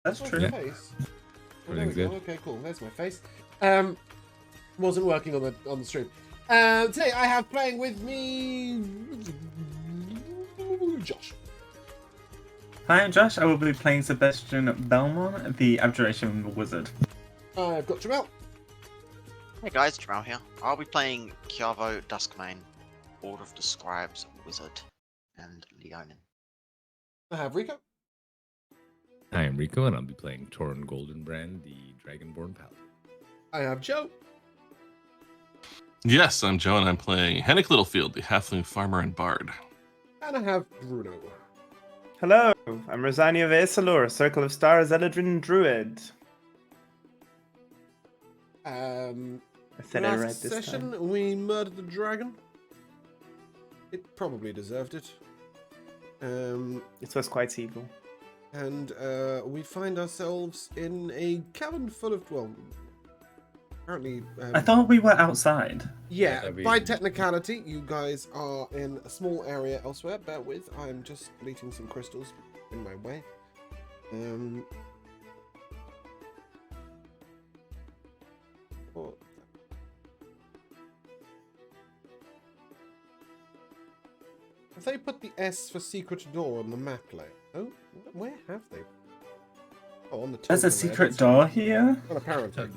That's true. Yeah. Face. Oh, there we go. Good. Okay, cool. There's my face. Wasn't working on the stream. Today I have playing with me Josh. Hi, I'm Josh. I will be playing Sebastian Belmont, the Abjuration Wizard. I've got Jamel. Hey guys, Jamal here. I'll be playing Kiavo Duskmane, Order of the Scribes Wizard, and Leonin. I have Rico. Hi, I'm Rico, and I'll be playing Torrin Goldenbrand, the Dragonborn Paladin. I have Joe. Yes, I'm Joe, and I'm playing Hennick Littlefield, the Halfling Farmer and Bard. And I have Bruno. Hello, I'm Rosania Vesalur, Circle of Stars Eladrin Druid. I said it right Last this session time. we murdered the dragon. It probably deserved it. It was quite evil. And we find ourselves in a cavern full of, well, apparently... I thought we were outside. Yeah, by technicality, you guys are in a small area elsewhere. Bear with, I'm just deleting some crystals in my way. Oh. Have they put the S for secret door on the map layer? Oh, where have they? Oh, on the top. There's a secret door here. Well, apparently.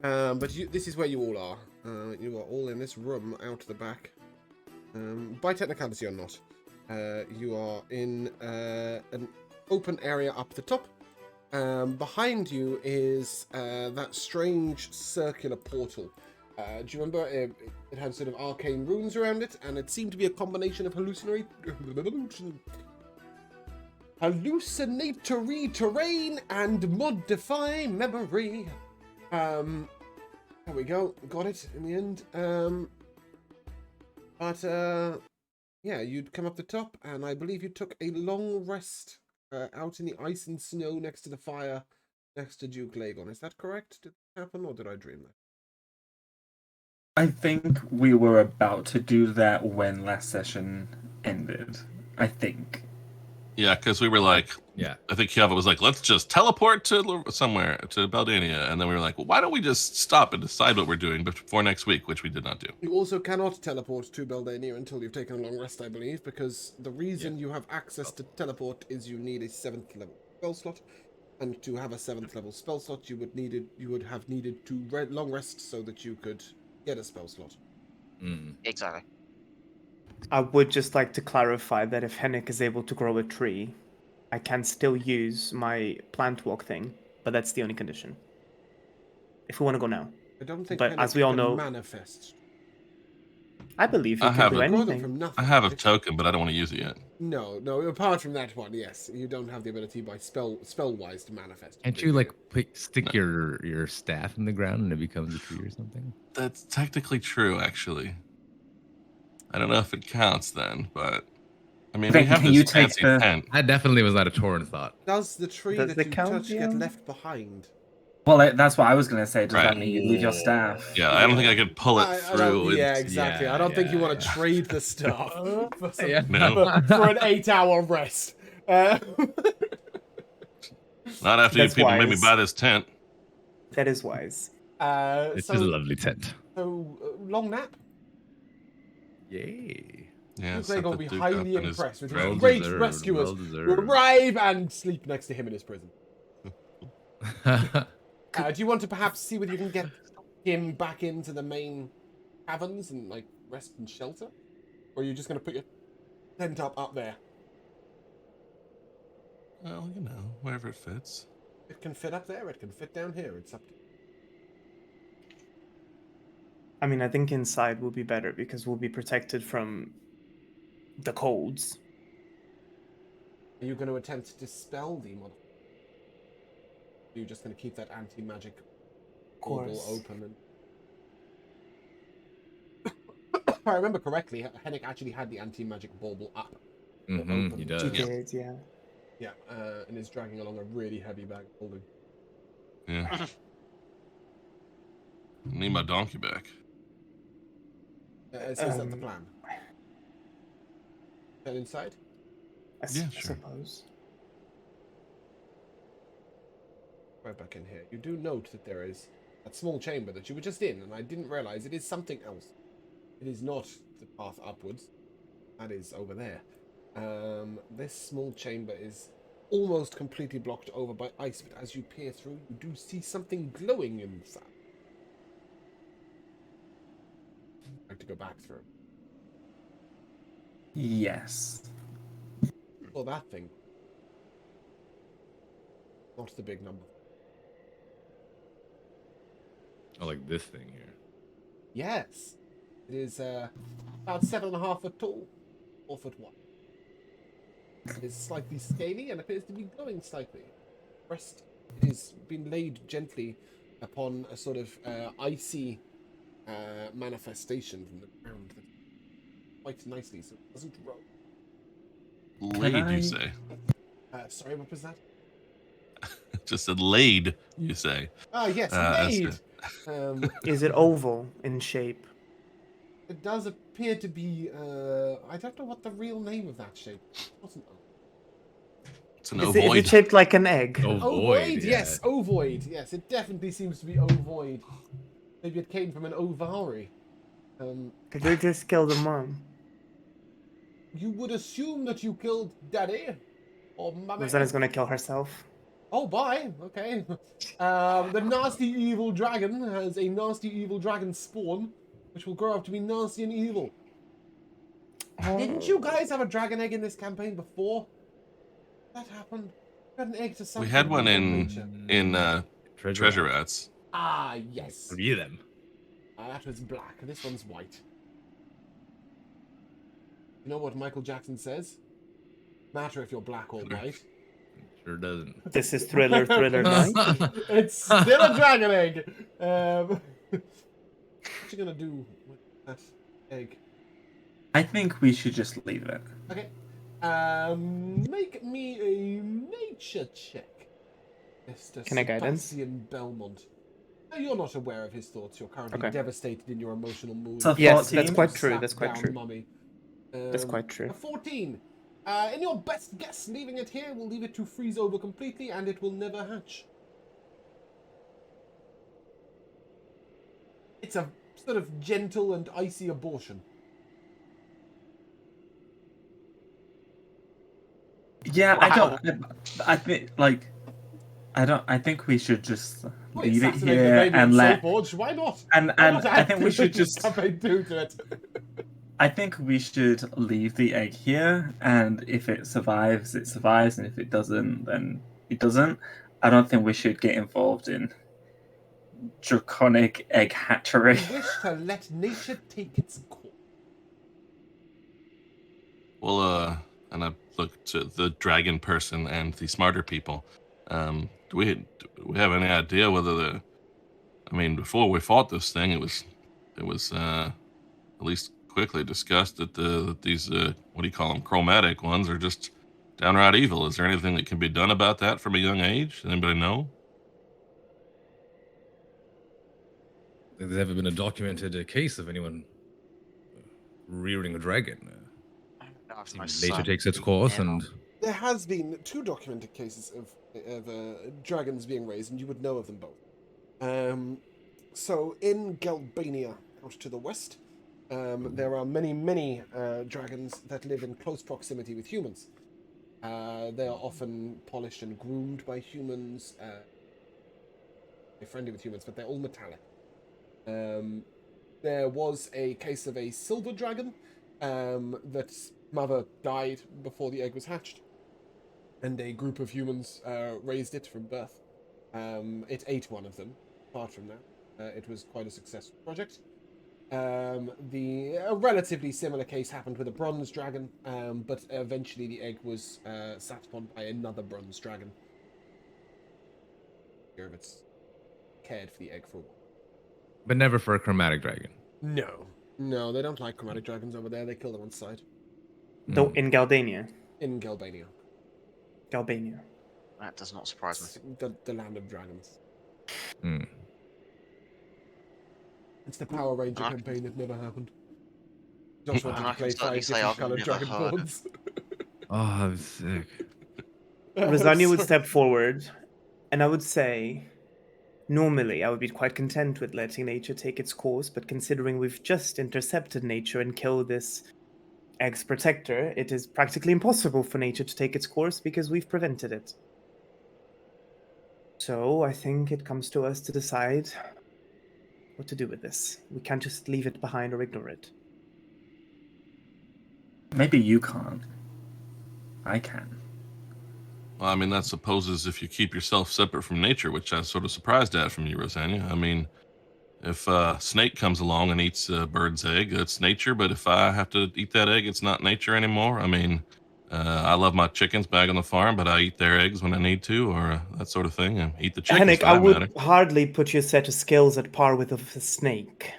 But this is where you all are. You are all in this room out the back. By technicality or not, you are in an open area up the top. Behind you is that strange circular portal. Do you remember it had sort of arcane runes around it, and it seemed to be a combination of hallucinatory terrain and modify memory. There we go, got it in the end. Yeah, you'd come up the top, and I believe you took a long rest out in the ice and snow next to the fire, next to Duke Lagon. Is that correct? Did that happen, or did I dream that? I think we were about to do that when last session ended. I think. Yeah, because we were like, I think Kiava was like, let's just teleport to somewhere, to Beldania. And then we were like, well, why don't we just stop and decide what we're doing before next week, which we did not do. You also cannot teleport to Beldania until you've taken a long rest, I believe, because the reason you have access to teleport is you need a 7th level spell slot. And to have a 7th level spell slot, you would have needed to long rest so that you could get a spell slot. Exactly. I would just like to clarify that if Hennick is able to grow a tree, I can still use my plant walk thing, but that's the only condition. If we want to go now. I don't think But Hennick as we all can know, manifest. I believe he I can have do a- anything. From nothing. I have a token, but I don't want to use it yet. No, apart from that one, yes. You don't have the ability by spell-wise to manifest. Can't you like stick your staff in the ground and it becomes a tree or something? That's technically true, actually. I don't know if it counts then, but I mean, we have Can you this take fancy the- tent. That definitely was not a Torrin thought. Does the tree Does that it you count, touch get yeah? left behind? Well, that's what I was going to say. Does Right. that mean you leave your staff? Yeah, I don't think I could pull it I through. don't, yeah, and- exactly. yeah, I don't think you yeah, want to trade the stuff for, No. for an 8-hour rest. Not after you That's people made me wise. buy this tent. That is wise. It's just a lovely tent. Long nap? Yay. Yeah, They're going to be Duke highly up in his impressed with his drones. great deserved, rescuers well who deserved. arrive and sleep next to him in his prison. Do you want to perhaps see whether you can get him back into the main caverns and like rest and shelter? Or are you just going to put your tent up there? Well, you know, wherever it fits. It can fit up there, it can fit down here. It's up to I mean, I think inside will be better because we'll be protected from the colds. Are you going to attempt to dispel the mod? Are you just going to keep that anti-magic bauble open? And... if I remember correctly, Hennick actually had the anti-magic bauble up. He does. He did, yeah. Yeah, and is dragging along a really heavy bag holding. Yeah. Need my donkey back. Is that the plan? Then inside? I Yeah, sure. suppose. right back in here. You do note that there is that small chamber that you were just in, and I didn't realize it is something else. It is not the path upwards. That is over there. This small chamber is almost completely blocked over by ice, but as you peer through, you do see something glowing inside. I'd like to go back through. Yes. Well, that thing. Not the big number. Oh, like this thing here. Yes. It is about 7.5 foot tall, 4 foot wide. It is slightly scaly and appears to be glowing slightly. Rest. It has been laid gently upon a sort of icy manifestation from the ground that quite nicely, so it doesn't roll. Laid, you say? Sorry, what was that? Just said laid, you say? Ah, yes, that's laid. Is it oval in shape? It does appear to be. I don't know what the real name of that shape. It wasn't oval. It's an Is ovoid. it shaped like an egg? Ovoid, yeah. yes, ovoid. Yes, it definitely seems to be ovoid. Maybe it came from an ovary. Did you just kill the mom? You would assume that you killed daddy or mummy. Rosanna's gonna kill herself. Oh, bye. Okay. The nasty evil dragon has a nasty evil dragon spawn, which will grow up to be nasty and evil. Didn't you guys have a dragon egg in this campaign before? That happened. You had an egg to We something. had one creature. in Treasure Rats. Ah, yes. 3 of them. That was black. This one's white. You know what Michael Jackson says? Matter if you're black or white. Sure doesn't. This is Thriller Night. It's still a dragon egg. What you gonna do with that egg? I think we should just leave it. Okay. Make me a nature check, Mr. Can I guidance? Sebastian Belmont. You're not aware of his thoughts. You're currently Okay. devastated in your emotional mood. So Yes, 14? that's quite true. Slap That's quite down true. Mummy. That's quite true. A 14. In your best guess, leaving it here will leave it to freeze over completely, and it will never hatch. It's a sort of gentle and icy abortion. Yeah, Wow. I think like I don't. I think we should just Well, leave it assassinate the here baby and on let. Soulforge. Why not? And Why not I add think we should this just. campaign do to it. I think we should leave the egg here, and if it survives, it survives, and if it doesn't, then it doesn't. I don't think we should get involved in draconic egg hatchery. We wish to let nature take its course. Well, and I look to the dragon person and the smarter people. Do we have any idea whether the? I mean, before we fought this thing, it was at least quickly discussed that these what do you call them, chromatic ones are just downright evil. Is there anything that can be done about that from a young age? Anybody know? There's ever been a documented case of anyone rearing a dragon? No, it's my Nature son. takes its course, and There has been 2 documented cases of dragons being raised, and you would know of them both. So in Galbania, out to the west, there are many dragons that live in close proximity with humans. They are often polished and groomed by humans. They're friendly with humans, but they're all metallic. There was a case of a silver dragon that's mother died before the egg was hatched, and a group of humans raised it from birth. It ate one of them. Apart from that, it was quite a successful project. A relatively similar case happened with a bronze dragon, but eventually the egg was sat upon by another bronze dragon. Here, it's cared for the egg for a while. but never for a chromatic dragon. No, they don't like chromatic dragons over there. They kill them on sight. Though in Galdania. In Galbania, Galbania. That does not surprise me. the land of dragons. Hmm. It's the Power Ranger I- campaign that never happened. Josh wanted I to can play certainly 5 say different I've coloured never heard. dragonborns. Oh, I'm sick. Rosania would Sorry. step forward And I would say, normally, I would be quite content with letting nature take its course, but considering we've just intercepted nature and killed this egg's protector, it is practically impossible for nature to take its course because we've prevented it. So I think it comes to us to decide what to do with this. We can't just leave it behind or ignore it. Maybe you can't. I can. Well, I mean, that supposes if you keep yourself separate from nature, which I was sort of surprised at from you, Rosania. I mean, if a snake comes along and eats a bird's egg, that's nature. But if I have to eat that egg, it's not nature anymore. I mean, I love my chickens back on the farm, but I eat their eggs when I need to, or that sort of thing. And eat the chickens Henrik, for I that would matter. hardly put your set of skills at par with of a snake.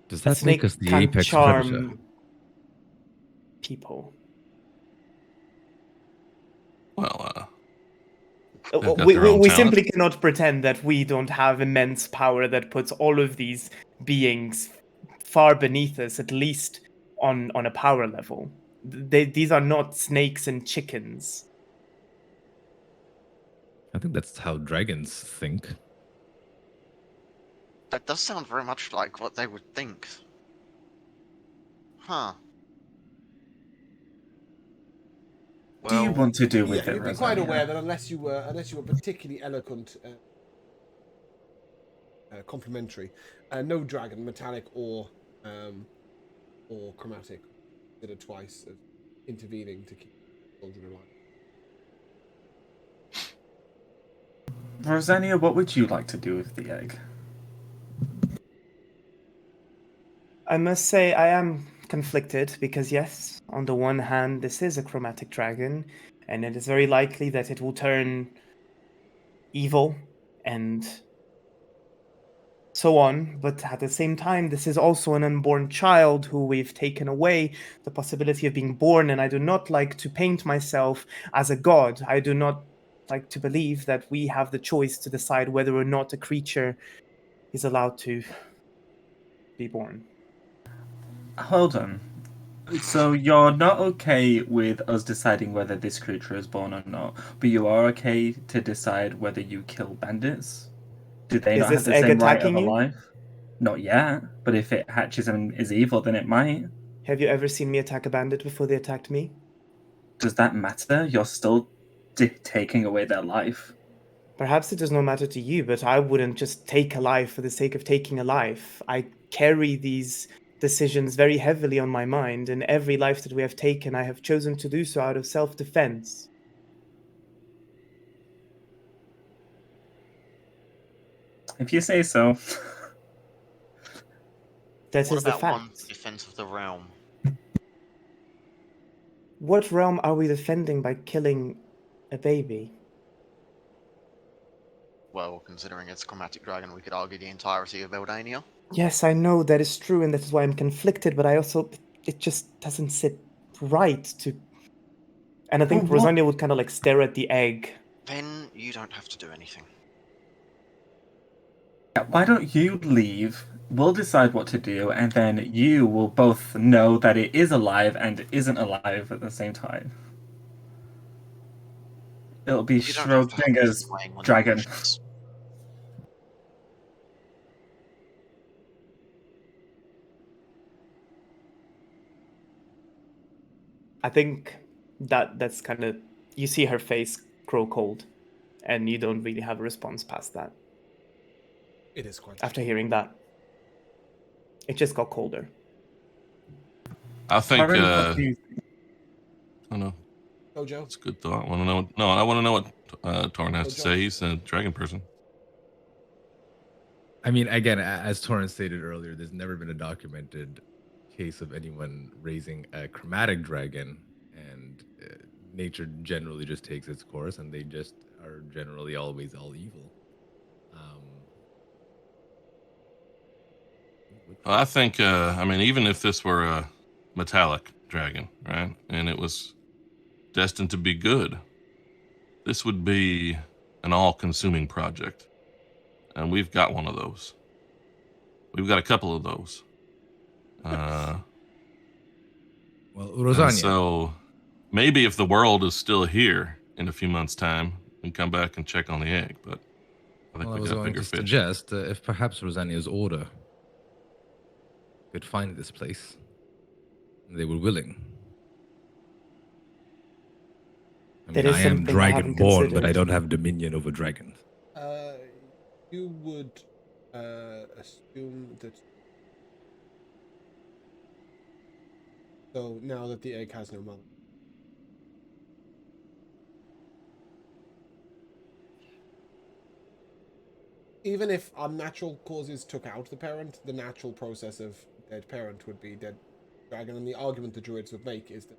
Does A that snake make us the can apex charm predator? people. Well, Uh, they've got We, their we, own we talents. simply cannot pretend that we don't have immense power that puts all of these beings far beneath us, at least on a power level. These are not snakes and chickens. I think that's how dragons think. That does sound very much like what they would think. Huh. What do you Well, want to do Yeah, with it, you'd be quite aware Rosalia? that unless you were particularly eloquent, complimentary, no dragon, metallic or chromatic, did it twice as intervening to keep children alive. Rosania, what would you like to do with the egg? I must say, I am conflicted because, yes, on the one hand, this is a chromatic dragon, and it is very likely that it will turn evil and so on. But at the same time, this is also an unborn child who we've taken away the possibility of being born, and I do not like to paint myself as a god. I do not like to believe that we have the choice to decide whether or not a creature is allowed to be born. Hold on. So you're not okay with us deciding whether this creature is born or not, but you are okay to decide whether you kill bandits? Do they Is not have this the egg same right of attacking a you? life? Not yet, but if it hatches and is evil, then it might. Have you ever seen me attack a bandit before they attacked me? Does that matter? You're still taking away their life. Perhaps it does not matter to you, but I wouldn't just take a life for the sake of taking a life. I carry these decisions very heavily on my mind, and every life that we have taken, I have chosen to do so out of self defense. If you say so. That what is the about one's fact. defense of the realm? What realm are we defending by killing a baby? Well, considering it's a chromatic dragon, we could argue the entirety of Beldania. Yes, I know that is true, and that is why I'm conflicted, but I also. It just doesn't sit right to. And I think Well, what- Rosania would kind of like stare at the egg. Then you don't have to do anything. Why don't you leave? We'll decide what to do, and then you will both know that it is alive and isn't alive at the same time. It'll be You don't have to have me Schrodinger's swaying on dragon. emotions. I think that's kind of you see her face grow cold, and you don't really have a response past that. It is quite. After hearing that, it just got colder. I think. Karen, what I do you think? don't know. Oh, Joe. It's a good thought. Want to know? No, I want to know what Torn has to say. He's a dragon person. I mean, again, as Torrance stated earlier, there's never been a documented case of anyone raising a chromatic dragon, and nature generally just takes its course, and they just are generally always all evil. Well, I think. I mean, even if this were a metallic dragon, right, and it was destined to be good, this would be an all-consuming project, and we've got one of those. We've got a couple of those. Well, And Rosania, so maybe if the world is still here in a few months' time, and come back and check on the egg. But I think Well, I we was got going bigger to fish. suggest if perhaps Rosania's order could find this place, and they were willing. I That mean, is I am something I haven't dragonborn, but I considered. don't have dominion over dragons. You would assume that. So now that the egg has no mother. Even if unnatural causes took out the parent, the natural process of dead parent would be dead dragon, and the argument the druids would make is that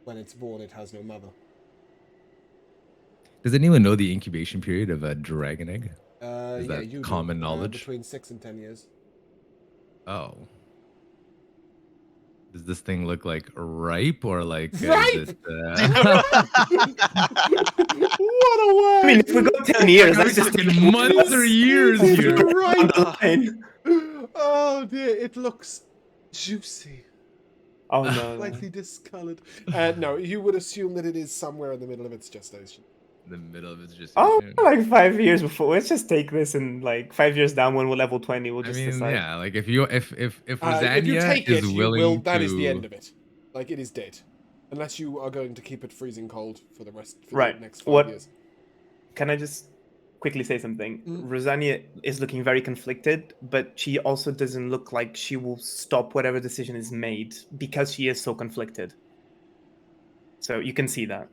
when it's born, it has no mother. Does anyone know the incubation period of a dragon egg? Is Yeah, that you common do. knowledge? Between 6 and 10 years. Oh. Does this thing look like ripe or like Ripe! is it, What a word! I mean, if we go 10 years, Are we let's just take talking months or years here? Right. Fine. Oh dear, it looks juicy. Oh no. Slightly discolored. No, you would assume that it is somewhere in the middle of its gestation. The middle of its Oh, gestation. like 5 years before. Let's just take this and like 5 years down when we're level 20, we'll I just mean, decide. yeah, like if Rosania If you take it, is you willing will. to, That is the end of it. Like it is dead, unless you are going to keep it freezing cold for the Right. next 5 What- years. Can I just quickly say something? Mm. Rosania is looking very conflicted, but she also doesn't look like she will stop whatever decision is made because she is so conflicted. So you can see that.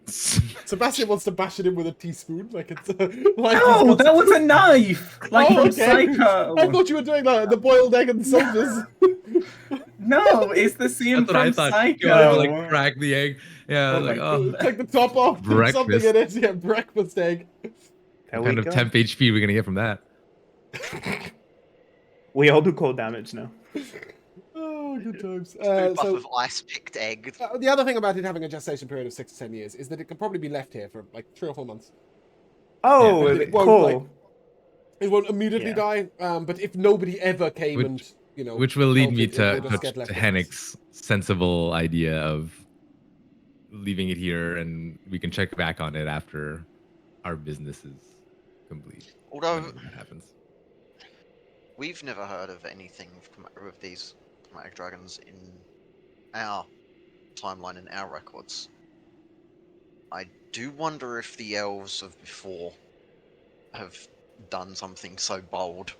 Sebastian wants to bash it in with a teaspoon, like it's like No, that was a knife, like from okay. Psycho. I thought you were doing the boiled egg and soldiers. No, it's the scene That's what I from thought. Psycho. You want to like crack the egg? Yeah, I Oh was like, my oh, Take the top off, put something in it. Yeah, breakfast egg. There what we kind of go. temp HP are we gonna get from that? We all do cold damage now. Oh, good times. Scoop up So of ice-picked egg. the other thing about it having a gestation period of 6 to 10 years is that it can probably be left here for like 3 or 4 months. Oh, Yeah. It won't, cool. like, It won't immediately Yeah. die, but if nobody ever came and Which will lead felt me it, it will to just get left with us. Hennick's sensible idea of leaving it here, and we can check back on it after our business is complete. Although Whenever that happens. we've never heard of anything with these chromatic dragons in our timeline, in our records. I do wonder if the elves of before have done something so bold.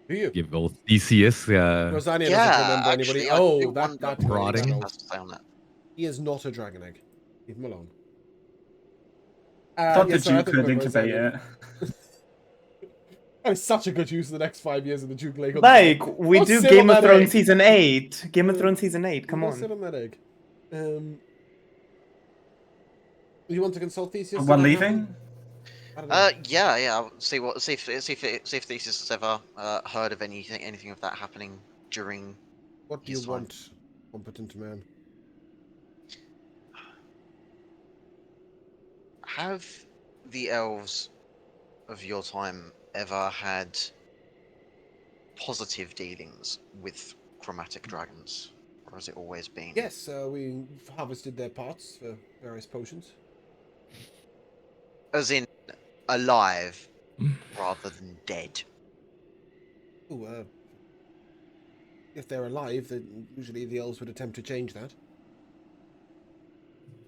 Do you? Give old Theseus. Rosania doesn't Yeah, remember anybody. actually, I Oh, do that wonder that what Prodding. anyone no. has to say on that. He is not a dragon egg. Leave him alone. Thought yeah, the sorry, I Duke thought could about incubate Rosania. it. That is such a good use of the next 5 years of the Duke Lake. Like, we Go do sit Game on of that Thrones egg. Season 8. Game of Thrones Season 8, come Go sit on. on that egg. You want to consult Theseus? While about leaving? that? I don't know. Yeah. I'll see if Theseus has ever heard of anything of that happening during. What do you his time. want, competent man? Have the elves of your time ever had positive dealings with chromatic dragons, or has it always been? Yes, we harvested their parts for various potions. As in alive rather than dead. Ooh, if they're alive, then usually the elves would attempt to change that.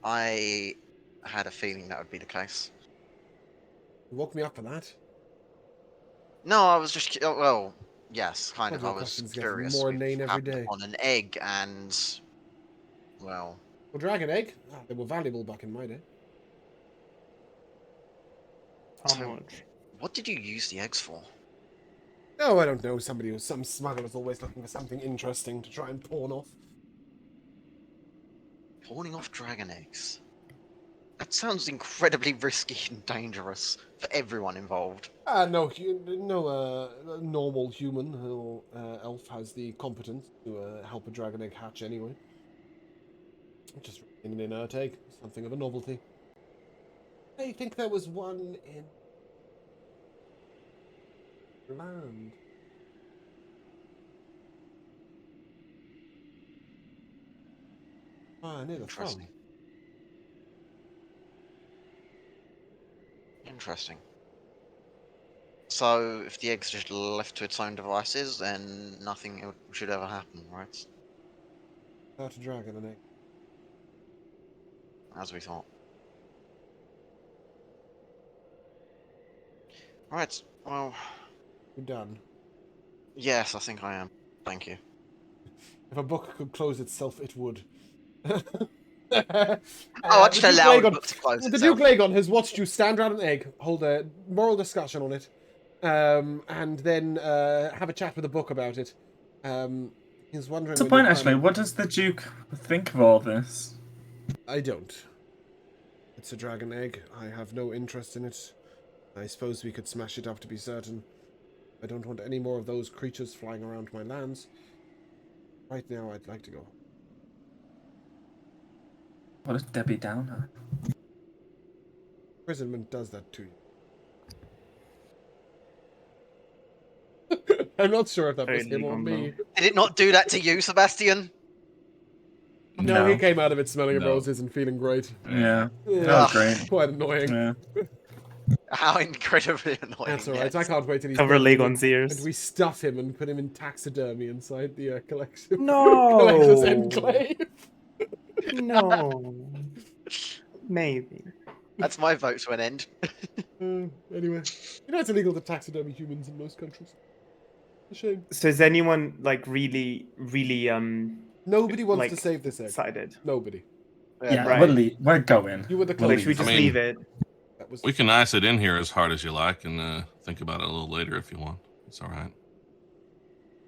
I had a feeling that would be the case. You woke me up for that. No, I was just well, yes, kind of. Well, I your was questions get curious. more We've inane every happened day. upon an egg, and well, Well, dragon egg? They were valuable back in my day. How So- much? what did you use the eggs for? No, I don't know. Some smuggler's always looking for something interesting to try and pawn off. Pawning off dragon eggs. That sounds incredibly risky and dangerous for everyone involved. No normal human or elf has the competence to help a dragon egg hatch anyway. Just in an inert egg, something of a novelty. I think there was one in land. Near the farm. Interesting. Interesting. So, if the egg's just left to its own devices, then nothing should ever happen, right? Not a dragon, an egg. As we thought. Right, well, You're done. yes, I think I am. Thank you. If a book could close itself, it would. I just allowed a book to close the Duke itself. Lagon has watched you stand around an egg, hold a moral discussion on it, and then have a chat with the book about it. He's wondering. What's the when point, you actually? What does the Duke think of all this? I don't. It's a dragon egg. I have no interest in it. I suppose we could smash it up to be certain. I don't want any more of those creatures flying around my lands. Right now, I'd like to go. What is Debbie Downer? Imprisonment does that to you. I'm not sure if that was him or me. Did it not do that to you, Sebastian? No, he came out of it smelling of No. roses and feeling great. Yeah. Yeah, That was great. quite annoying. Yeah. How incredibly annoying. That's alright. yes. I can't wait till he's Cover dead. Lagon's ears. And we stuff him and put him in taxidermy inside the collection. No. Collector's Enclave. No. Maybe. That's my vote to an end. Anyway, you know it's illegal to taxidermy humans in most countries. A shame. So is anyone like really Nobody wants like, to save this egg. excited? Nobody. Yeah, right. we're going. You were the We'll Like, closest. should we just I mean- leave it? That was We can ice it in here as hard as you like and think about it a little later if you want. It's all right.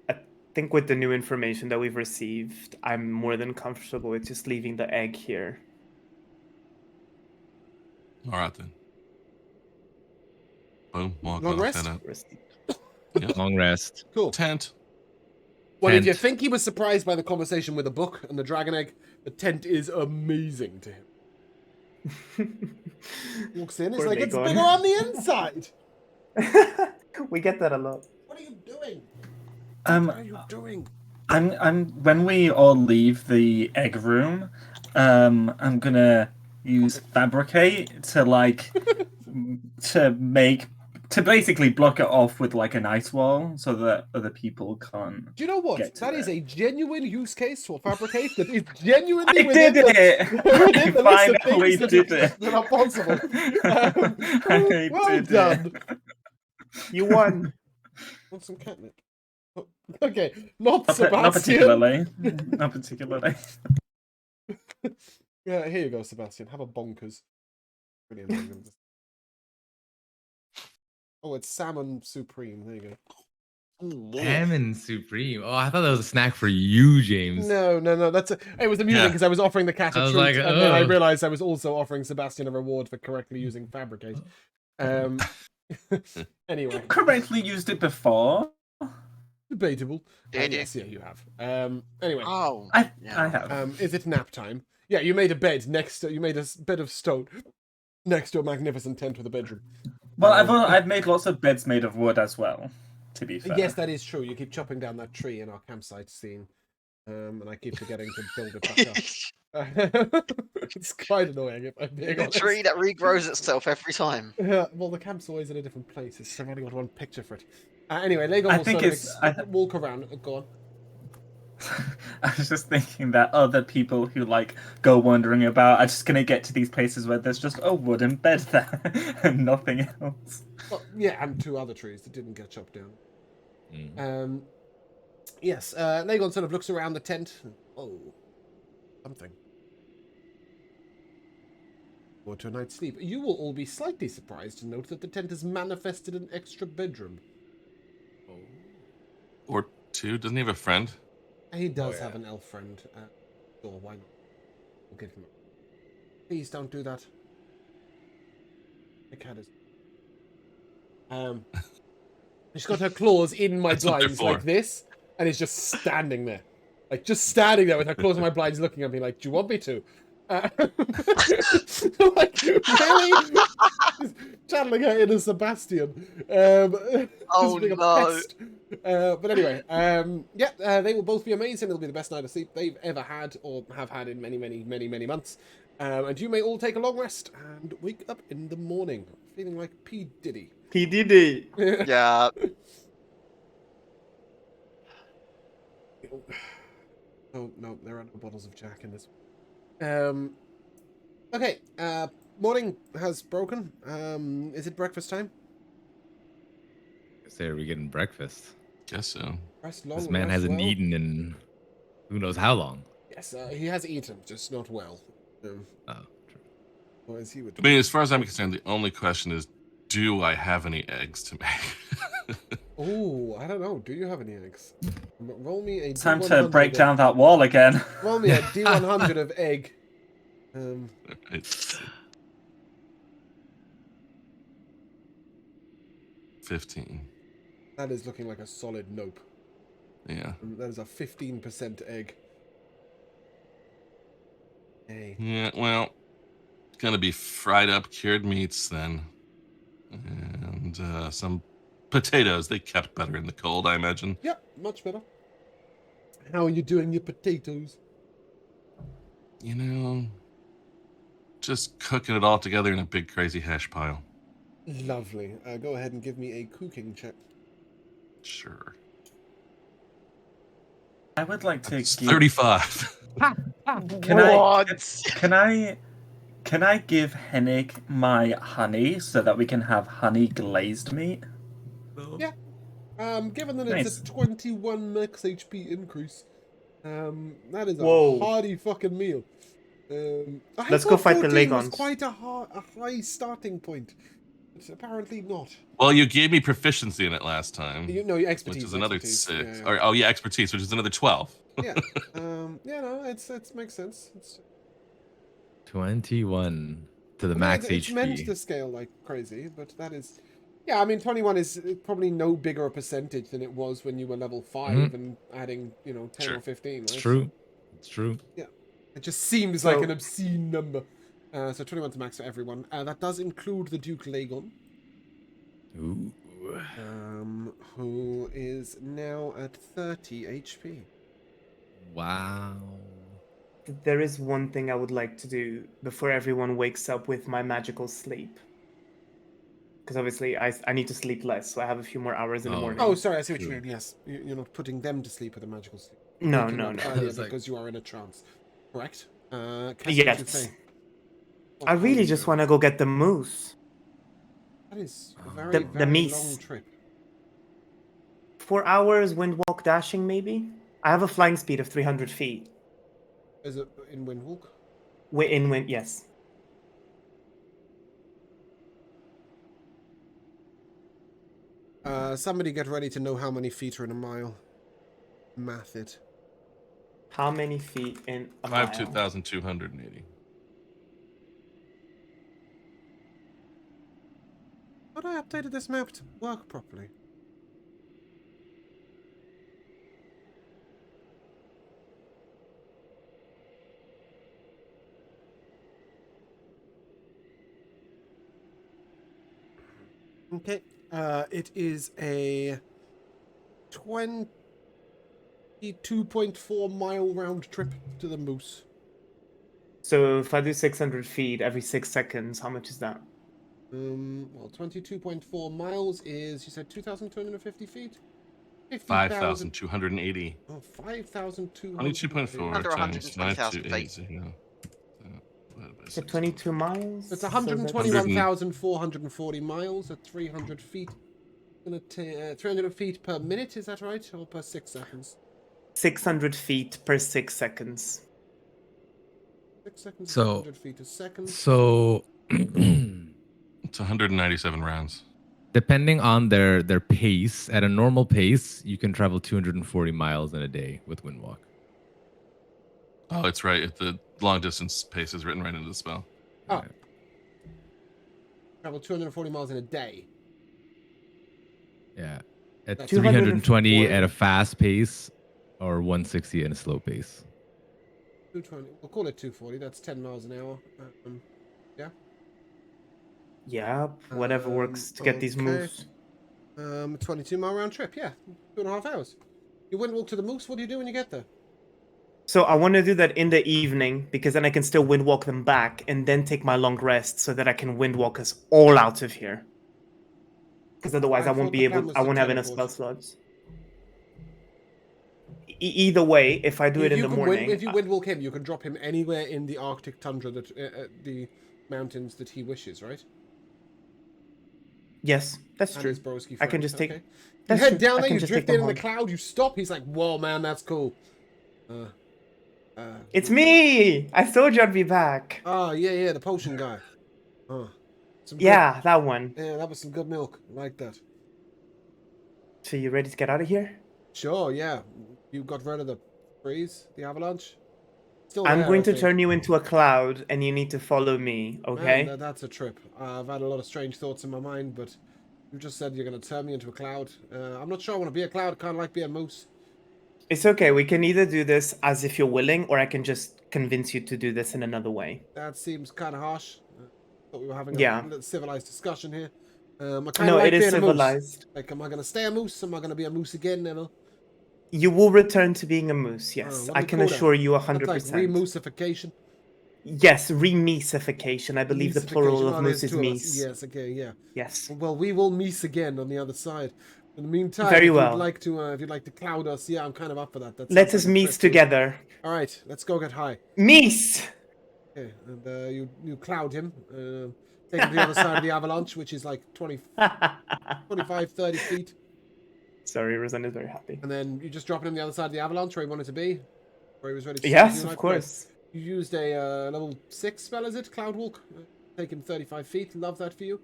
I think with the new information that we've received, I'm more than comfortable with just leaving the egg here. All right then. Boom. Walk Long off, rest? head out. Yeah, long rest. cool. Tent. Well, if Tent. you think he was surprised by the conversation with the book and the dragon egg, the tent is amazing to him. Walks in, it's Poor like, it's Lagon. bigger on the inside. We get that a lot. What are you doing? Um, What are you doing? I'm when we all leave the egg room, I'm gonna use fabricate to like to basically block it off with like an ice wall so that other people can't. Do you know what? Get to That is it. a genuine use case for fabricate that is genuinely I within did it! within the list of I finally things that, did it. that are possible. I Well did done. it. You won. Want some catnip? Oh, okay, not Not Sebastian. particularly. Not particularly. Yeah, here you go, Sebastian. Have a bonkers. Really annoying. Oh, it's salmon supreme. There you go. Salmon Supreme. Oh, I thought that was a snack for you, James. No. It was amusing Yeah. because I was offering the cat a I was treat, like, and then I oh. realized I was also offering Sebastian a reward for correctly using fabricate. Anyway, Correctly used it before. debatable. Did you? Yes, yeah, you have. Anyway, Oh, I yeah. have. is it nap time? Yeah, you made a bed next to. You made a bed of stone next to a magnificent tent with a bedroom. Well, I've made lots of beds made of wood as well. To be fair. Yes, that is true. You keep chopping down that tree in our campsite scene, and I keep forgetting to build it back up. It's quite annoying if I'm being The honest. tree that regrows itself every time. Yeah, well, the camp's always in a different place. I've only got one picture for it. Anyway, Lego I will think sort of it's- walk around. Go on. I was just thinking that other people who like go wandering about are just gonna get to these places where there's just a wooden bed there and nothing else. Well, yeah, and two other trees that didn't get chopped down. Mm. Yes, Lagon sort of looks around the tent. Oh, something. Go to a night's sleep. You will all be slightly surprised to note that the tent has manifested an extra bedroom. Or two. Doesn't he have a friend? He does yeah. have an elf friend. Sure, why not? We'll give him. Please don't do that. The cat is. She's got her claws in my That's what they're blinds for. like this, and is just standing there, like just standing there with her claws in my blinds, looking at me like, "Do you want me to?" Like, really? Channeling her inner Sebastian. Oh, just being a no. pest. But anyway, they will both be amazing. It'll be the best night of sleep they've ever had or have had in many months. And you may all take a long rest and wake up in the morning feeling like P. Diddy. He did it. Yeah. Oh, no, there are no bottles of Jack in this. Okay, morning has broken. Is it breakfast time? Say, are we getting breakfast? Guess so. Rest long This and man rest hasn't well. eaten in who knows how long. Yes, he has eaten, just not well. Oh, true. Or as he would. I mean, as far as I'm concerned, the only question is, do I have any eggs to make? Oh, I don't know. Do you have any eggs? Roll me a Time D100 to break of- down that wall again. Roll me a D100 of egg. It's 15. That is looking like a solid nope. Yeah. That is a 15% egg. Hey. Yeah, well, it's gonna be fried up cured meats then. And some potatoes. They kept better in the cold, I imagine. Yep, much better. How are you doing your potatoes? You know, just cooking it all together in a big crazy hash pile. Lovely. Go ahead and give me a cooking check. Sure. I would like to It's give. 35. Can I give Hennig my honey so that we can have honey glazed meat? Yeah. Given that Nice. it's a 21 max HP increase, that is a Whoa. hearty fucking meal. I Let's go thought fight the 14 was Legons. quite a high starting point. But apparently not. Well, you gave me proficiency in it last time, You know, your expertise. which is another expertise. 6. Yeah, Or, oh, yeah, expertise, which is another 12. yeah. Yeah, no, it makes sense. 21 to the I mean, max it's HP. meant to scale like crazy, but that is... Yeah, I mean, 21 is probably no bigger a percentage than it was when you were level 5 and adding, 10 Sure. or 15, right? It's true. It's true. Yeah. It just seems like an obscene number. So 21's max for everyone. That does include the Duke Lagon, Ooh. who is now at 30 HP. Wow. There is one thing I would like to do before everyone wakes up with my magical sleep. Because obviously I need to sleep less, so I have a few more hours in the Oh. morning. Oh, sorry, I see what you True. mean. Yes, you're not putting them to sleep with a magical sleep. No, Waking no, up no. earlier It's like- because you are in a trance. Correct? Cass, what Yes. you say? What I are really you just doing? want to go get the moose. That is a very, The very meese. long trip. 4 hours wind walk dashing, maybe? I have a flying speed of 300 feet. Is it in Windwalk? In wind, yes. Somebody get ready to know how many feet are in a mile. Math it. How many feet in a I have mile? 2,280. But I updated this map to work properly. Okay. It is a 22.4 mile round trip to the moose. So if I do 600 feet every 6 seconds, how much is that? Well, 22.4 miles is, you said 2,250 feet? 5,280. Oh, 5,200. 22.4 Under times 120,000 5280. So 22 miles? It's So 121,440 miles at 300 feet. Gonna 300 feet per minute, is that right? Or per 6 seconds? 600 feet per 6 seconds. 6 seconds, So- 600 feet a second. So, It's 197 rounds. depending on their pace, at a normal pace, you can travel 240 miles in a day with Windwalk. Oh, it's right. The long distance pace is written right into the spell. Oh. Travel 240 miles in a day. Yeah. At That's 320 at a 240. fast pace or 160 at a slow pace. 220. We'll call it 240. That's 10 miles an hour. Yeah, whatever works to get these okay. moves. 22 mile round trip. Yeah, 2.5 hours. You wouldn't walk to the moose. What do you do when you get there? So I want to do that in the evening because then I can still wind walk them back and then take my long rest so that I can wind walk us all out of here. Because otherwise I I won't thought the be plan able. was I to won't have enough teleport. spell slots. Either way, if I do it in the morning, If you wind walk him, you can drop him anywhere in the Arctic tundra that the mountains that he wishes, right? yes, that's And true. his broski I can friend. just take. Okay. You That's head true. down I there, can you just drift take them in the home. cloud, you stop. He's like, "Whoa, man, that's cool." It's me! I told you I'd be back. Oh yeah, the potion guy. Oh, some good. Yeah, that one. Yeah, that was some good milk. I like that. So you ready to get out of here? Sure, yeah. You got rid of the freeze, the avalanche. Still I'm there, going I to think. turn you into a cloud, and you need to follow me. Okay? Man, that's a trip. I've had a lot of strange thoughts in my mind, but you just said you're going to turn me into a cloud. I'm not sure I want to be a cloud. Kind of like being a moose. It's okay. We can either do this as if you're willing, or I can just convince you to do this in another way. That seems kind of harsh. Thought we were having a Yeah. little civilized discussion here. I kind of No, like it is being a moose. civilized. Like, am I going to stay a moose? Am I going to be a moose again, Neville? You will return to being a moose. Yes, what do I we can call that? assure you That's like 100%. remoosification. Yes, remesification. I believe the plural of moose is two of us. meese. Yes, okay, yeah. Yes. Well, we will meet again on the other side. In the meantime, Very if well. you'd like to cloud us, yeah, I'm kind of up for that. Let us meet together. All right, let's go get high. Meese. Okay, and you cloud him, take him to the other side of the avalanche, which is like 25, 30 feet, Sorry, Rosanna is very happy. and then you just drop him on the other side of the avalanche where he wanted to be, where he was ready to. Yes, of course. You used a level 6 spell, is it? Cloud walk. Take him 35 feet. Love that for you.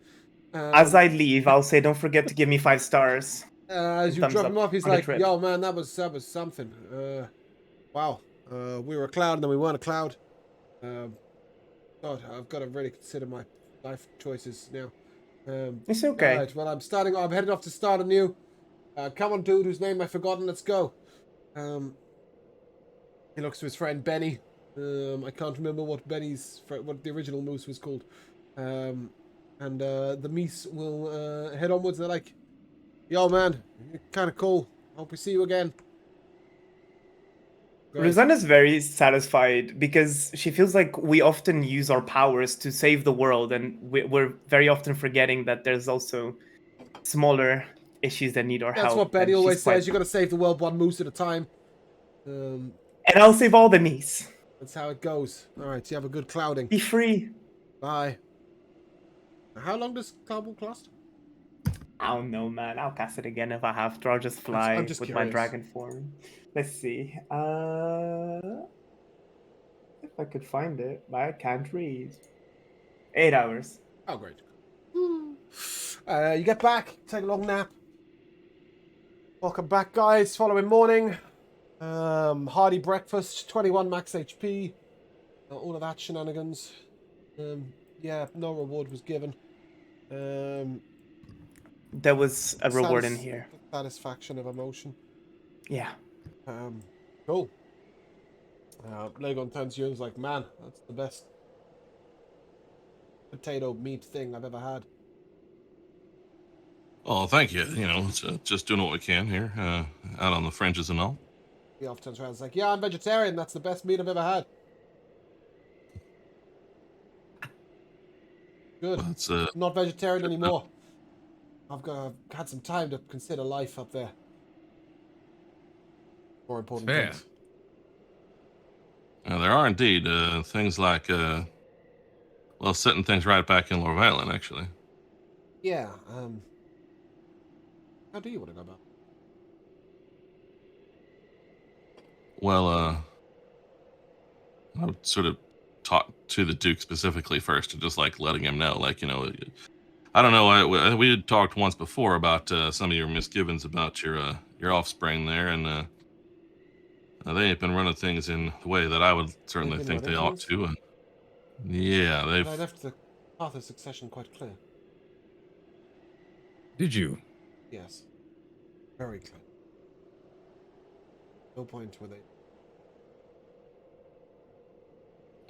As I leave, I'll say, don't forget to give me 5 stars. As you thumbs drop up him off, he's on the like, trip. "Yo, man, that was something. Wow. We were a cloud, and then we weren't a cloud. God, I've got to really consider my life choices now. It's okay. All right, well, I'm headed off to start anew. Come on, dude, whose name I've forgotten. Let's go." He looks to his friend Benny. I can't remember what what the original moose was called. And the meese will head onwards. They're like, "Yo, man, you're kind of cool. Hope we see you again." Great. Rosanna's very satisfied because she feels like we often use our powers to save the world, and we're very often forgetting that there's also smaller issues that need our help. That's what Benny and always she's quite- says. You got to save the world one moose at a time. And I'll save all the meese. That's how it goes. All right, you have a good clouding. Be free. Bye. How long does cloud walk last? I don't know, man. I'll cast it again if I have to. I'll just fly I'm just with curious. my dragon form. Let's see. If I could find it, but I can't read. 8 hours. Oh, great. You get back, take a long nap. Welcome back, guys. Following morning. Hearty breakfast, 21 max HP. All of that shenanigans. Yeah, no reward was given. There was a reward in here. Satisfaction of emotion. Yeah. Cool. Legon turns to you and is like, "Man, that's the best potato meat thing I've ever had." Oh, thank you. You know, it's, just doing what we can here, out on the fringes and all. The elf turns around and is like, "Yeah, I'm vegetarian. That's the best meat I've ever had." Good. But it's Not vegetarian anymore. I've had some time to consider life up there. More important Fair. things. there are indeed things like, well, setting things right back in Lord Island, actually. Yeah. How do you want to go about? Well, I would sort of talk to the Duke specifically first, and just like letting him know, like, you know, I don't know. We had talked once before about some of your misgivings about your offspring there, and they ain't been running things in the way that I would certainly They've been think they running ought to. Yeah, I they've. left the path of succession quite clear. Did you? Yes. Very clear. No point where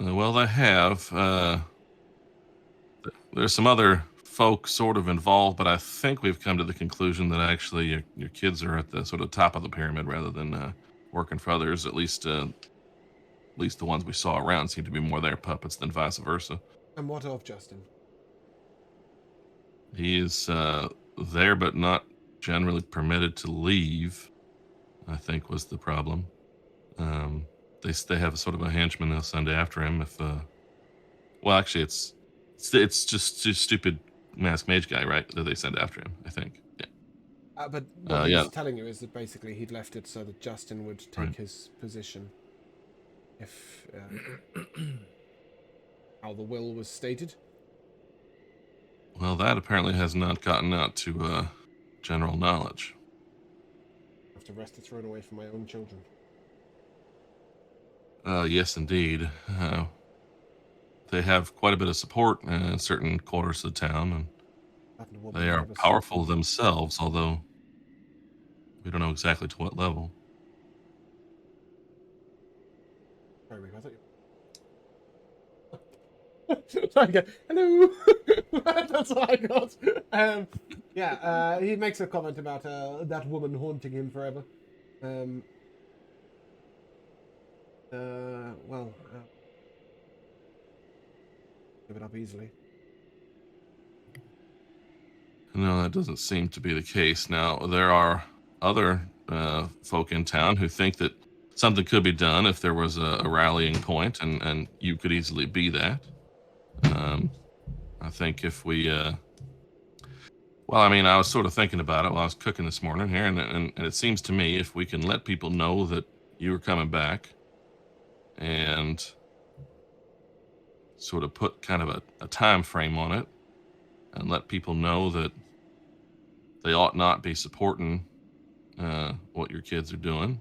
they... Well, they have. There's some other folk sort of involved, but I think we've come to the conclusion that actually your kids are at the sort of top of the pyramid rather than working for others. At least least the ones we saw around seem to be more their puppets than vice versa. And what of Justin? He is there, but not generally permitted to leave, I think was the problem. They have sort of a henchman they'll send after him if. Well, actually, it's just stupid masked mage guy, right? That they send after him, I think. Yeah. But what he's yeah. telling you is that basically he'd left it so that Justin would take Right. his position if how the will was stated. Well, that apparently has not gotten out to general knowledge. I have to wrest the throne away from my own children. Yes, indeed. They have quite a bit of support in certain quarters of the town, and That woman they are never powerful stopped me. themselves, although we don't know exactly to what level. Sorry, Rick, I thought you. Like, hello. That's what I got. He makes a comment about that woman haunting him forever. Give it up easily. No, that doesn't seem to be the case. Now, there are other folk in town who think that something could be done if there was a rallying point, and you could easily be that. I think if we... well, I mean, I was sort of thinking about it while I was cooking this morning here, and it seems to me if we can let people know that you were coming back and sort of put kind of a time frame on it and let people know that they ought not be supporting what your kids are doing,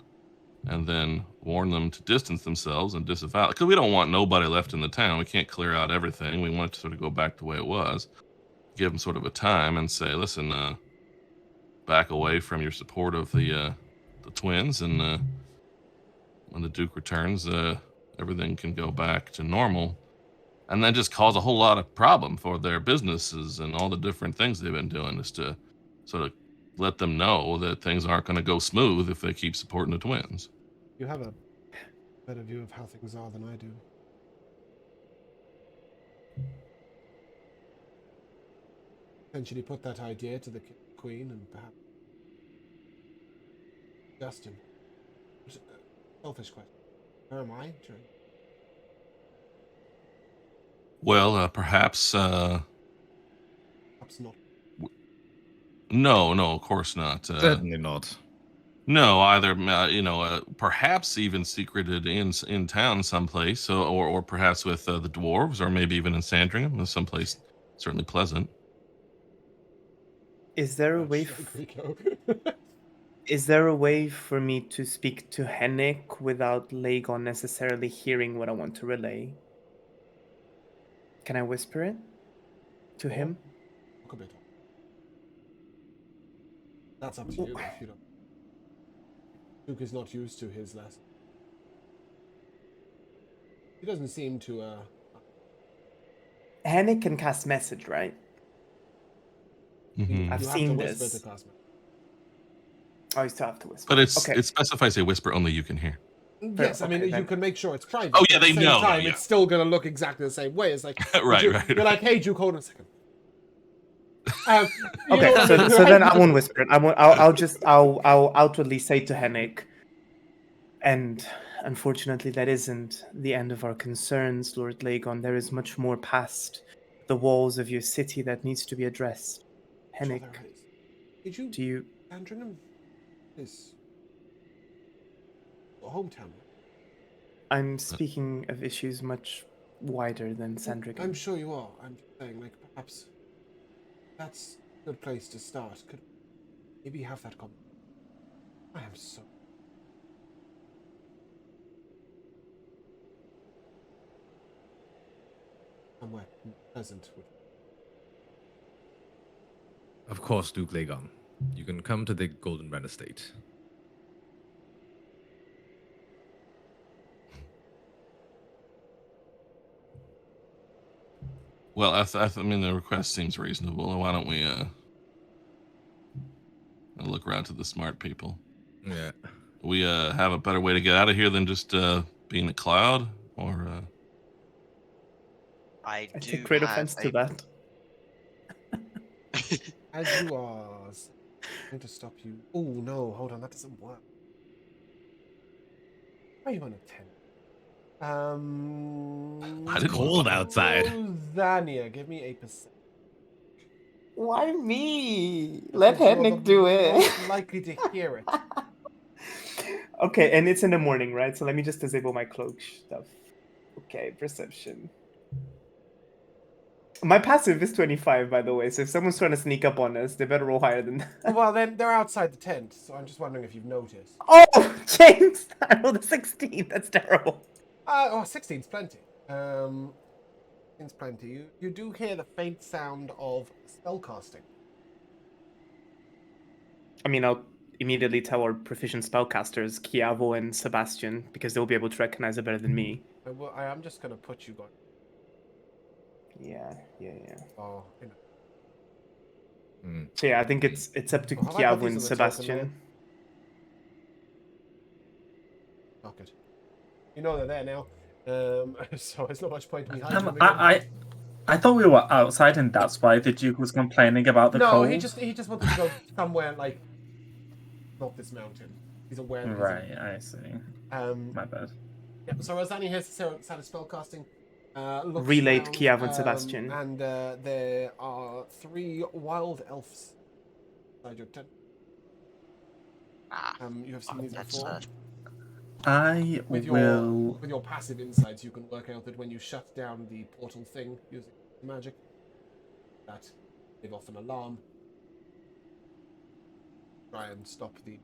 and then warn them to distance themselves and disavow it. Because we don't want nobody left in the town. We can't clear out everything. We want it to sort of go back the way it was. Give them sort of a time and say, listen, back away from your support of the twins, and when the Duke returns, everything can go back to normal. And then just cause a whole lot of problem for their businesses and all the different things they've been doing, is to sort of let them know that things aren't going to go smooth if they keep supporting the twins. You have a better view of how things are than I do. Essentially put that idea to the Queen and perhaps Justin. Selfish question. Where am I? Well, perhaps... Perhaps not. No, of course not. Certainly not. No, either, perhaps even secreted in town someplace, or perhaps with the dwarves, or maybe even in Sandringham, someplace certainly pleasant. Is there a way? Is there a way for me to speak to Henrik without Lagon necessarily hearing what I want to relay? Can I whisper it to him? That's up to you if you don't. Duke is not used to his lesson. He doesn't seem to Henrik can cast message, right? Mm-hmm. I've you seen have to whisper this. to cast message. Oh, you still have to whisper. But it okay. specifies a whisper only you can hear. Yes, I mean, okay, you then. can make sure it's private. Oh, yeah, but at they the same know, time, yeah. it's still going to look exactly the same way. It's like, Right. You're like, hey, Duke, hold on a second. Okay, so then I won't whisper it. I'll outwardly say to Henrik, and unfortunately that isn't the end of our concerns, Lord Lagon. There is much more past the walls of your city that needs to be addressed. Henrik, Did you? do you? Sandringham is your hometown. I'm speaking of issues much wider than Sandringham. I'm sure you are. I'm just saying, like, perhaps that's a good place to start. Could maybe have that conversation. I am so. Somewhere pleasant would. Of course, Duke Lagon. You can come to the Golden Ren Estate. Well, I mean, the request seems reasonable. Why don't we look around to the smart people? Yeah. We have a better way to get out of here than just being a cloud, or I I do take great have offense to that. As you are going to stop you. Oh no, hold on, that doesn't work. Why are you on a 10? I didn't cold want outside. Zania, give me a percent. Why me? Because you're the most likely to hear it. Okay, and it's in the morning, right? So let me just disable my cloak stuff. Okay, perception. My passive is 25, by the way, so if someone's trying to sneak up on us, they better roll higher than that. Well, then they're outside the tent, so I'm just wondering if you've noticed. Oh, James! I rolled a 16. That's terrible. 16's plenty. 16's plenty. You do hear the faint sound of spellcasting. I mean, I'll immediately tell our proficient spellcasters, Kiavo and Sebastian, because they'll be able to recognize it better than me. I am just going to put you guys. Yeah. Oh, So yeah, I think it's up to Well, have I put Kiavo these and on the token Sebastian. Knock it. You know they're there now. So there's not much point in me hiding them again. I thought we were outside, and that's why the Duke was complaining about the No, cold. he just wanted to go somewhere like not this mountain. He's aware that Right, I see. he's My bad. yeah, so Rosani has started spellcasting. Looks Relayed around, Kiavo and Sebastian. And there are 3 wild elves inside your tent. You have seen these That's before. sad. I With will. your passive insights, you can work out that when you shut down the portal thing using magic, that give off an alarm. Try and stop the.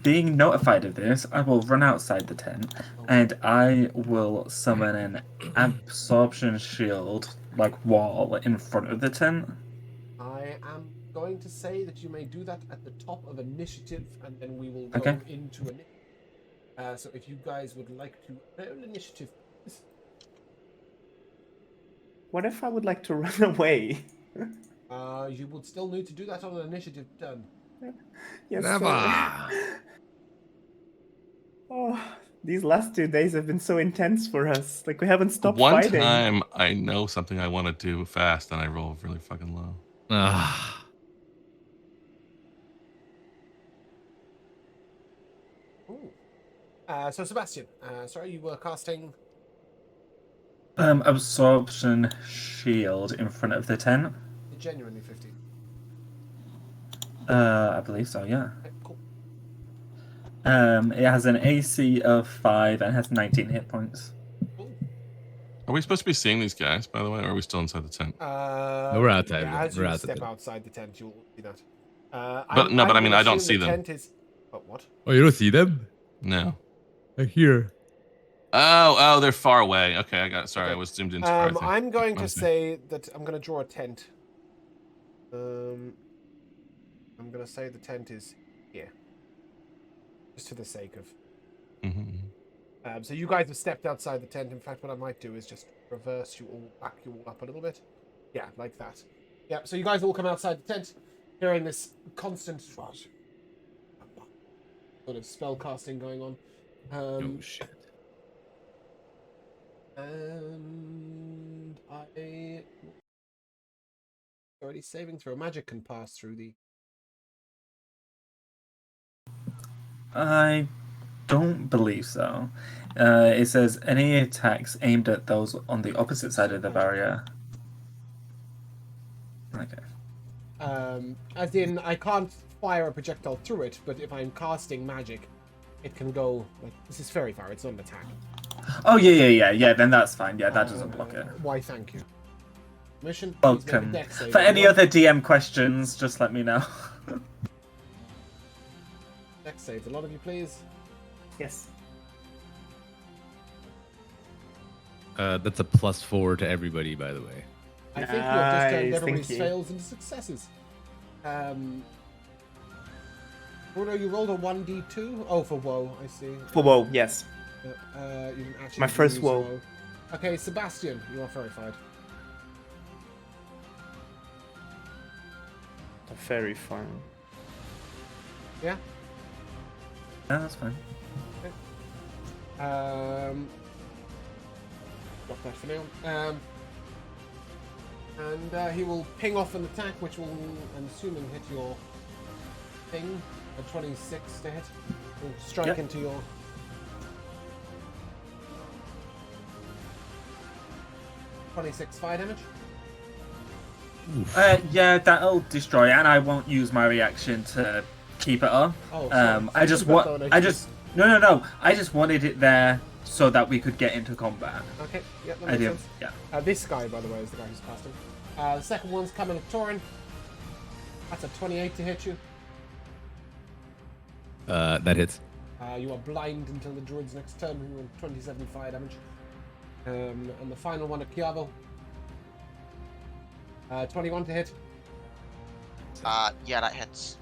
Being notified of this, I will run outside the tent, and I will summon an absorption shield, like wall, in front of the tent. I am going to say that you may do that at the top of initiative, and then we will go Okay. into initiative. So if you guys would like to roll initiative, please. What if I would like to run away? You would still need to do that on an initiative turn. Yes, Never. sir. Oh, these last 2 days have been so intense for us. Like we haven't stopped one fighting. time I know something I want to do fast, and I roll really fucking low. Ah. Ooh. So Sebastian, sorry, you were casting. Absorption shield in front of the tent. Genuinely 15. I believe so, yeah. Okay, cool. It has an AC of 5 and has 19 hit points. Cool. Are we supposed to be seeing these guys, by the way, or are we still inside the tent? No, we're outside. Yeah, as We're you outside step the tent. outside the tent, you'll see that. But no, but I mean, gonna I don't assume see the them. tent is. Oh, what? Oh, you don't see them? No. They're here. Oh, they're far away. Okay, I got it. Sorry, Okay. I was zoomed in too far. I think. I'm going to Honestly. say that I'm going to draw a tent. I'm going to say the tent is here. Just for the sake of. Mhm. So you guys have stepped outside the tent. In fact, what I might do is just reverse you all, back you all up a little bit. Yeah, like that. Yeah, so you guys all come outside the tent, hearing this constant sort of spell casting going on. Oh shit. And I already saving throw. Magic can pass through the. I don't believe so. It says any attacks aimed at those on the opposite side of the barrier. Okay. As in, I can't fire a projectile through it, but if I'm casting magic, it can go like this is fairy fire. It's not an attack. Oh yeah. Then that's fine. Yeah, that doesn't block it. Why? Thank you. Mission. Please make a Welcome. dex save, For any everyone. other DM questions, just let me know. Dex save. A lot of you, please. Yes. That's a +4 to everybody, by the way. I think you have just turned Nice, everybody's thank you. fails into successes. Bruno, you rolled a 1d2. Oh, for woe. I see. For woe, yes. You didn't actually My first use woe. Okay, Sebastian, you are verified. Very fun. Yeah. No, that's fine. Drop that for now. And he will ping off an attack, which will, I'm assuming, hit your thing. A 26 to hit. Will strike Yep. into your. 26 fire damage. Yeah, that'll destroy it, and I won't use my reaction to keep it up. Oh, sorry. I just Beldania. no. I just wanted it there so that we could get into combat. Okay, yeah, that I makes do. sense. Yeah. This guy, by the way, is the guy who's casting. The second one's coming at Torin. That's a 28 to hit you. That hits. You are blind until the druid's next turn. You will 27 fire damage. And the final one at Kiavo. 21 to hit. Yeah, that hits.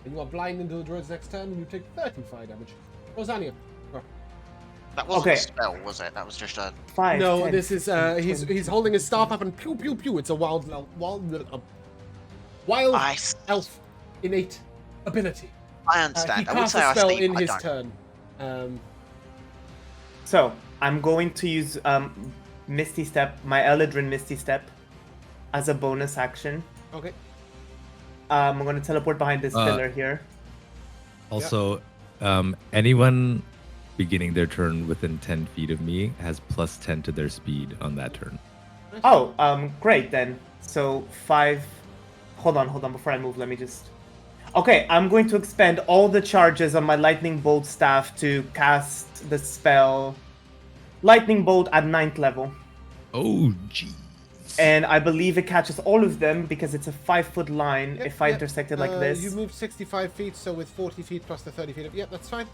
And you are blind until the druid's next turn, and you take 30 fire damage. Rosania. That wasn't Okay. a spell, was it? That was just a. 5. No, 10, this is 15, he's holding his staff up and pew pew pew. It's a wild I, elf innate ability. I He understand. I would casts say a I spell sleep. in I his don't. turn. So I'm going to use Misty Step, my Eldrin Misty Step, as a bonus action. Okay. I'm going to teleport behind this Uh, pillar here. Also, anyone beginning their turn within 10 feet of me has plus 10 to their speed on that turn. Oh, great then. So 5. Hold on. Before I move, let me just. Okay, I'm going to expend all the charges on my Lightning Bolt staff to cast the spell Lightning Bolt at 9th level. Oh, jeez. And I believe it catches all of them because it's a 5-foot line if I intersect it like this. You moved 65 feet, so with 40 feet plus the 30 feet of. Yep, that's fine.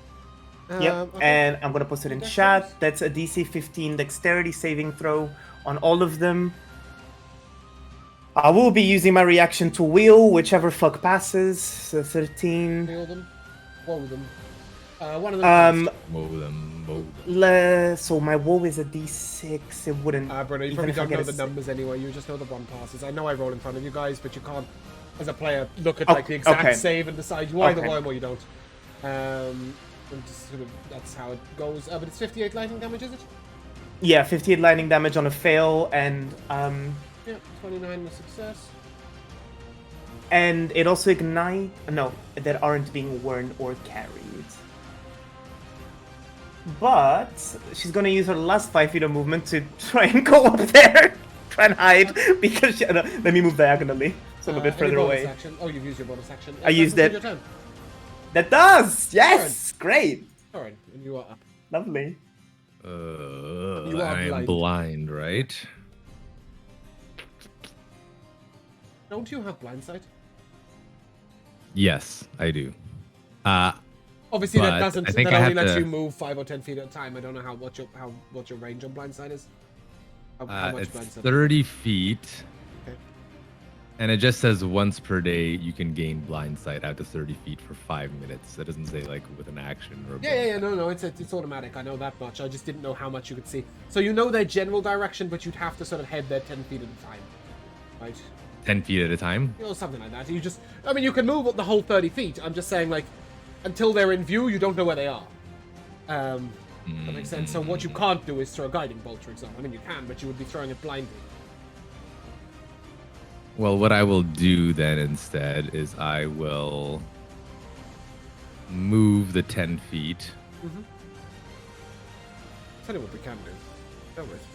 Yep, Okay. and I'm gonna post it in Dex chat. saves? That's a DC 15 dexterity saving throw on all of them. I will be using my reaction to wheel, whichever fuck passes. So 13. Heal them. Woe them. One of them. Mow them. So my woe is a D6. It wouldn't. Bruno, you even probably if I don't get know a the s- numbers anyway. You just know the one passes. I know I roll in front of you guys, but you can't, as a player, look at Oh, like the exact okay. save and decide you either Okay. won or you don't. And just sort of, that's how it goes. But it's 58 lightning damage, is it? Yeah, 58 lightning damage on a fail, and Yeah, 29 was success. it also ignite. No, that aren't being worn or carried. But she's gonna use her last 5 feet of movement to try and go up there, try and hide because let me move diagonally, so I'm a bit Any further bonus away. Action. Oh, you've used your bonus action. I used That's it. your turn. That does, yes, great, Alright, and you are up. lovely. You are I am blind. blind, right? Don't you have blind sight? Yes, I do. Obviously, that But doesn't. I think That I only have lets to- you move 5 or 10 feet at a time. I don't know what your range on blind sight is. How much It's blind sight? 30 feet. Okay. And it just says once per day you can gain blind sight out to 30 feet for 5 minutes. That doesn't say like with an action or. Yeah. No. It's automatic. I know that much. I just didn't know how much you could see. So you know their general direction, but you'd have to sort of head there 10 feet at a time, right? 10 feet at a time. You know, something like that. I mean, you can move the whole 30 feet. I'm just saying, like, until they're in view, you don't know where they are. That makes sense. So what you can't do is throw a guiding bolt, for example. I mean, you can, but you would be throwing it blindly. Well, what I will do then instead is I will move the 10 feet. Tell you what we can do. Go with.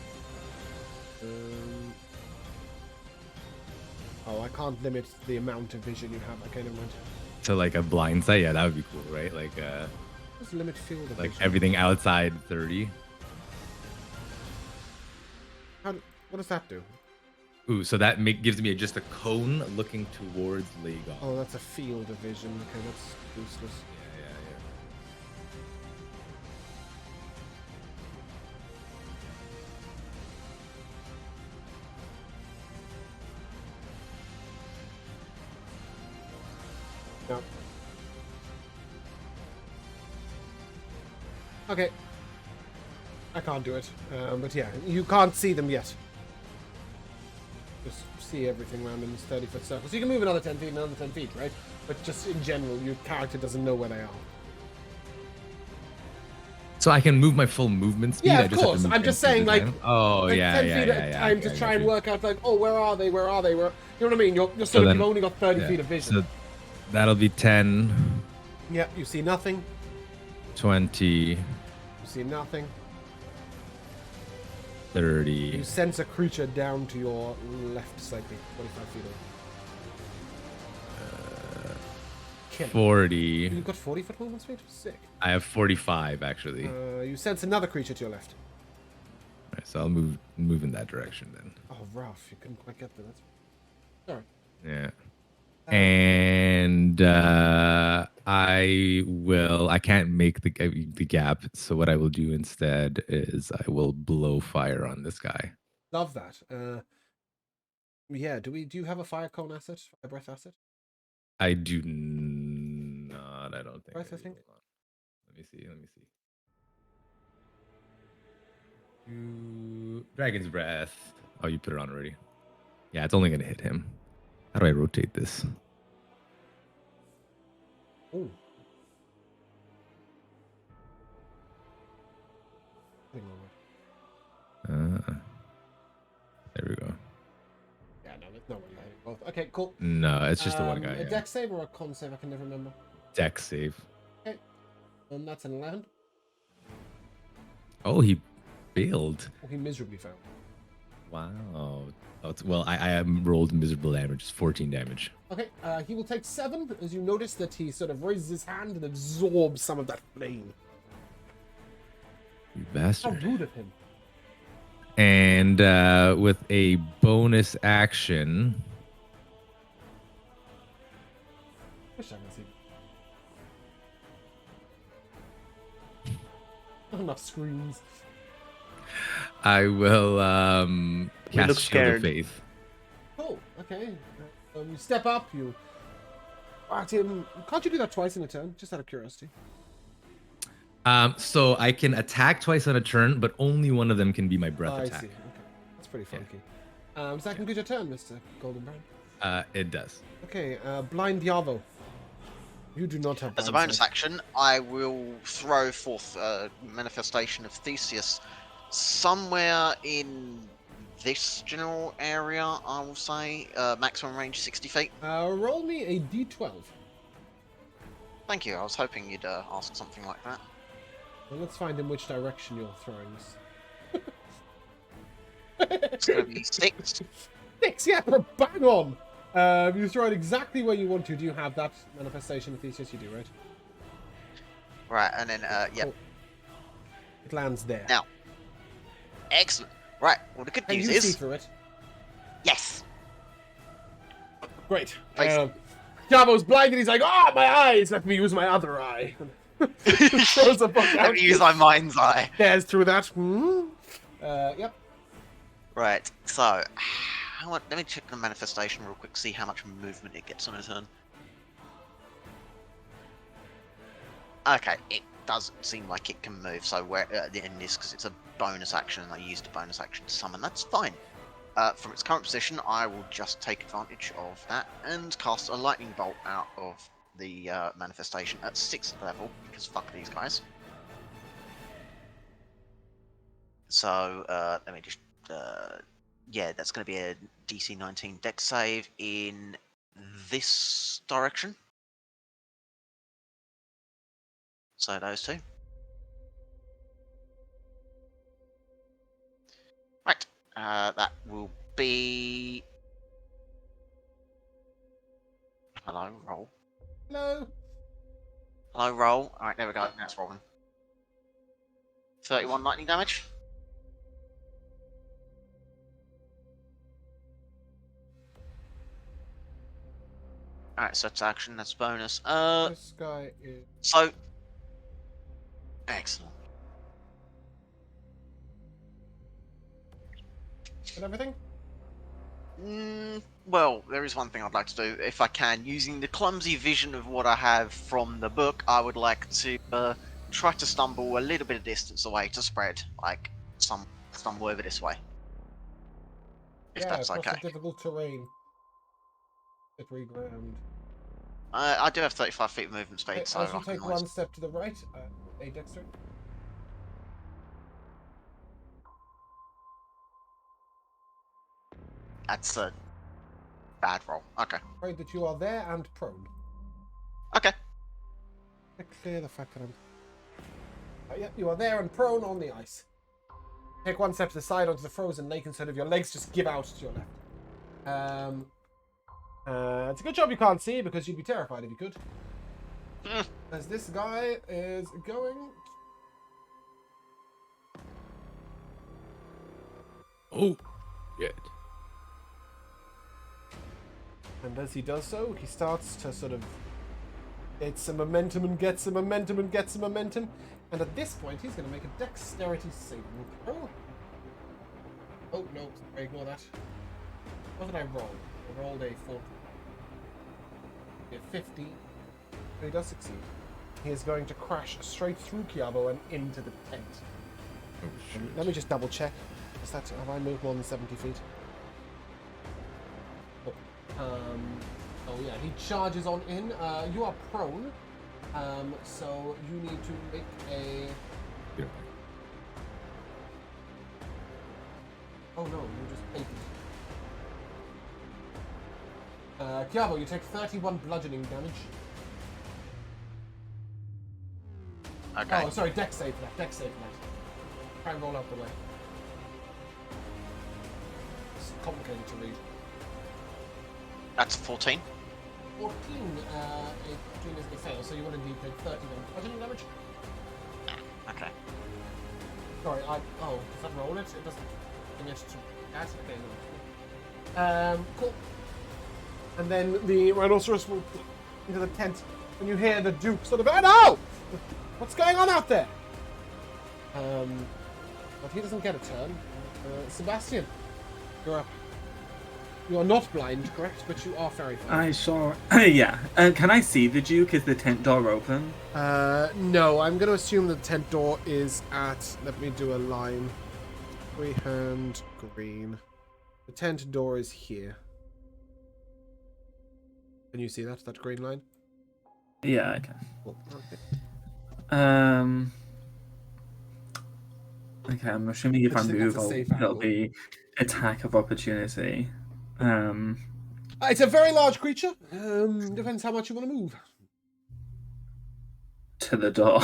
Oh, I can't limit the amount of vision you have. Okay, never mind. To like a blind sight. Yeah, that would be cool, right? Like Just limit field of like vision. everything outside 30. What does that do? Ooh, so that gives me just a cone looking towards Lagon. Oh, that's a field of vision. Okay, that's useless. Yeah. No. Okay. I can't do it. But yeah, you can't see them yet. Just see everything around in this 30-foot circle. So you can move another 10 feet, another 10 feet, right? But just in general, your character doesn't know where they are. So I can move my full movement speed. Yeah, I of just have to course. move I'm 10 just feet at saying, a like, time? Oh, like yeah, 10 yeah, feet yeah, at a yeah. time to Okay, I try got and you. work out, like, oh, where are they? Where are they? Where, you know what I mean? You're So you've then, only got 30 yeah. feet of vision. So that'll be 10, Yeah, you see nothing. 20, You see nothing. 30. You sense a creature down to your left slightly, 45 feet away. Kill it. 40. You've got 40-foot movement speed? Sick. I have 45 actually. You sense another creature to your left. Alright, so I'll move in that direction then. Oh, Ralph, you couldn't quite get there. That's sorry. Yeah. And I can't make the gap, so what I will do instead is I will blow fire on this guy. Love that. Yeah, do you have a fire cone asset? A breath asset? I do not, I don't think. Breath, I think. Hold on. Let me see. Dragon's Breath. Oh, you put it on already. Yeah, it's only gonna hit him. How do I rotate this? Oh. There we go. Yeah, no, there's no way you're hitting both. Okay, cool. No, it's just the one guy. A Yeah. deck save or a con save? I can never remember. Deck save. Okay. And that's an 11. Oh, he failed. Oh, he miserably failed. Wow. Oh, well, I rolled miserable damage. It's 14 damage. Okay, he will take 7 as you notice that he sort of raises his hand and absorbs some of that flame. You How bastard. rude of him. And with a bonus action, Wish I could see. Not enough screens. I will look cast Shield of scared. Faith. Cool, okay. You step up, you at him. Can't you do that twice in a turn? Just out of curiosity. So I can attack twice on a turn, but only one of them can be my breath I attack. see. Okay, that's pretty funky. Does that conclude your turn, Mr. Goldenbrand? It does. Okay, Blind Yavo. You do not have As a blind bonus sight. action, I will throw forth a manifestation of Theseus somewhere in this general area, I will say. Maximum range 60 feet. Roll me a d12. Thank you, I was hoping you'd ask something like that. Well, let's find in which direction you're throwing this. It's going to be 6. 6, yeah, we're bang on. You throw it exactly where you want to. Do you have that manifestation of Theseus? You do, right? Right, and then, yep. Cool. It lands there. Now, excellent. Right, well, the good Can news you see is, through it? yes. Great. Thanks. Javo's blind and he's like, "Ah, my eyes! Let me use my other eye." Throws the book Let out. me use my mind's eye. Stares through that. Yep. Right, so, let me check the manifestation real quick, see how much movement it gets on a turn. Okay, it doesn't seem like it can move, so we're in this, because it's a bonus action, and I used a bonus action to summon, that's fine. From its current position, I will just take advantage of that and cast a lightning bolt out of the manifestation at 6th level, because fuck these guys. So, let me just... yeah, that's going to be a DC 19 dex save in this direction. So those two. Right, that will be... Hello, roll. Hello. Hello, roll. Alright, there we go, that's rolling. 31 lightning damage. Alright, so that's action, that's bonus. This guy is. So... Excellent. And everything. Well, there is one thing I'd like to do, if I can. Using the clumsy vision of what I have from the book, I would like to try to stumble a little bit of distance away to spread, like, stumble over this way. If that's across okay. the difficult terrain. Slippery ground. I do have 35 feet of movement speed, Okay, so as I you can take always... one step to the right, a dexter. That's a bad roll. Okay. Right, that you are there and prone. Okay. Clear the fact that I'm... yep, you are there and prone on the ice. Take one step to the side onto the frozen lake instead of your legs just give out to your left. It's a good job you can't see because you'd be terrified if you could. As this guy is going... Oh, shit. And as he does so, he starts to sort of get some momentum and get some momentum and get some momentum. And at this point, he's going to make a dexterity saving throw. Oh, no, sorry, ignore that. What did I roll? I rolled a 40. A 50. But he does succeed. He is going to crash straight through Kiabo and into the tent. Oh, shit. Let me just double check. Is that, have I moved more than 70 feet? Oh yeah, he charges on in. You are prone, so you need to make a... Yeah. Oh no, you just ate it. Kiabo, you take 31 bludgeoning damage. Okay. Oh, sorry, dex save for that, dex save for that. Try and roll out the way. It's complicated to read. That's 14. 14, it fails, so you will indeed take 30 bludgeoning damage. Okay. Sorry, does that roll it? It doesn't bring it to that? Okay, no. Cool. And then the rhinoceros will into the tent, and you hear the Duke sort of, oh no! What's going on out there? But he doesn't get a turn. Sebastian, you're up. You are not blind, correct? But you are fairy fire. I saw. Yeah. Can I see the Duke? Is the tent door open? No, I'm going to assume the tent door is at... Let me do a line. Freehand green. The tent door is here. Can you see that? That green line? Yeah, I can. Cool. Okay. Okay, I'm assuming if I I just think move, that's a safe it'll angle. be attack of opportunity. It's a very large creature. Depends how much you want to move. To the door.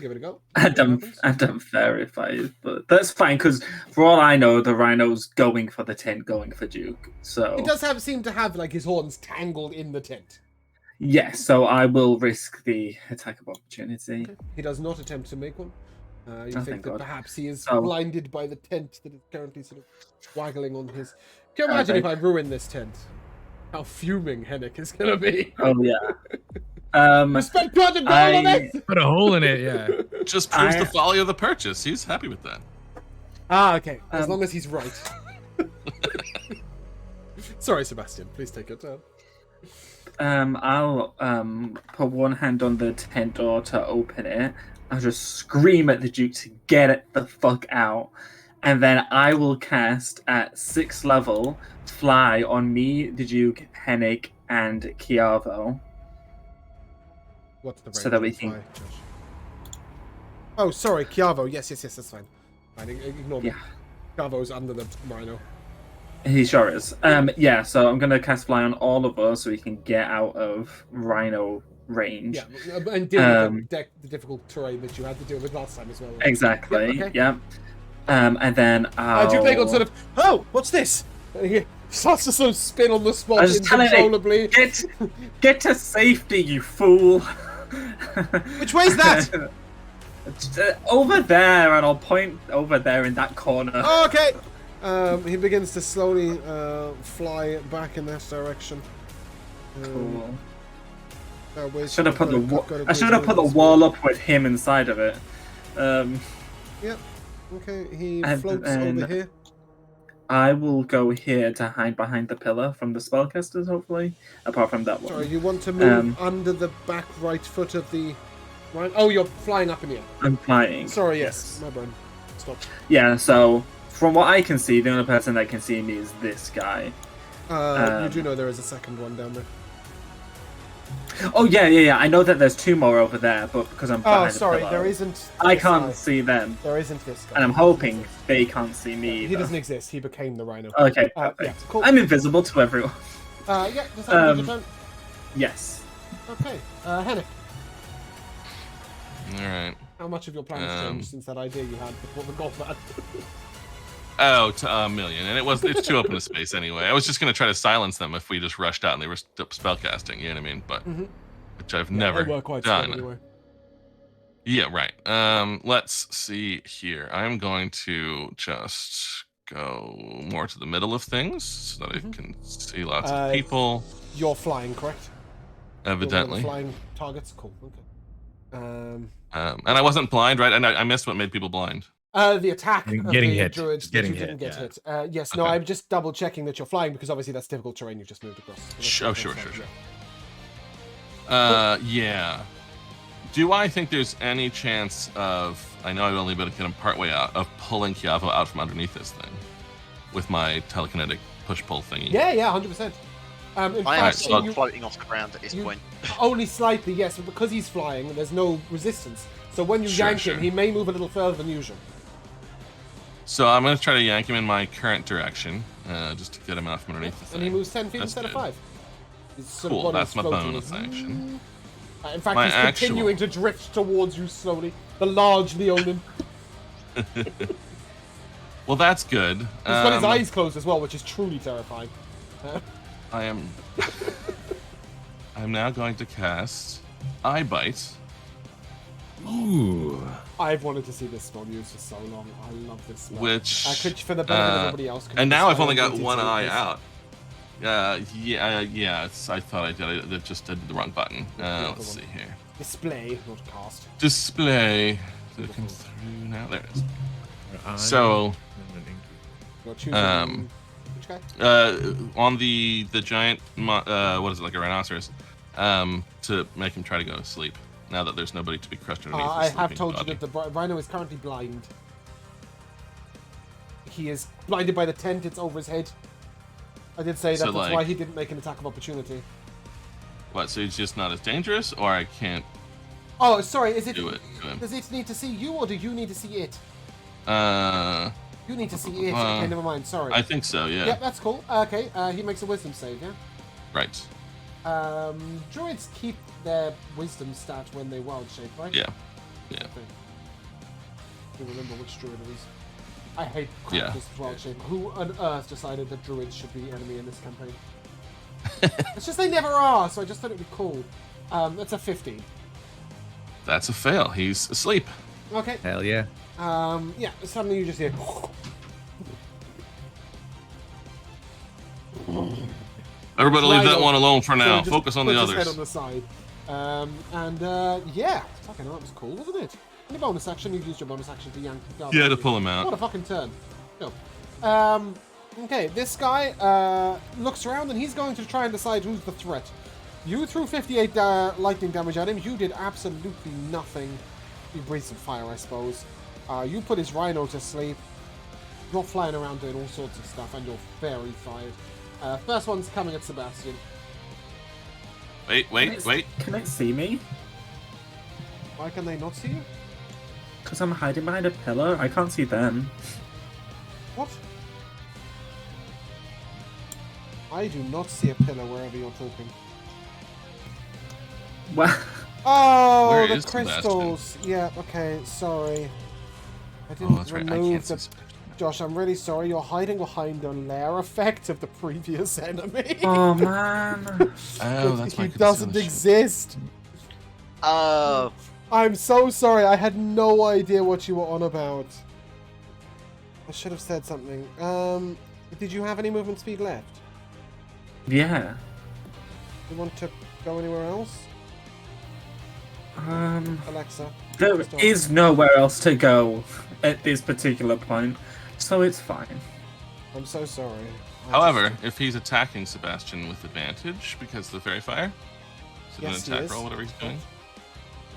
Give it a go. And I'm verified, but that's fine because for all I know, the rhino's going for the tent, going for Duke. So It does seem to have like his horns tangled in the tent. yes, so I will risk the attack of opportunity. Okay. He does not attempt to make one. You Oh, think thank that God. perhaps he is So- blinded by the tent that is currently sort of waggling on his... Can you imagine if I ruin this tent? How fuming Hennick is going to be. Oh yeah. You spent 200 gold on it! Put a hole in it, yeah. Just proves the folly of the purchase. He's happy with that. Ah, okay. As Um, long as he's right. Sorry, Sebastian. Please take your turn. I'll put one hand on the tent door to open it. I'll just scream at the Duke to get it the fuck out. And then I will cast at 6th level Fly on me, the Duke, Hennick, and Kiavo. What's the range So that we on can- fly, Josh? Oh, sorry, Kiavo. Yes, that's fine. Fine, ignore me. Yeah. Kiavo's under the rhino. He sure is. Yeah, so I'm gonna cast Fly on all of us so we can get out of Rhino range. Yeah, and deal with the difficult terrain that you had to deal with last time as well. Right? Exactly. Yep, okay. Yeah. And then Duke Legon sort of, oh, what's this? And he starts to sort of spin on the spot I was telling you, uncontrollably. get to safety, you fool. Which way's that? Over there, and I'll point over there in that corner. Oh, okay. He begins to slowly fly back in that direction. Cool. I Should have put the wall up with him inside of it. Yep. Okay, he And floats then- over here. I will go here to hide behind the pillar from the spellcasters, hopefully. Apart from that one. Sorry, you want to move under the back right foot of the... Right? Oh, you're flying up in the air. I'm flying. Sorry, yes. My brain. Stop. Yeah, so from what I can see, the only person that can see me is this guy. You do know there is a second one down there. Oh yeah. I know that there's 2 more over there, but because I'm Oh, behind sorry, the pillar, there isn't. I this can't guy. see them, There isn't this guy. and I'm He doesn't hoping exist. they can't see me. He either. doesn't exist. He became the rhino. Okay, Yeah, perfect. cool. I'm invisible to everyone. Yeah, just have a turn. Yes. Okay, Henrik, All right. how much of your plan has changed since that idea you had before the golf man? Oh, to a million, and it's too open a space anyway. I was just gonna try to silence them if we just rushed out and they were spellcasting. You know what I mean? But which I've never They were quite done. scared anyway. Yeah, right. Let's see here. I'm going to just go more to the middle of things so that I can see lots of people. You're flying, correct? You're one of the Evidently. flying targets. Cool. Okay. And I wasn't blind, right? And I missed what made people blind. The attack of Getting the hit. druid that Getting you didn't hit, get yeah. hit. Yes, no, Okay. I'm just double checking that you're flying because obviously that's difficult terrain you've just moved across. So Sure. yeah. Yeah. Do I think there's any chance of, I know I've only been able to get him partway out, of pulling Kiavo out from underneath this thing with my telekinetic push-pull thingy? Yeah, 100%. In I am fact, still you- floating off the ground at this you- point. only slightly, yes, but because he's flying, there's no resistance. So when you yank Sure. him, he may move a little further than usual. So I'm going to try to yank him in my current direction, just to get him out from underneath the thing. And he moves 10 feet That's instead of good. 5. His sort of Cool, body that's is my floating. bonus action. In fact, My he's actual- continuing to drift towards you slowly. The large Leonin. Well, that's good. He's got his eyes closed as well, which is truly terrifying. I am... I'm now going to cast Eye Bite. Ooh. I've wanted to see this spell used for so long. I love this spell. Which, could, for the benefit of everybody else. could and you now I've describe only got what one detail eye it is? out. I thought I did. I just did the wrong button. Let's see here. Display, not cast. Display. Did it come through now? There it is. So, You're choosing which guy? on the giant, what is it, like a rhinoceros, to make him try to go to sleep. Now that there's nobody to be crushed underneath. I his have sleeping told body. you that the rhino is currently blind. He is blinded by the tent. It's over his head. I did say that. So, That's like- why he didn't make an attack of opportunity. What? So he's just not as dangerous, or I can't Oh, sorry. Is it? do it to him? Does it need to see you, or do you need to see it? Uh, You need to see it. Okay, never mind. Sorry. I think so. Yeah. Yep, that's cool. Okay, he makes a wisdom save. Yeah. Right. Druids keep their wisdom stat when they wild shape, right? Yeah. Yeah. Okay. I remember which druid it is. I hate Yeah. this wild shape. Who on earth decided that druids should be enemy in this campaign? It's just they never are, so I just thought it'd be cool. That's a 15. That's a fail. He's asleep. Okay. Hell yeah. Yeah, suddenly you just hear. Everybody leave that Rhino. one alone for now. So he just Focus on the puts his head others. on the side. Yeah, fucking hell, that was cool, wasn't it? Any bonus action? You've used your bonus action to yank the guard. Yeah, to pull him out. What a fucking turn. No. Okay, this guy looks around and he's going to try and decide who's the threat. You threw 58 lightning damage at him. You did absolutely nothing. You breathed some fire, I suppose. You put his rhino to sleep. You're flying around doing all sorts of stuff and you're very tired. First one's coming at Sebastian. Wait. Can it see me? Why can they not see you? Because I'm hiding behind a pillar. I can't see them. What? I do not see a pillar wherever you're talking. Well, Oh, Where the is Sebastian? crystals. Yeah, okay, sorry. I Oh, didn't that's right. I remove can't see the... Sebastian. Josh, I'm really sorry. You're hiding behind the lair effect of the previous enemy. oh man. Oh, that's my he doesn't concealment. exist. I'm so sorry. I had no idea what you were on about. I should have said something. Did you have any movement speed left? Yeah. You want to go anywhere else? Alexa. There stop. is nowhere else to go at this particular point, so it's fine. I'm so sorry. However, if he's attacking Sebastian with advantage because of the fairy fire, is it Yes, he an attack is. roll, whatever he's doing?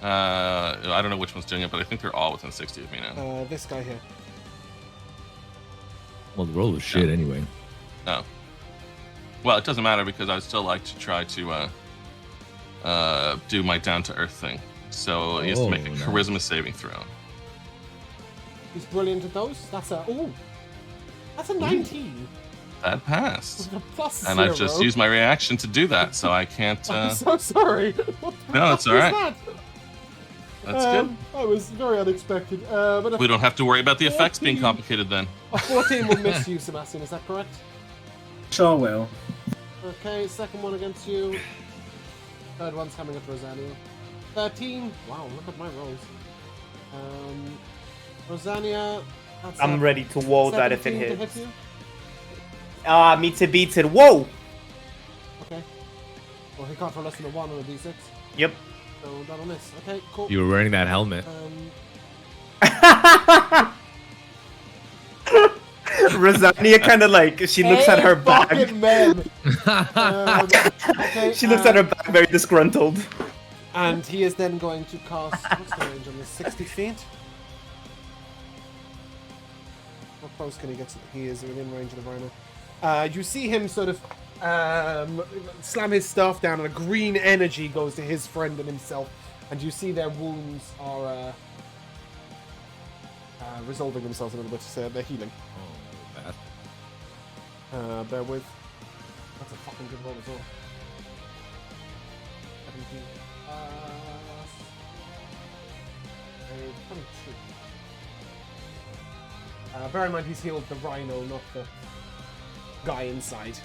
I don't know which one's doing it, but I think they're all within 60 of me now. This guy here. Well, the roll was shit anyway. Oh. Well, it doesn't matter because I'd still like to try to do my down to earth thing. So he has to make a nice. charisma saving throw. He's brilliant at those. That's a 19. That passed. With a plus And 0. I've just used my reaction to do that, so I can't. I'm so sorry. What the No, fuck it's all was right. that? That's good. That was very unexpected. But We don't have to worry about the effects being 14. complicated then. a 14 will miss you, Sebastian. Is that correct? Sure will. Okay, second one against you. Third one's coming at Rosanio. 13. Wow, look at my rolls. Rosania. That's I'm ready to wall that if it 17 to hits. hit you. Me to beat it. Whoa! Okay. Well, he can't roll less than a 1 on a d6. Yep. So that'll miss. Okay, cool. You were wearing that helmet. Rosania kind of like, she looks at her bag. Fucking men. Okay, She looks at her bag very disgruntled. and he is then going to cast. What's the range on this? 60 feet? How close can he get? He is within range of the rhino. You see him sort of slam his staff down, and a green energy goes to his friend and himself. And you see their wounds are resolving themselves a little bit, so they're healing. Oh, bad. Bear with. That's a fucking good roll as well. 17. 22. Bear in mind he's healed the rhino, not the guy inside.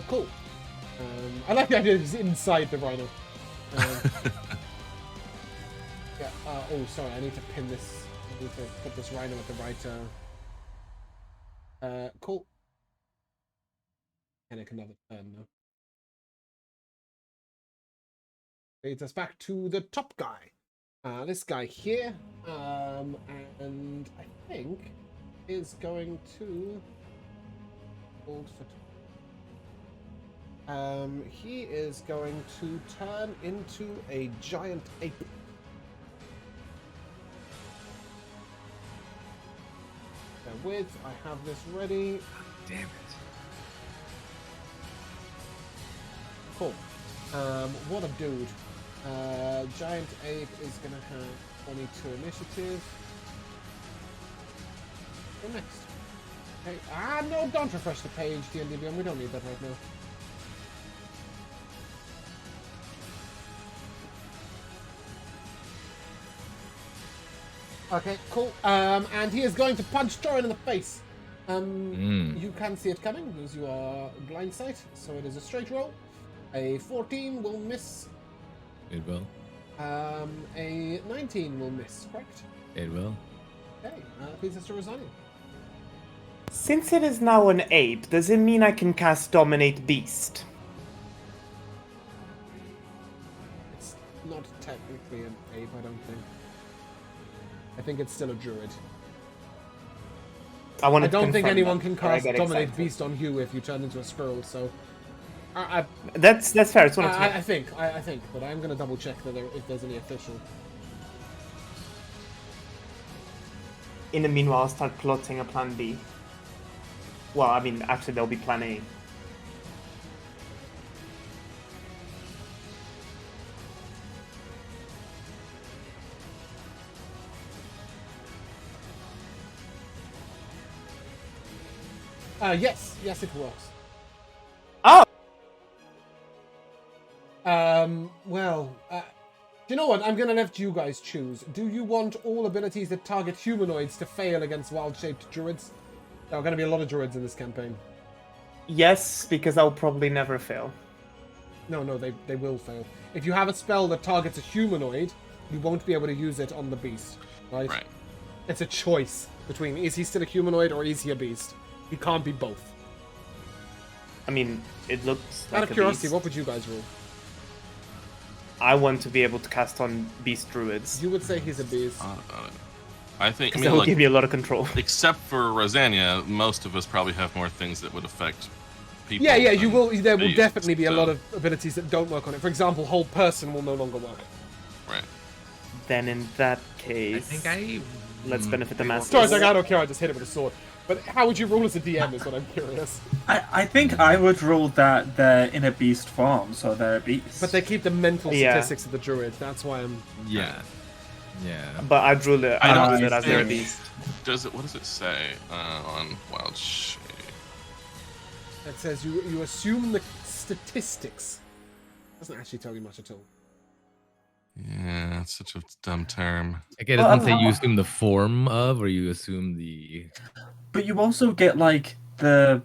Cool. I like the idea that he's inside the rhino. Yeah. Oh, sorry. I need to pin this. I need to put this rhino at the right. Cool. And another turn now. Leads us back to the top guy. This guy here, and I think is going to hold for. He is going to turn into a giant ape. Bear with, I have this ready. Damn it. Cool. What a dude. Giant ape is gonna have 22 initiative. Go next. Okay. No, don't refresh the page, D&D. We don't need that right now. Okay, cool. And he is going to punch Joran in the face. You can see it coming because you are blind sight, so it is a straight roll. A 14 will miss. It will. A 19 will miss, correct? It will. Okay, please, Mr. Rosani. Since it is now an ape, does it mean I can cast Dominate Beast? It's not technically an ape, I don't think. I think it's still a druid. I I don't think anyone can before I cast get Dominate excited. Beast on you if you turn into a squirrel, so... That's fair. It's one of I think, but I'm going to double check that if there's any official. In the meanwhile, I'll start plotting a plan B. Well, I mean, actually, there'll be plan A. Yes, it works. Oh! Well, do you know what? I'm gonna let you guys choose. Do you want all abilities that target humanoids to fail against wild-shaped druids? There are gonna be a lot of druids in this campaign. Yes, because I'll probably never fail. No, they will fail. If you have a spell that targets a humanoid, you won't be able to use it on the beast, right? Right. It's a choice between is he still a humanoid or is he a beast? He can't be both. I mean, it looks like Out of a curiosity, beast. what would you guys rule? I want to be able to cast on beast druids. You would say he's a beast. I think. I Because mean, that will look, give me a lot of control. except for Rosania, most of us probably have more things that would affect people. Yeah, you than will. There will beasts, definitely be a so- lot of abilities that don't work on it. For example, whole person will no longer work. Right. Then in that I case... think I let's benefit the masses. Torrance, like, I don't care, I just hit it with a sword. But how would you rule as a DM is what I'm curious. I think I would rule that they're in a beast form, so they're a beast. But they keep the mental Yeah. statistics of the druid, that's why I'm... Yeah. Yeah. But I'd rule it. I don't I'd rule it as they're a think- beast. What does it say on Wild Shape? It says you assume the statistics. Doesn't actually tell you much at all. Yeah, it's such a dumb term. Like, it doesn't say you assume the form of, or you assume the. But you also get like the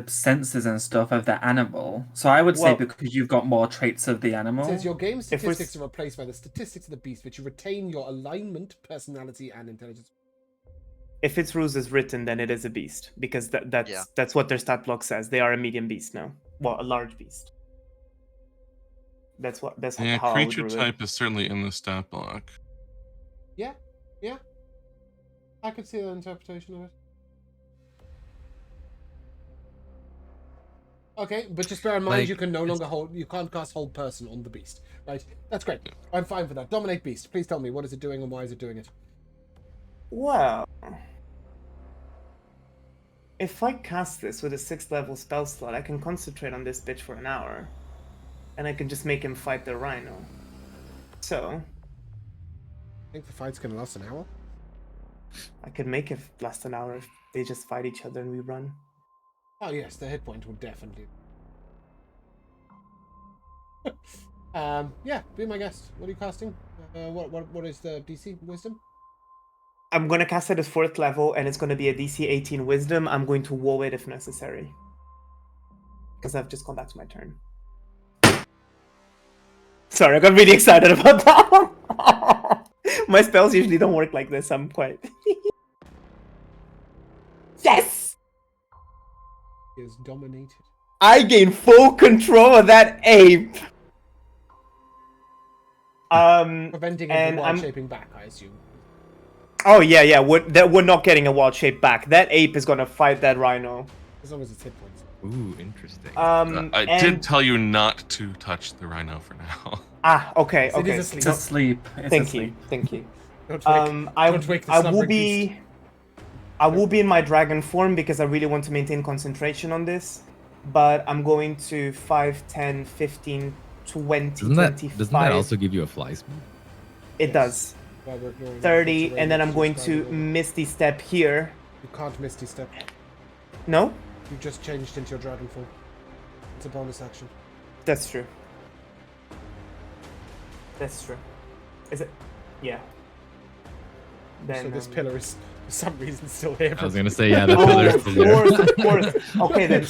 senses and stuff of the animal. So I would say Well- because you've got more traits of the It animal. says your game we're statistics are replaced by the statistics of the beast, but you retain your alignment, personality, and intelligence. If its rules is written, then it is a beast because that's Yeah. that's what their stat block says. They are a medium beast now. Well, a large beast. That's Yeah, how I would creature rule it. type is certainly in the stat block. Yeah, yeah. I could see the interpretation of it. Okay, but just bear in mind Like, you can no longer you can't cast hold person on the beast, right? That's great. I'm fine for that. Dominate beast. Please tell me what is it doing and why is it doing it? Well, if I cast this with a 6th level spell slot, I can concentrate on this bitch for an hour, and I can just make him fight the rhino. So I think the fight's gonna last an hour. I could make it last an hour if they just fight each other and we run. Oh yes, the hit point will definitely. Yeah, be my guest. What are you casting? What is the DC wisdom? I'm gonna cast it at 4th level, and it's gonna be a DC 18 Wisdom. I'm going to woe it if necessary, because I've just gone back to my turn. Sorry, I got really excited about that. My spells usually don't work like this. I'm quite. Yes! He is dominated. I gain full control of that ape. Preventing him and from I'm. wild shaping back, I assume. Oh yeah. We're not getting a wild shape back. That ape is gonna fight that rhino. As long as it's hit points. Ooh, interesting. I did and- tell you not to touch the rhino for now. Ah, okay, So it okay. is asleep. It's asleep. It's Thank asleep. you, thank you. Don't wake, don't wake the I will slumbering be beast. I will be in my dragon form because I really want to maintain concentration on this. But I'm going to 5, 10, 15, 20, doesn't that 25. also give you a fly speed? It does. While we're ignoring the 30, terrain and then I'm that's going described to earlier. Misty Step here. You can't misty step. No? You just changed into your dragon form. It's a bonus action. That's true. That's true. Is it? Yeah. Then, So this pillar is for some reason still here. I was gonna say, yeah, the Oh, pillar's of still there. course, of course. Okay, then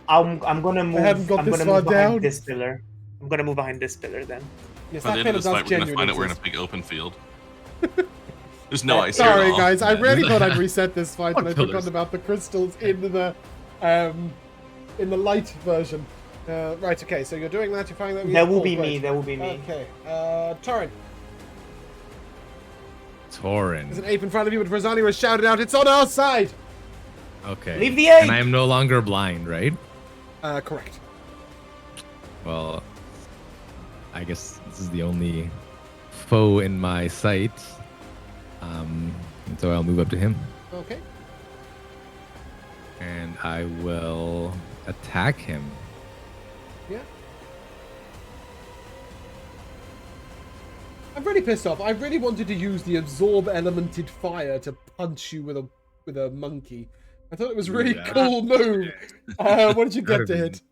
I'm gonna move. hadn't got I'm this gonna far move behind down. this pillar. I'm gonna move behind this pillar then. Yes, By that the end pillar of this does fight, we're gonna genuinely find out we're in a exist. big open field. There's no ice here at Sorry all. guys, I Yeah. really thought I'd reset this fight, Fuck but I pillars. forgot about the crystals in the light version. Right, okay, so you're doing that, you're finding that. That will cool, be great. me. That will be me. Okay, Torrin, Tauren. there's an ape in front of you, but Rosalia has shouted out, it's on our side! Okay. Leave the ape! And I am no longer blind, right? Correct. Well, I guess this is the only foe in my sight. And so I'll move up to him. Okay. And I will attack him. Yeah. I'm really pissed off. I really wanted to use the absorb elemented fire to punch you with a monkey. I thought it was a really Yeah. cool move. What did you get That'd to have hit?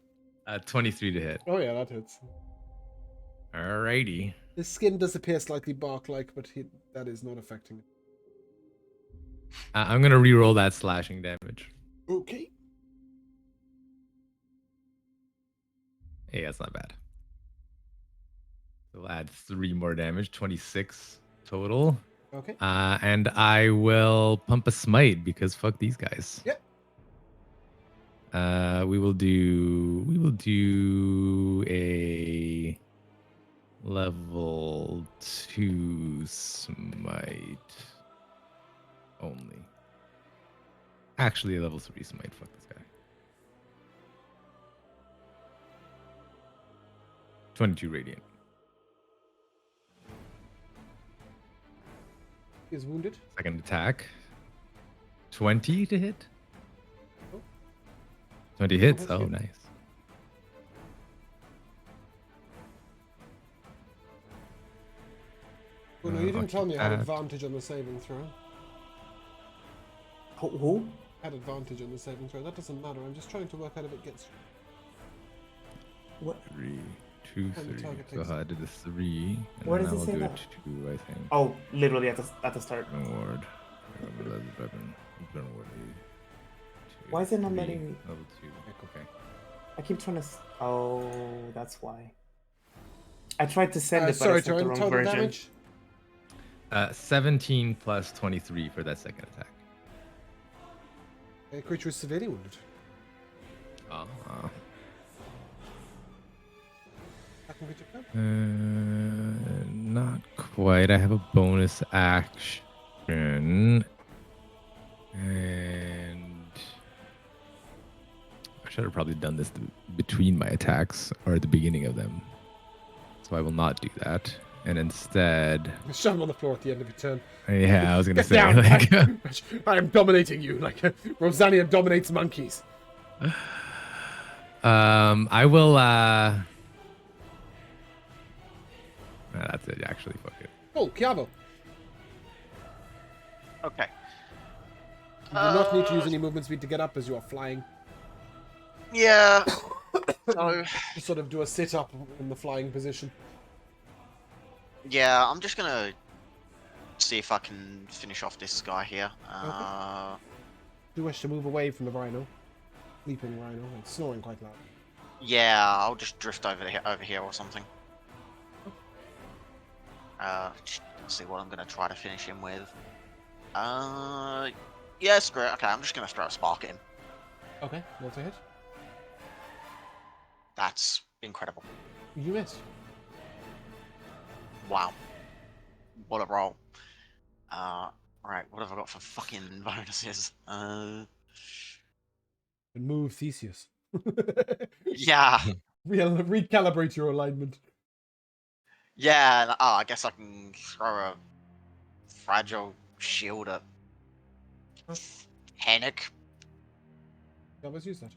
23 to hit. Oh yeah, that hits. Alrighty. His skin does appear slightly bark-like, but that is not affecting it. I'm gonna re-roll that slashing damage. Okay. Hey, that's not bad. We'll add 3 more damage, 26 total. Okay. And I will pump a smite because fuck these guys. Yep. We will do a level 2 smite only. Actually, a level 3 smite. Fuck this guy. 22 radiant. He is wounded. Second attack. 20 to hit. Oh. 20 hits. hits Oh, you. nice. Oh no, you didn't tell me I had that. advantage on the saving throw. Who? Had advantage on the saving throw. That doesn't matter. I'm just trying to work out if it gets. What? 3, 2, And the 3. target So takes- I did the 3. And Where then does it I'll say do that? it 2, I think. Oh, literally at the start. Award. Weapon. Award. Why is it not 3, letting me- Level 2. Okay. I keep trying to. Oh, that's why. I tried to send it, but Sorry, I sent the Torin, wrong total version. damage? 17 plus 23 for that second attack. A creature is severely wounded. Attacking creature go. Not quite. I have a bonus action. And I should have probably done this between my attacks or at the beginning of them. So I will not do that. And instead, Shove him on the floor at the end of your turn. yeah, I was gonna Get say, down! like, I am dominating you like Rosanna dominates monkeys. I will. That's it. Actually, fuck it. Oh, Chiavo. Okay. You do not need to use any movement speed to get up as you are flying. Yeah. So, Just sort of do a sit up in the flying position. yeah, I'm just gonna see if I can finish off this guy here. Do you wish to move away from the rhino? Sleeping rhino. It's snoring quite loud. Yeah, I'll just drift over here or something. Just see what I'm gonna try to finish him with. Yeah, screw it. Okay, I'm just gonna throw a spark at him. Okay, roll to hit. That's incredible. You miss. Wow. What a roll. Alright, what have I got for fucking bonuses? And move Theseus. Yeah. Recalibrate your alignment. Yeah, oh, I guess I can throw a fragile shield at Hennick. Yeah, let's use that.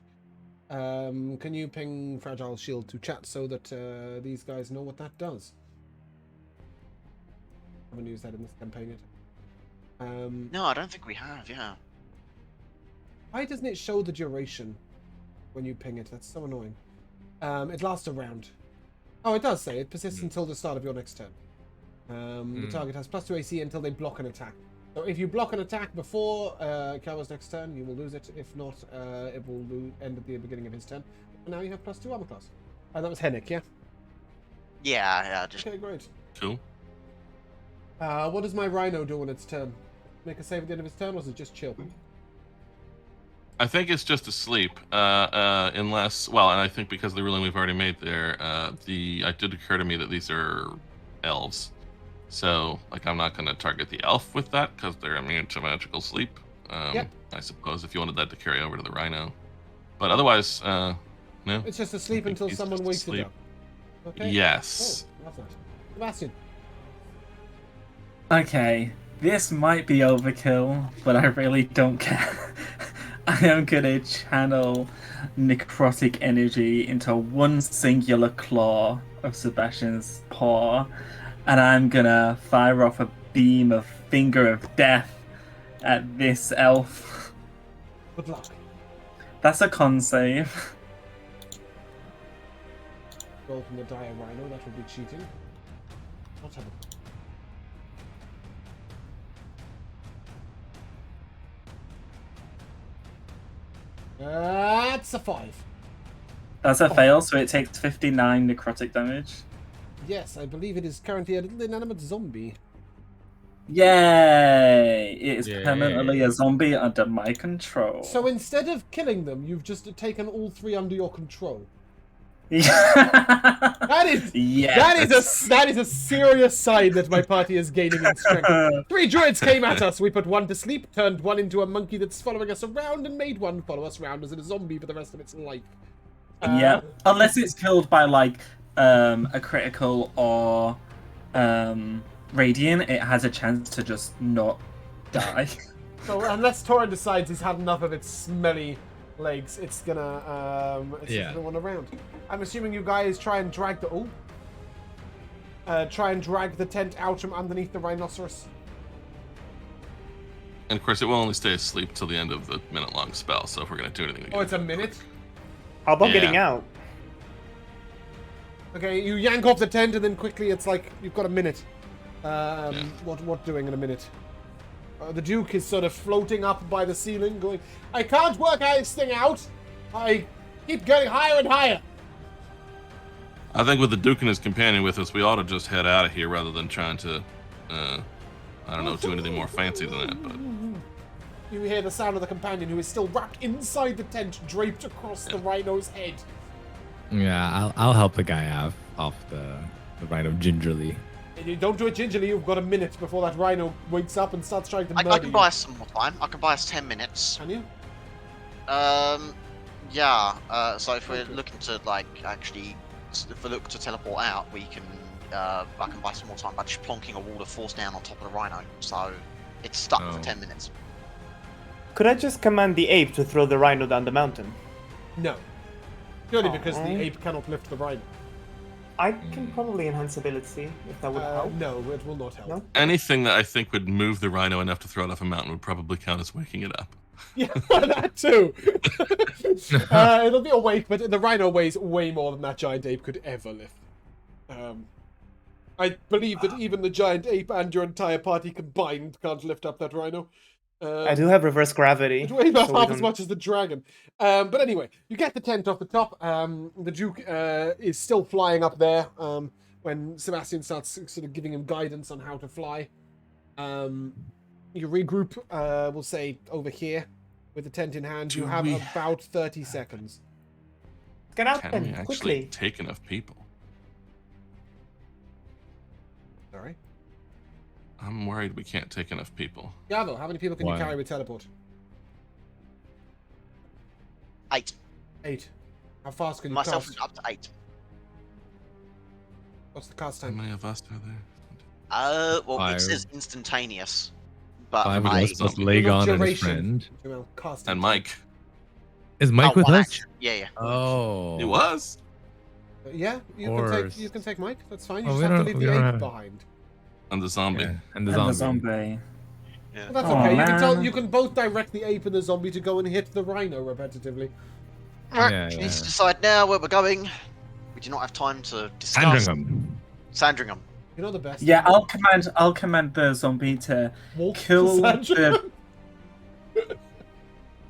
Can you ping Fragile Shield to chat so that these guys know what that does? Haven't used that in this campaign yet. No, I don't think we have, yeah. Why doesn't it show the duration when you ping it? That's so annoying. It lasts a round. Oh, it does say it persists until the start of your next turn. The target has +2 AC until they block an attack. So if you block an attack before Calva's next turn, you will lose it. If not, it will end at the beginning of his turn. And now you have +2 armor class. That was Hennick, yeah? Yeah, just Okay, great. Cool. What does my Rhino do on its turn? Make a save at the end of its turn, or is it just chill? I think it's just asleep, unless, well, and I think because of the ruling we've already made there, it did occur to me that these are elves. So, like, I'm not going to target the elf with that because they're immune to magical sleep. Yep. I suppose if you wanted that to carry over to the rhino. But otherwise, no. It's just asleep I think until he's someone just wakes it asleep. up. Okay. Yes. Oh, love that. Sebastian. Okay, this might be overkill, but I really don't care. I am gonna channel necrotic enery into one singular claw of Sebastian's paw, and I'm gonna fire off a beam of Finger of Death at this elf. Good luck. That's a con save. Roll from the dire Rhino, that would be cheating. Not having. That's a 5. That's a fail, so it takes 59 necrotic damage. Yes, I believe it is currently a little inanimate zombie. Yay! It is Yay. permanently a zombie under my control. So instead of killing them, you've just taken all 3 under your control. that That is yes. that is a serious sign that my party is gaining in strength. 3 druids came at us. We put one to sleep, turned one into a monkey that's following us around, and made one follow us around as a zombie for the rest of its life. Yeah, unless it's killed by like a critical or radiant, it has a chance to just not die. So unless Torin decides he's had enough of its smelly legs, it's gonna want around. I'm assuming you guys try and drag the tent out from underneath the rhinoceros. And of course, it will only stay asleep till the end of the minute-long spell. So if we're gonna do anything, we Oh, it's a gotta do it minute? quick. How about Yeah. getting out? Okay, you yank off the tent and then quickly it's like you've got a minute. What doing in a minute? The Duke is sort of floating up by the ceiling, going, I can't work this thing out. I keep getting higher and higher. I think with the Duke and his companion with us, we ought to just head out of here rather than trying to, I don't know, do anything more fancy than that. But You hear the sound of the companion who is still wrapped inside the tent, draped across the rhino's head. Yeah, I'll help the guy out off the rhino gingerly. And you don't do it gingerly, you've got a minute before that rhino wakes up and starts trying to I murder can you. buy us some more time. I can buy us 10 minutes. Can you? Yeah. So if we're looking to actually, if we look to teleport out, we can. I can buy some more time by just plonking a wall of force down on top of the rhino. So it's stuck for 10 minutes. Could I just command the ape to throw the rhino down the mountain? No. Purely because the Aw. ape cannot lift the rhino. I can probably enhance ability if that would help. No, it will not help. No? anything that I think would move the rhino enough to throw it off a mountain would probably count as waking it up. Yeah, that too. It'll be awake, but the rhino weighs way more than that giant ape could ever lift. I believe that even the giant ape and your entire party combined can't lift up that rhino. I do have reverse gravity. It weighs about so we half as don't- much as the dragon. But anyway, you get the tent off the top. The Duke is still flying up there when Sebastian starts sort of giving him guidance on how to fly. You regroup, we'll say, over here with the tent in hand. You Do have we- about 30 seconds. Get out Can we then, actually quickly. take enough people? Sorry? I'm worried we can't take enough people. Yavo, how many people can you Why? carry with teleport? 8. 8. How fast can you Myself cast? is up to 8. What's the cast How time? many of us are there? Well, Five. it says instantaneous, but 5 of I. us plus Not Lagon and his duration. friend. Well, cast And time. Mike. Is Mike Oh, with one us? action. Yeah. Oh. He was? Yeah, Or- you can take Mike. That's fine. You Oh, just we have to don't- leave we the don't ape have- behind. And the zombie. Yeah, and the And the zombie. zombie. Well, that's Oh, okay. You can tell. man. You can both direct the ape and the zombie to go and hit the rhino repetitively. Alright, Yeah, we yeah. need to decide now where we're going. We do not have time to discuss. Sandringham. Sandringham. You know the best. Yeah, I'll command the zombie to Walk kill to Sandringham. the.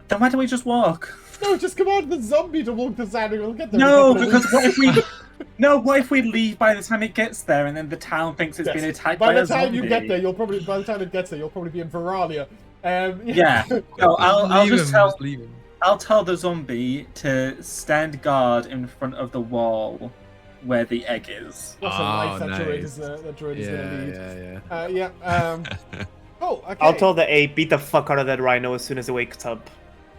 Then why don't we just walk? No, just command the zombie to walk to Sandringham. We'll get there. in a No, couple of because what weeks. if we? No, what if we leave by the time it gets there, and then the town thinks it's Yes. been attacked By by the a time zombie? you get there, by the time it gets there, you'll probably be in Veralia. Yeah. No, I'll Leave just him, tell. just leave him. I'll tell the zombie to stand guard in front of the wall where the egg is. What's a Oh, life that druid nice. is gonna lead. Yeah. Yeah. Oh, okay. I'll tell the ape, beat the fuck out of that rhino as soon as it wakes up.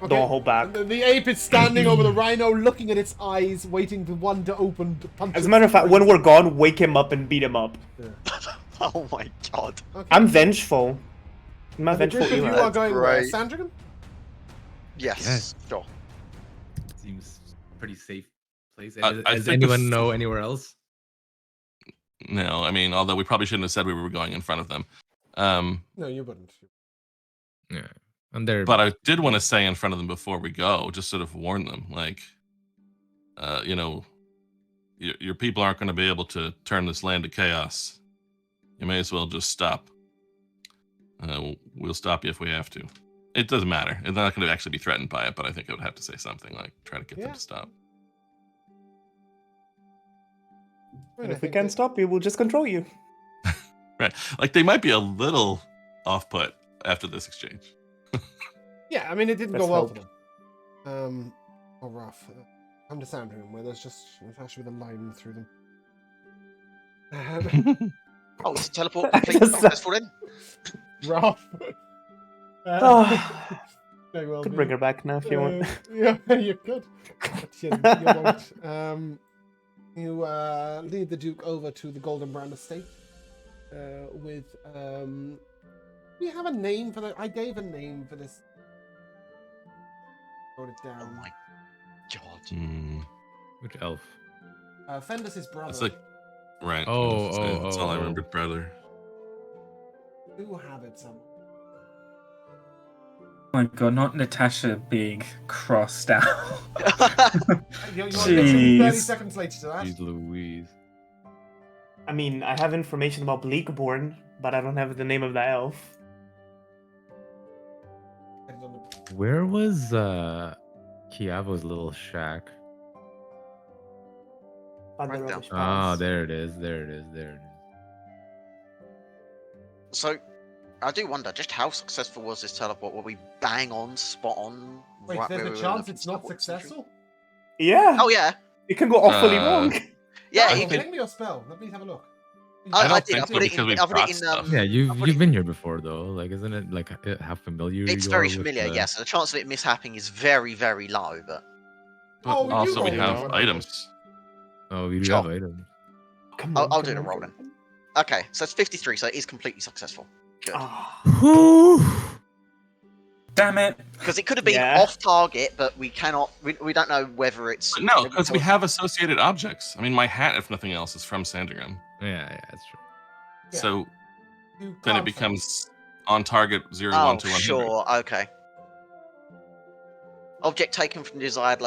Okay. Don't hold back. The ape is standing over the rhino, looking at its eyes, waiting for one to open to punch. As a its matter of fact, face. when we're gone, wake him up and beat him up. Oh my god. Okay. I'm vengeful. I'm a And the vengeful group of you hero. are going where? great. Sandringham? Yes. Yes. Sure. Seems pretty safe place. I Does think the anyone know anywhere else? No, I mean, although we probably shouldn't have said we were going in front of them. No, you wouldn't. Yeah. And they're But I did want to say in front of them before we go, just sort of warn them, like, your people aren't going to be able to turn this land to chaos. You may as well just stop. We'll stop you if we have to. It doesn't matter. They're not going to actually be threatened by it, but I think I would have to say something like try to get them Yeah. to stop. And if we can't stop you, we'll just control you. Right. Like they might be a little off put after this exchange. Yeah, I mean, it didn't Let's go well hope. for them. Or rough. Come to Sandringham, where there's just actually with a line through them. Oh, it's a teleport complete Just- successful then. Rough. Oh, Very well. could do. bring her back now if you want. Yeah, you could. But you won't. You lead the Duke over to the Golden Brand estate. with do we have a name for the? I gave a name for this. Wrote it Oh down. my god. Hmm. Which elf? Fendus's brother. It's like right. Oh, That's all I oh. remembered, brother. Do have it somewhere. Oh my god, not Natasha being crossed out. You're literally 30 Jeez. seconds later to that. Jeez Louise. I mean, I have information about Bleakborn, but I don't have the name of the elf. Where was Kiavo's little shack? On the Right rubbish Ah, piles. there it is. There it is. There it is. So, I do wonder, just how successful was this teleport? Were we bang on, spot on? Wait, right there's where a we were chance looking it's to not teleport the century? successful? Yeah, Oh yeah, it can go awfully Uh, wrong. yeah. Oh, Even ping me your spell. Let me have a look. I don't I did. I think so put it because in. we've I put got it in. stuff. Yeah, I you've put it been here before though. Like, isn't it like how familiar It's you very are with familiar, the... yes. So the chance of it mishapping is very, very low. But But Oh, you also, we rolled have it out. items. Oh, we do Sure. have items. Come I'll on, do come the on, rolling. come okay, so it's 53. So it is completely successful. Good. on. Ah, Whew. Damn it. Because it could have been Yeah. off target, but we cannot. We don't know whether it's. But no, it because we tells- have associated objects. I mean, my hat, if nothing else, is from Sandringham. Yeah, that's true. Yeah. So You then it can't becomes on target 0, Oh, 1 to 100. sure. Okay. Object taken from desired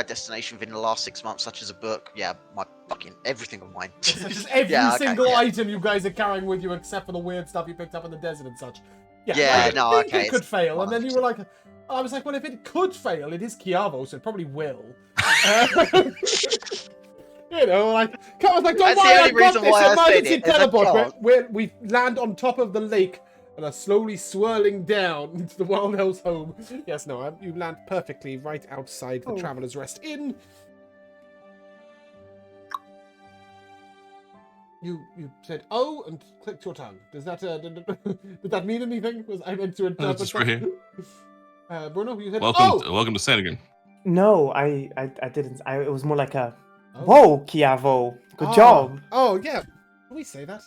destination within the last 6 months, such as a book. Yeah, my fucking everything of mine. fail. Such as every Yeah, okay, single yeah. item you guys are carrying with you, except for the weird stuff you picked up in the desert and such. Yeah, Yeah, I didn't no, think okay, it could it's fail, and then you were 100%. like, I was like, well, if it could fail, it is Kiavo, so it probably will. You know, like, I was like, don't That's the worry, only I've got reason this why I said emergency it, there's a teleport chance. where we land on top of the lake and are slowly swirling down into the Wild Hell's home. Yes, no, you land perfectly right outside the Oh. Traveler's Rest Inn. You said oh and clicked your tongue. Does that did that mean anything? Was I meant to interpret just that? Bruno, you said Welcome to Sandringham. no, I didn't. It was more like a, Oh. whoa, Kiavo, good job. Oh yeah. Can we say that?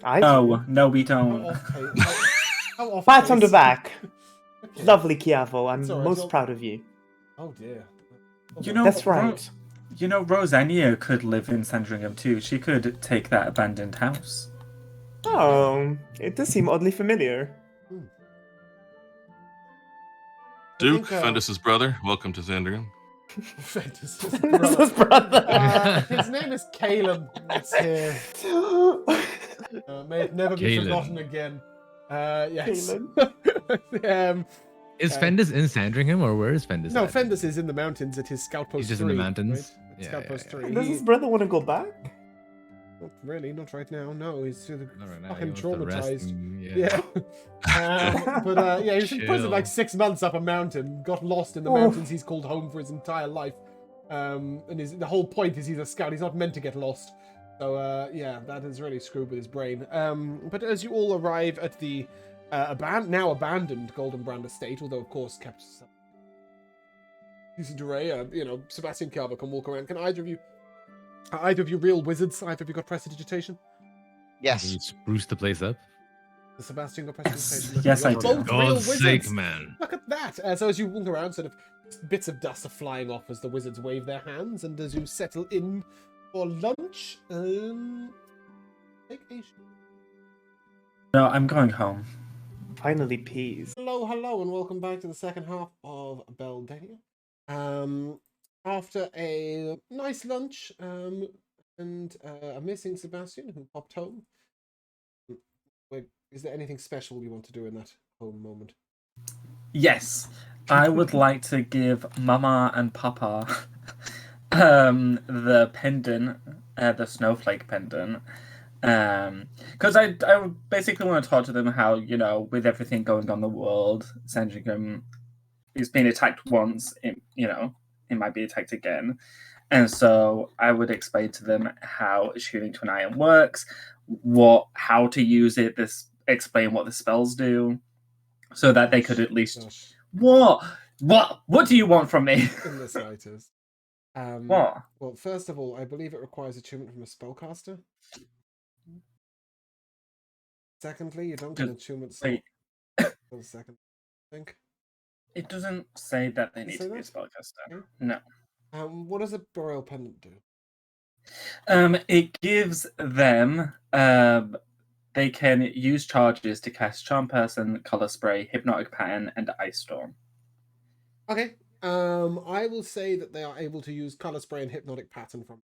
I do. Oh, no, we How don't. how off Pat on the pace? back. Okay. Lovely Kiavo, I'm It's all right, most you'll- proud of you. Oh dear. You know, That's right. You know, Rosania could live in Sandringham too. She could take that abandoned house. Oh, it does seem oddly familiar. Duke, think, Fendus's brother, welcome to Sandringham. Fendus's This brother. is brother. His name is Caleb. It's here. May it never be Caleb. forgotten again. Yes. Caleb. Is Fendus in Sandringham or where is Fendus? No, at? Fendus is in the mountains at his scout post. He's just 3, in the mountains? Right? Yeah, Scout yeah, post yeah. 3. Does his brother want to go back? Not really, not right now. No, he's Not right now, he fucking wants to rest traumatized. and- Yeah. But yeah, he was in prison Chill. like 6 months up a mountain, got lost in the Oh. mountains he's called home for his entire life. And the whole point is he's a scout, he's not meant to get lost. So yeah, that has really screwed with his brain. But as you all arrive at the now abandoned Golden Brand estate, although of course kept some decent array, you know, Sebastian Calver can walk around. Can either of you real wizards? Either of you got prestidigitation? Can Yes. you spruce the place up? The Sebastian got prestidigitation. Yes, You're I do. both real God's wizards. sake, man. Look at that! So as you walk around, sort of bits of dust are flying off as the wizards wave their hands, and as you settle in for lunch, take a No, I'm going home. Finally, peas. hello, and welcome back to the second half of Beldania. After a nice lunch, and a missing Sebastian who popped home. Wait, is there anything special you want to do in that home moment? Yes, I would like to give Mama and Papa the pendant, the snowflake pendant. Because I basically want to talk to them how, you know, with everything going on in the world, Sandringham is being attacked once, it might be attacked again. And so I would explain to them how shooting to an iron works, how to use it, explain what the spells do, so that they could at least... Gosh, What do you want from me? in the slightest. What? Well, first of all, I believe it requires attunement from a spellcaster. Secondly, you don't get Just- attunement Wait, for the second, I think. it doesn't say that they Does it need say to be a that? spellcaster. Okay. No. What does a Boreal Pendant do? It gives them they can use charges to cast Charm Person, Color Spray, Hypnotic Pattern, and Ice Storm. Okay. I will say that they are able to use Color Spray and Hypnotic Pattern from.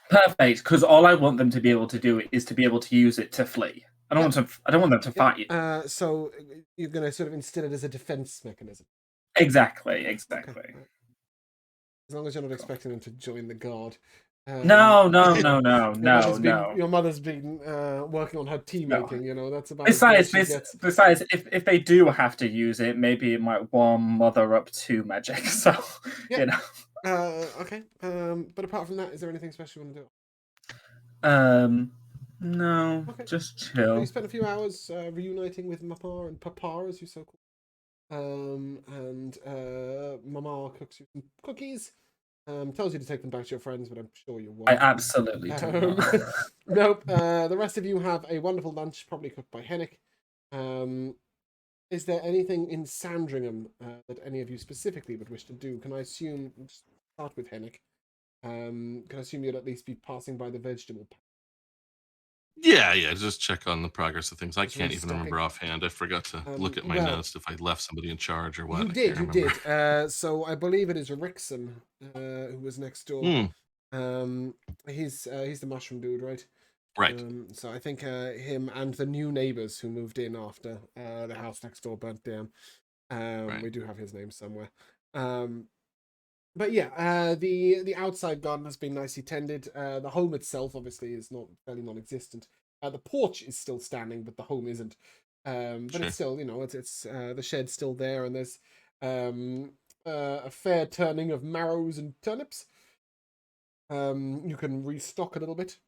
Perfect, because all I want them to be able to do is to be able to use it to flee. I don't want them to fight. So you're going to sort of instill it as a defense mechanism. Exactly. Okay. As long as you're not expecting them to join the guard. No. Your mother's been working on her tea making. You know, that's about as good as she gets. Besides, if they do have to use it, maybe it might warm Mother up to magic. So you know. Okay. But apart from that, is there anything special you want to do? No. Okay. Just So chill. you spent a few hours reuniting with Mama and Papa, as you so call. And Mama cooks you some cookies. Tells you to take them back to your friends, but I'm sure you won't. I absolutely do not. Nope. The rest of you have a wonderful lunch, probably cooked by Hennick. Is there anything in Sandringham that any of you specifically would wish to do? Can I assume, just start with Hennick, can I assume you'd at least be passing by the vegetable patch? Yeah, just check on the progress of things. I Just can't even remember restocking. offhand. I forgot to look at my well, notes if I left somebody in charge or what. You I did. can't remember. So I believe it is Rickson who was next door. He's the mushroom dude, right? Right. So I think him and the new neighbors who moved in after the house next door burnt down. Right. We do have his name somewhere. But yeah, the outside garden has been nicely tended. The home itself, obviously, is fairly non-existent. The porch is still standing, but the home isn't. But Sure. it's still, it's the shed's still there, and there's a fair turning of marrows and turnips. You can restock a little bit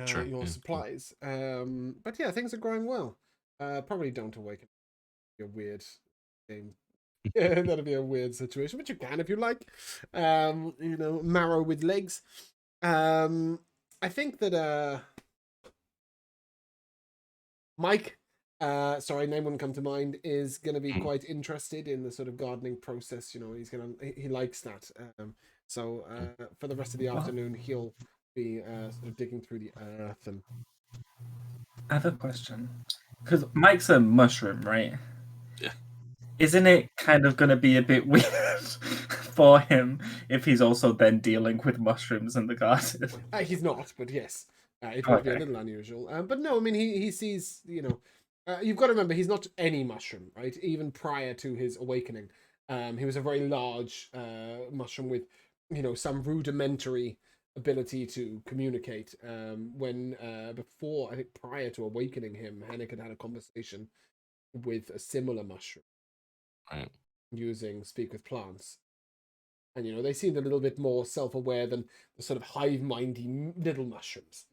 Sure. your supplies. But yeah, things are growing well. Probably don't awaken. Be a weird game. Yeah, that'd be a weird situation, but you can if you like. Marrow with legs. I think that Mike, sorry, name wouldn't come to mind, is going to be quite interested in the sort of gardening process. He likes that. So for the rest of the afternoon, he'll be sort of digging through the earth and. I have a question. Because Mike's a mushroom, right? Yeah. Isn't it kind of going to be a bit weird for him if he's also then dealing with mushrooms in the garden? He's not, but yes. It would be a little unusual. But no, I mean, he sees, you've got to remember, he's not any mushroom, right? Even prior to his awakening. He was a very large mushroom with, some rudimentary ability to communicate. Before, I think prior to awakening him, Hennick had a conversation with a similar mushroom. Right. Using Speak with Plants. And, they seemed a little bit more self-aware than the sort of hive-mindy little mushrooms.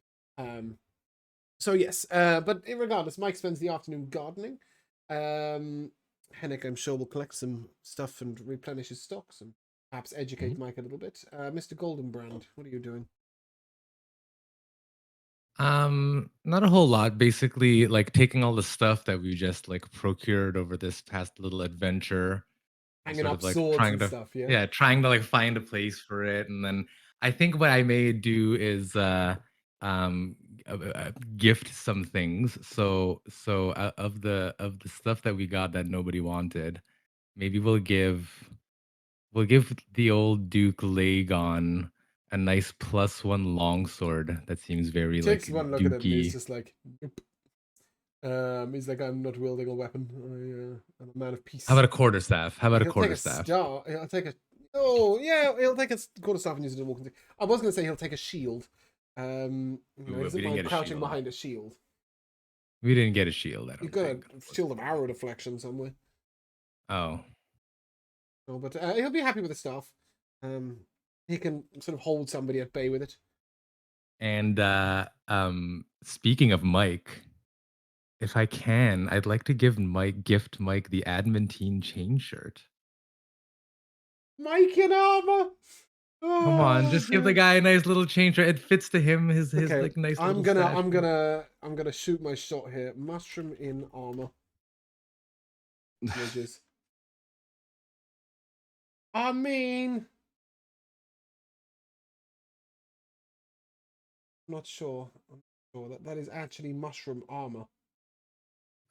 So yes, but regardless, Mike spends the afternoon gardening. Hennick, I'm sure, will collect some stuff and replenish his stocks and perhaps educate Mike a little bit. Mr. Goldenbrand, what are you doing? Not a whole lot. Basically, like taking all the stuff that we just like procured over this past little adventure, Hanging sort up of like swords trying and to, stuff, yeah? trying to like find a place for it, and then I think what I may do is gift some things. So of the stuff that we got that nobody wanted, maybe we'll give the old Duke Lagon a nice +1 longsword that seems very He like takes one look at it and he's dukey. just like, nope. He's like, I'm not wielding a weapon. I'm a man of peace. How about a quarterstaff? How about a He'll quarterstaff? take a star. He'll take a. Oh yeah, he'll take a quarterstaff and use it as a walking stick. I was going to say he'll take a shield. He we doesn't didn't mind get a crouching shield. behind a shield. We didn't get a shield. I don't You've got think. a shield of arrow deflection somewhere. Oh. Oh, but he'll be happy with the staff. He can sort of hold somebody at bay with it. And speaking of Mike, if I can, I'd like to gift Mike the adamantine chain shirt. Mike in armor. Come on, just give the guy a nice little change. It fits to him. His Okay, like nice I'm little gonna stash. shoot my shot here. Mushroom in armor. Images. I mean, I'm not sure. I'm not sure that is actually mushroom armor.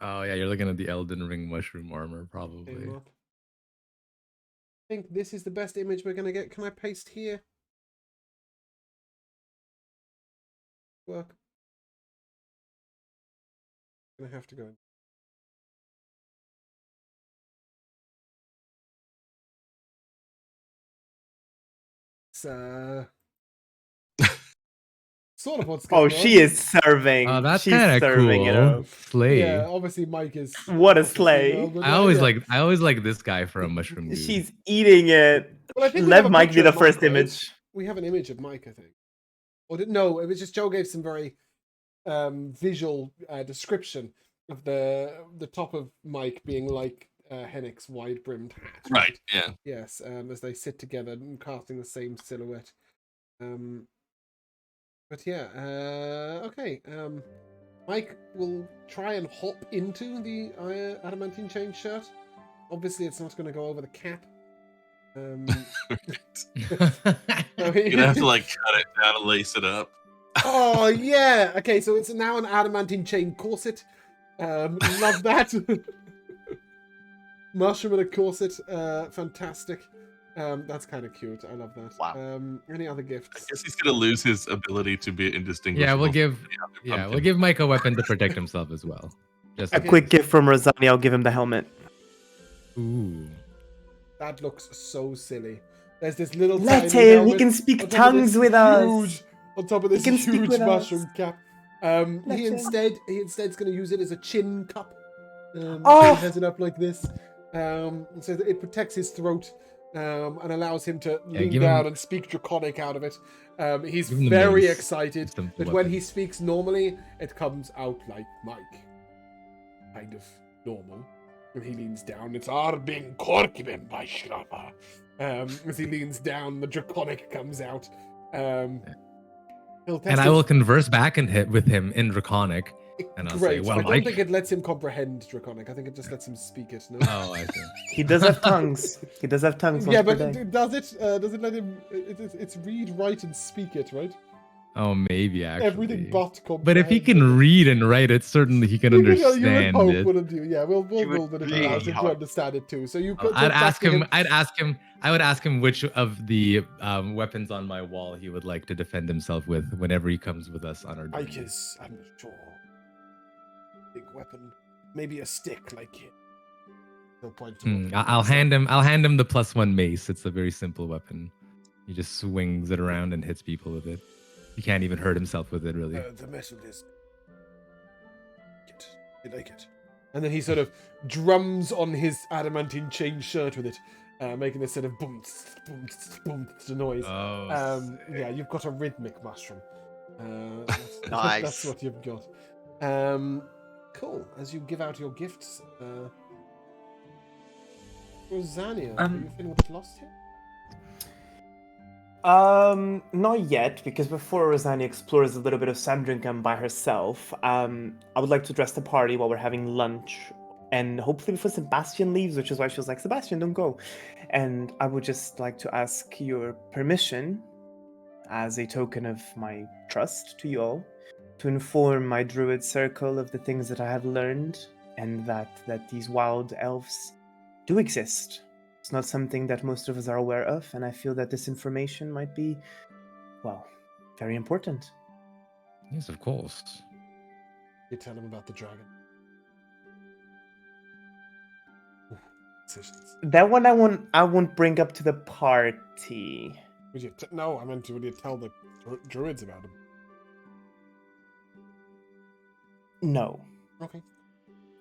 Oh yeah, you're looking at the Elden Ring mushroom armor, Came probably. up. I think this is the best image we're gonna get. Can I paste here? Work. Gonna have to go in. It's sort of what's Oh, going she on. is serving. That's She's kind of serving it cool. up. Slay. Yeah, obviously Mike is What a obviously slay. well, but I always yeah. like this guy for a mushroom dude. She's eating it. Well, I think we have Let a Mike be picture the of Mike, first right? image. We have an image of Mike, I think. Or no, it was just Joe gave some very visual description of the top of Mike being like Hennick's wide brimmed hat. Right. Yeah. Yes, as they sit together and casting the same silhouette. But yeah, okay. Mike will try and hop into the adamantine chain shirt. Obviously, it's not going to go over the cap. So You're gonna have to like cut it down and lace it up. Oh yeah. Okay, so it's now an adamantine chain corset. Love that. Mushroom and a corset. Fantastic. That's kind of cute. I love that. Wow. Any other I gifts? guess he's gonna lose his ability to be indistinguishable. we'll give from the other we'll pumpkin. give Mike a weapon to protect himself as well. Just A Okay. quick gift from Rosani. I'll give him the helmet. Ooh. That looks so silly. There's this little Let tiny him. He helmet can speak on top of tongues this with us. huge- On top of this can speak huge with mushroom us. cap. Let He him. instead's going to use it as a chin cup. Oh! He has it up like this, so that it protects his throat and allows him to lean give him- down and speak Draconic out of it. He's Give him the very mace. excited, It's the but when weapon. he speaks normally, it comes out like Mike, kind of normal. When he leans down, it's Arbing Korkiben by Shrapa. As he leans down, the Draconic comes out. He'll test And I will converse back and hit with him in Draconic. And I'll say, Great. well, I don't Mike. think it lets him comprehend Draconic. I think it just lets him speak it. No. Oh, I see. He does have tongues. He does have tongues. Yeah, once per but day. does it? Does it let him? It's read, write, and speak it, right? Oh, maybe actually. Everything but comprehend. But if he can read and write it, certainly he can You would understand hope, it. wouldn't you? Yeah, we'll You rule would that it really allows him to hope. understand it too. So you could. I'd ask him. I would ask him which of the weapons on my wall he would like to defend himself with whenever he comes with us on our journey. Ike's, I'm sure. Big weapon, maybe a stick like it. He'll point to what I'll hand him. I'll hand him the +1 mace. It's a very simple weapon. He just swings it around and hits people with it. He can't even hurt himself with it, really. The metal is. I like it. And then he sort of drums on his adamantine chain shirt with it, making this sort of boom, boom, boom noise. Oh, Yeah, you've got a rhythmic mushroom. Nice. That's what you've got. Cool. As you give out your gifts, Rosania, are you feeling a bit lost here? Not yet, because before Rosani explores a little bit of Sandringham by herself, I would like to address the party while we're having lunch, and hopefully before Sebastian leaves, which is why she was like, Sebastian, don't go. And I would just like to ask your permission, as a token of my trust to you all, to inform my druid circle of the things that I have learned, and that these wild elves do exist. It's not something that most of us are aware of, and I feel that this information might be, well, very important. yes, of course. You tell him about the dragon. Decisions. That one I won't bring up to the party. Would you? No, I meant would you tell the druids about him? No, Okay.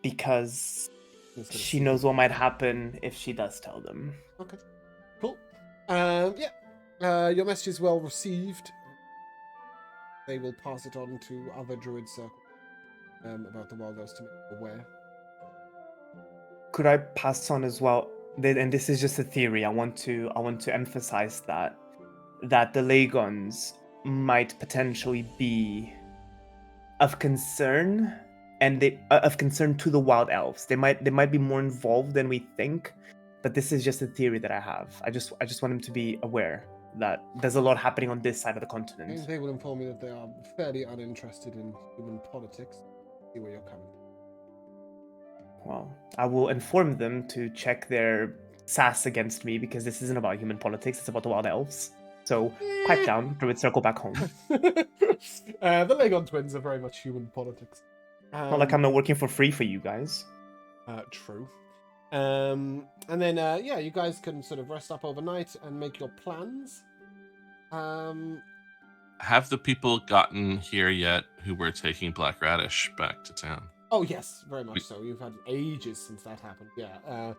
because He's gonna she see. knows what might happen if she does tell them. Okay. Cool. Your message is well received. They will pass it on to other druid circles about the wild elves to make them aware. Could I pass on as well? And this is just a theory. I want to emphasize that that the Legons might potentially be of concern, and of concern to the wild elves. They might be more involved than we think, but this is just a theory that I have. I just want them to be aware that there's a lot happening on this side of the continent. They will inform me that they are fairly uninterested in human politics. See where you're coming. Well, I will inform them to check their sass against me, because this isn't about human politics, it's about the wild elves. So, pipe down, Druid circle back home. The Legon twins are very much human politics. Not like I'm not working for free for you guys. True. And then, yeah, you guys can sort of rest up overnight and make your plans. Have the people gotten here yet who were taking Black Radish back to town? Oh, yes, very much so. You've had ages since that happened. Yeah.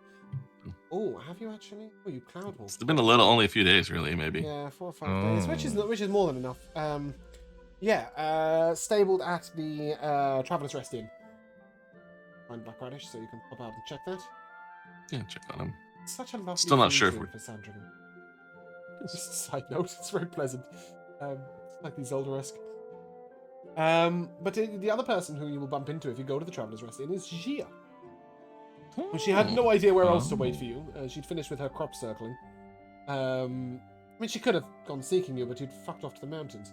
Oh, have you actually? Oh, you cloud walked. It's been only a few days, really, maybe. Yeah, 4 or 5 days, which is more than enough. Yeah, stabled at the Traveller's Rest Inn. Find Black Radish, so you can pop out and check that. Yeah, check on him. Such a lovely. Still not sure if for Sandringham. Just a side note, it's very pleasant. Slightly Zolder-esque. But the other person who you will bump into if you go to the Traveller's Rest Inn is Gia. She had no idea where else to wait for you. She'd finished with her crop circling. I mean, she could have gone seeking you, but you'd fucked off to the mountains.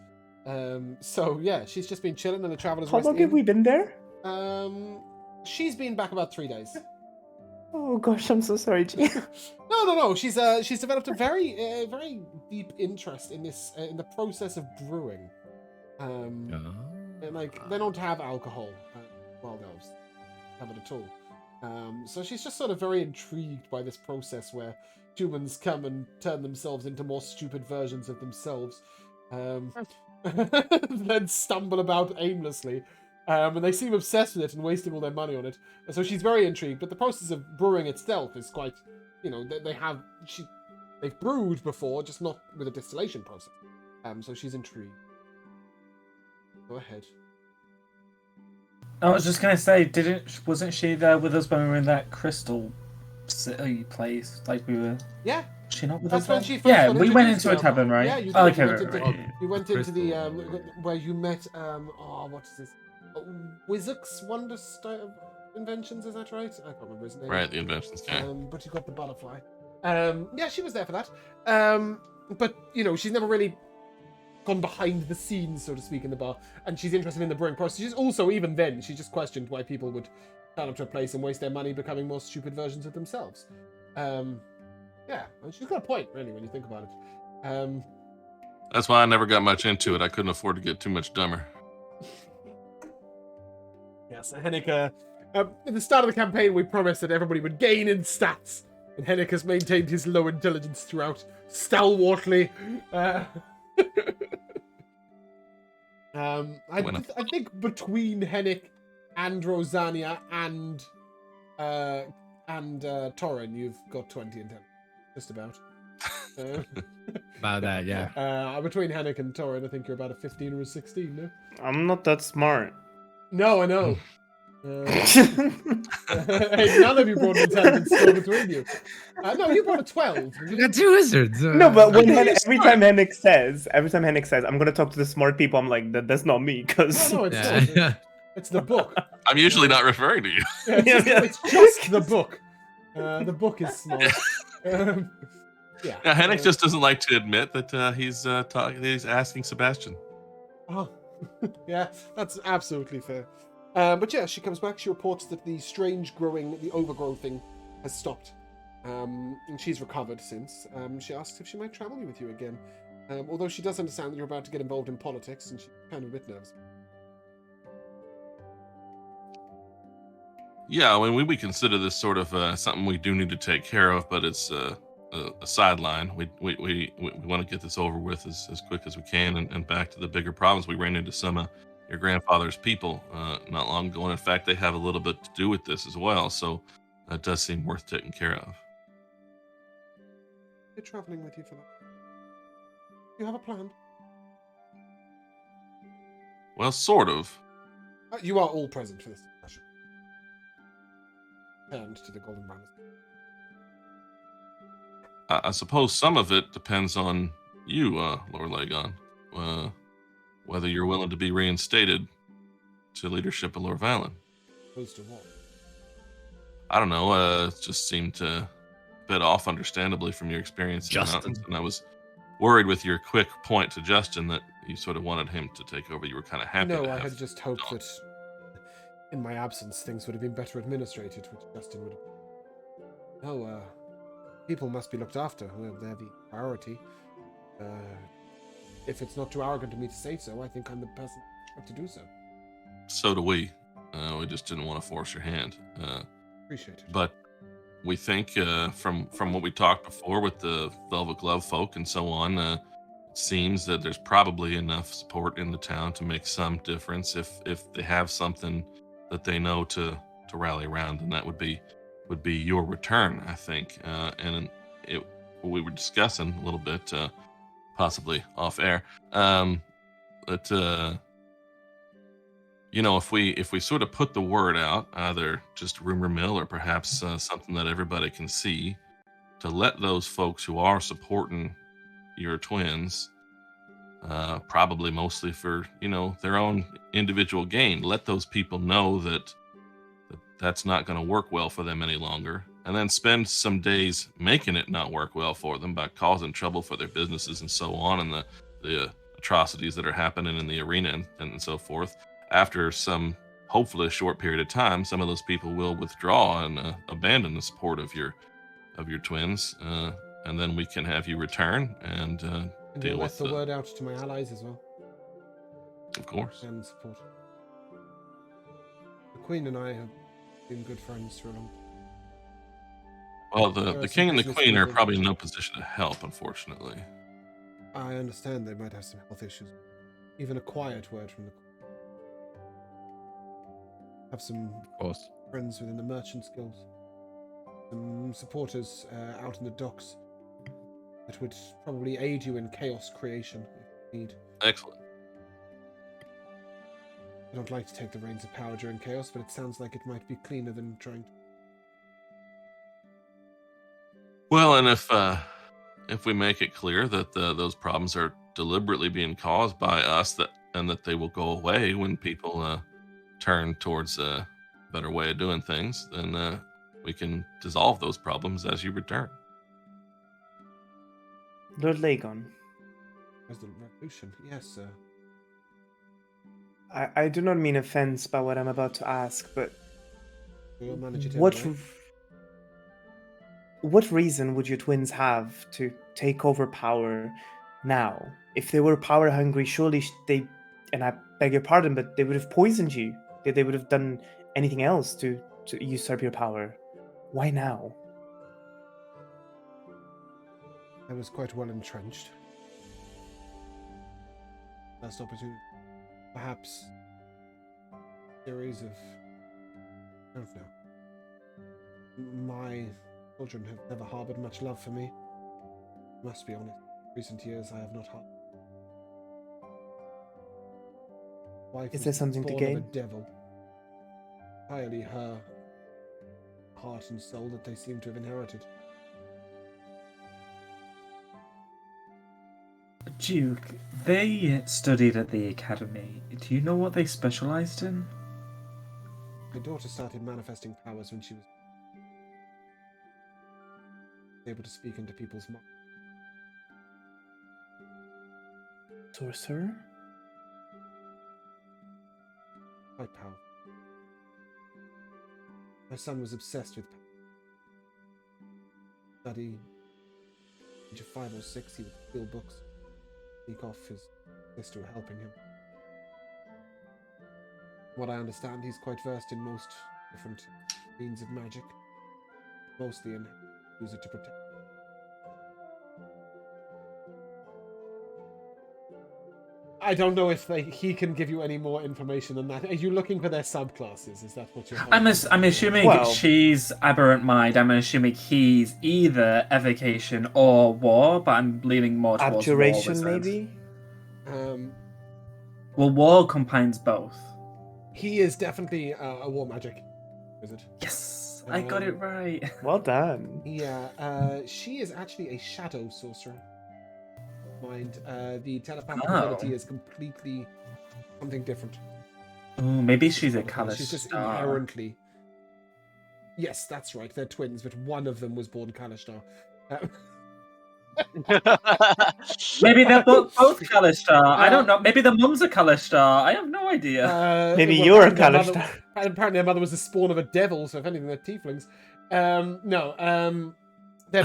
So yeah, she's just been chilling in the Traveller's Rest Inn. How long have we been there? She's been back about 3 days. Oh gosh, I'm so sorry, Gia. No. She's developed a very deep interest in this in the process of brewing. And like they don't have alcohol, wild elves have it at all. So she's just sort of very intrigued by this process where humans come and turn themselves into more stupid versions of themselves, then stumble about aimlessly. And they seem obsessed with it and wasting all their money on it. And so she's very intrigued. But the process of brewing itself is quite, they've brewed before, just not with a distillation process. So she's intrigued. Go ahead. I was just gonna say, wasn't she there with us when we were in that crystal city place? Like we were. Yeah. Was she not with That's us? when Then? she first Yeah, got we went introduced into a to tavern, right? Yeah, you did. Oh, okay, you went, right. you went into the Crystal. where you met what is this? Wizzook's Wonder Inventions, is that right? I can't remember his name. Right, the inventions guy. But you got the butterfly. Yeah, she was there for that. But she's never really gone behind the scenes, so to speak, in the bar, and she's interested in the brewing process. She's also, even then, she just questioned why people would turn up to a place and waste their money becoming more stupid versions of themselves. Yeah, and she's got a point, really, when you think about it. That's why I never got much into it. I couldn't afford to get too much dumber. Yes, Henrik, at the start of the campaign, we promised that everybody would gain in stats, and Henrik has maintained his low intelligence throughout, stalwartly. I think between Henrik and Rosania and Torrin, you've got 20 in 10. Just about. About that, yeah. Between Henrik and Torrin, I think you're about a 15 or a 16, no? I'm not that smart. No, I know. Hey, none of you brought an intelligence score between you. No, you brought a 12. You got two wizards. No, but when Okay, every time Henrik says, I'm gonna talk to the smart people, I'm like, that's not me, because No, it's Yeah, not. yeah. It's the book. I'm usually not referring to you. It's just the book. The book is smart. Yeah. Yeah, Henrik just doesn't like to admit that he's asking Sebastian. Oh, yeah, that's absolutely fair. But yeah, she comes back. She reports that the overgrowthing has stopped. And she's recovered since. She asks if she might travel with you again. Although she does understand that you're about to get involved in politics, and she's kind of a bit nervous. Yeah, I mean, we consider this sort of something we do need to take care of, but it's a sideline. We want to get this over with as quick as we can and back to the bigger problems. We ran into some of your grandfather's people not long ago, and in fact, they have a little bit to do with this as well, so it does seem worth taking care of. We're traveling with you for that. You have a plan? Well, sort of. You are all present for this discussion. Turned to the Golden Banners. I suppose some of it depends on you, Lord Lagon, whether you're willing to be reinstated to leadership of Lord Valen. Opposed to what? I don't know. It just seemed a bit off, understandably, from your experience in the Justin. mountains, and I was worried with your quick point to Justin that you sort of wanted him to take over. You were kind of happy. No, to I have had just hoped Dawn. that in my absence things would have been better administrated, which Justin would have. No, people must be looked after. Well, they're the priority. If it's not too arrogant of me to say so, I think I'm the person to do so. So do we. We just didn't want to force your hand. Appreciate it. But we think from what we talked before with the Velvet Glove folk and so on, it seems that there's probably enough support in the town to make some difference if they have something that they know to rally around, and that would be your return, I think. And we were discussing a little bit, possibly off air, that if we sort of put the word out, either just rumor mill or perhaps something that everybody can see, to let those folks who are supporting your twins, probably mostly for their own individual gain, let those people know that that's not going to work well for them any longer, and then spend some days making it not work well for them by causing trouble for their businesses and so on, and the atrocities that are happening in the arena and so forth. After some, hopefully a short period of time, some of those people will withdraw and abandon the support of your twins, and then we can have you return and And deal you'll let with the word out to my allies as well, of course. and support. The Queen and I have been good friends for a long time. Well, There the are king some and the business queen are people- probably in no position to help, unfortunately. I understand they might have some health issues. Even a quiet word from the Queen. Have some Of course. friends within the merchants guild, some supporters out in the docks that would probably aid you in chaos creation if need. Excellent. I don't like to take the reins of power during chaos, but it sounds like it might be cleaner than trying to. Well, and if we make it clear that those problems are deliberately being caused by us, and that they will go away when people turn towards a better way of doing things, then we can dissolve those problems as you return. Lord Lagon, President Revolution, yes, sir. I do not mean offense by what I'm about to ask, but We'll manage it what anyway. what reason would your twins have to take over power now? If they were power hungry, surely they, and I beg your pardon, but they would have poisoned you. They would have done anything else to usurp your power. Why now? I was quite well entrenched. Last opportunity. Perhaps series of, I don't know. My children have never harbored much love for me. Must be honest. Recent years I have not harbored. Wife Is was there something to born of a gain? devil. Entirely her heart and soul that they seem to have inherited. Duke, they studied at the academy. Do you know what they specialized in? My daughter started manifesting powers when she was able to speak into people's minds. Sorcerer? Quite powerful. My son was obsessed with power. Study. Age of 5 or 6, he would steal books, sneak off his sister helping him. From what I understand, he's quite versed in most different means of magic. Mostly in use it to protect. I don't know if he can give you any more information than that. Are you looking for their subclasses? Is that what you're? I'm assuming Well- she's aberrant mind. I'm assuming he's either evocation or war, but I'm leaning more towards war Abjuration, wizard. maybe? Well, war combines both. He is definitely a war magic wizard. Yes, I got it right. Well done. Yeah, she is actually a shadow sorcerer. mind. The telepathic Oh. ability is completely something different. Ooh, maybe she's a Probably. She's just Kalistar. inherently. Yes, that's right. They're twins, but one of them was born Kalistar. Maybe they're both Kalistar. I don't know. Maybe the mum's a Kalistar. I have no idea. Maybe well, you're a apparently their Kalistar. apparently their mother was the spawn of a devil, so if anything, they're tieflings. No, they're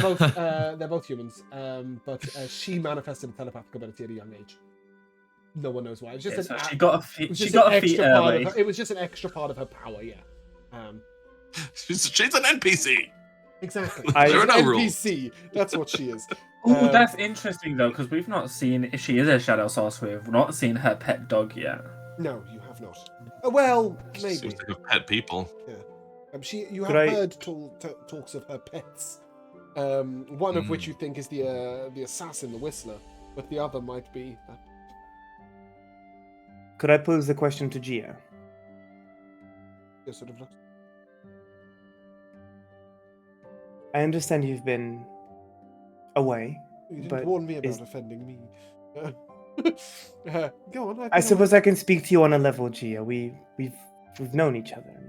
both humans. But she manifested a telepathic ability at a young age. No one knows why. It was just Yeah, an so she got a it feat. was She just got an a feat extra part of early. her, it was just an extra part of her power. Yeah. She's an NPC. Exactly. I- There are no NPC. That's what she is. Ooh, that's interesting though, because we've not seen if she is a shadow sorcerer. We've not seen her pet dog yet. No, you have not. Well, maybe. Seems like a pet people. You Could have I- heard talks of her pets. One of which you think is the assassin, the Whistler, but the other might be. Could I pose the question to Gia? Just sort of looks. I understand you've been away. You didn't But warn me about is- offending me. Go on. I suppose I can speak to you on a level, Gia. We've known each other.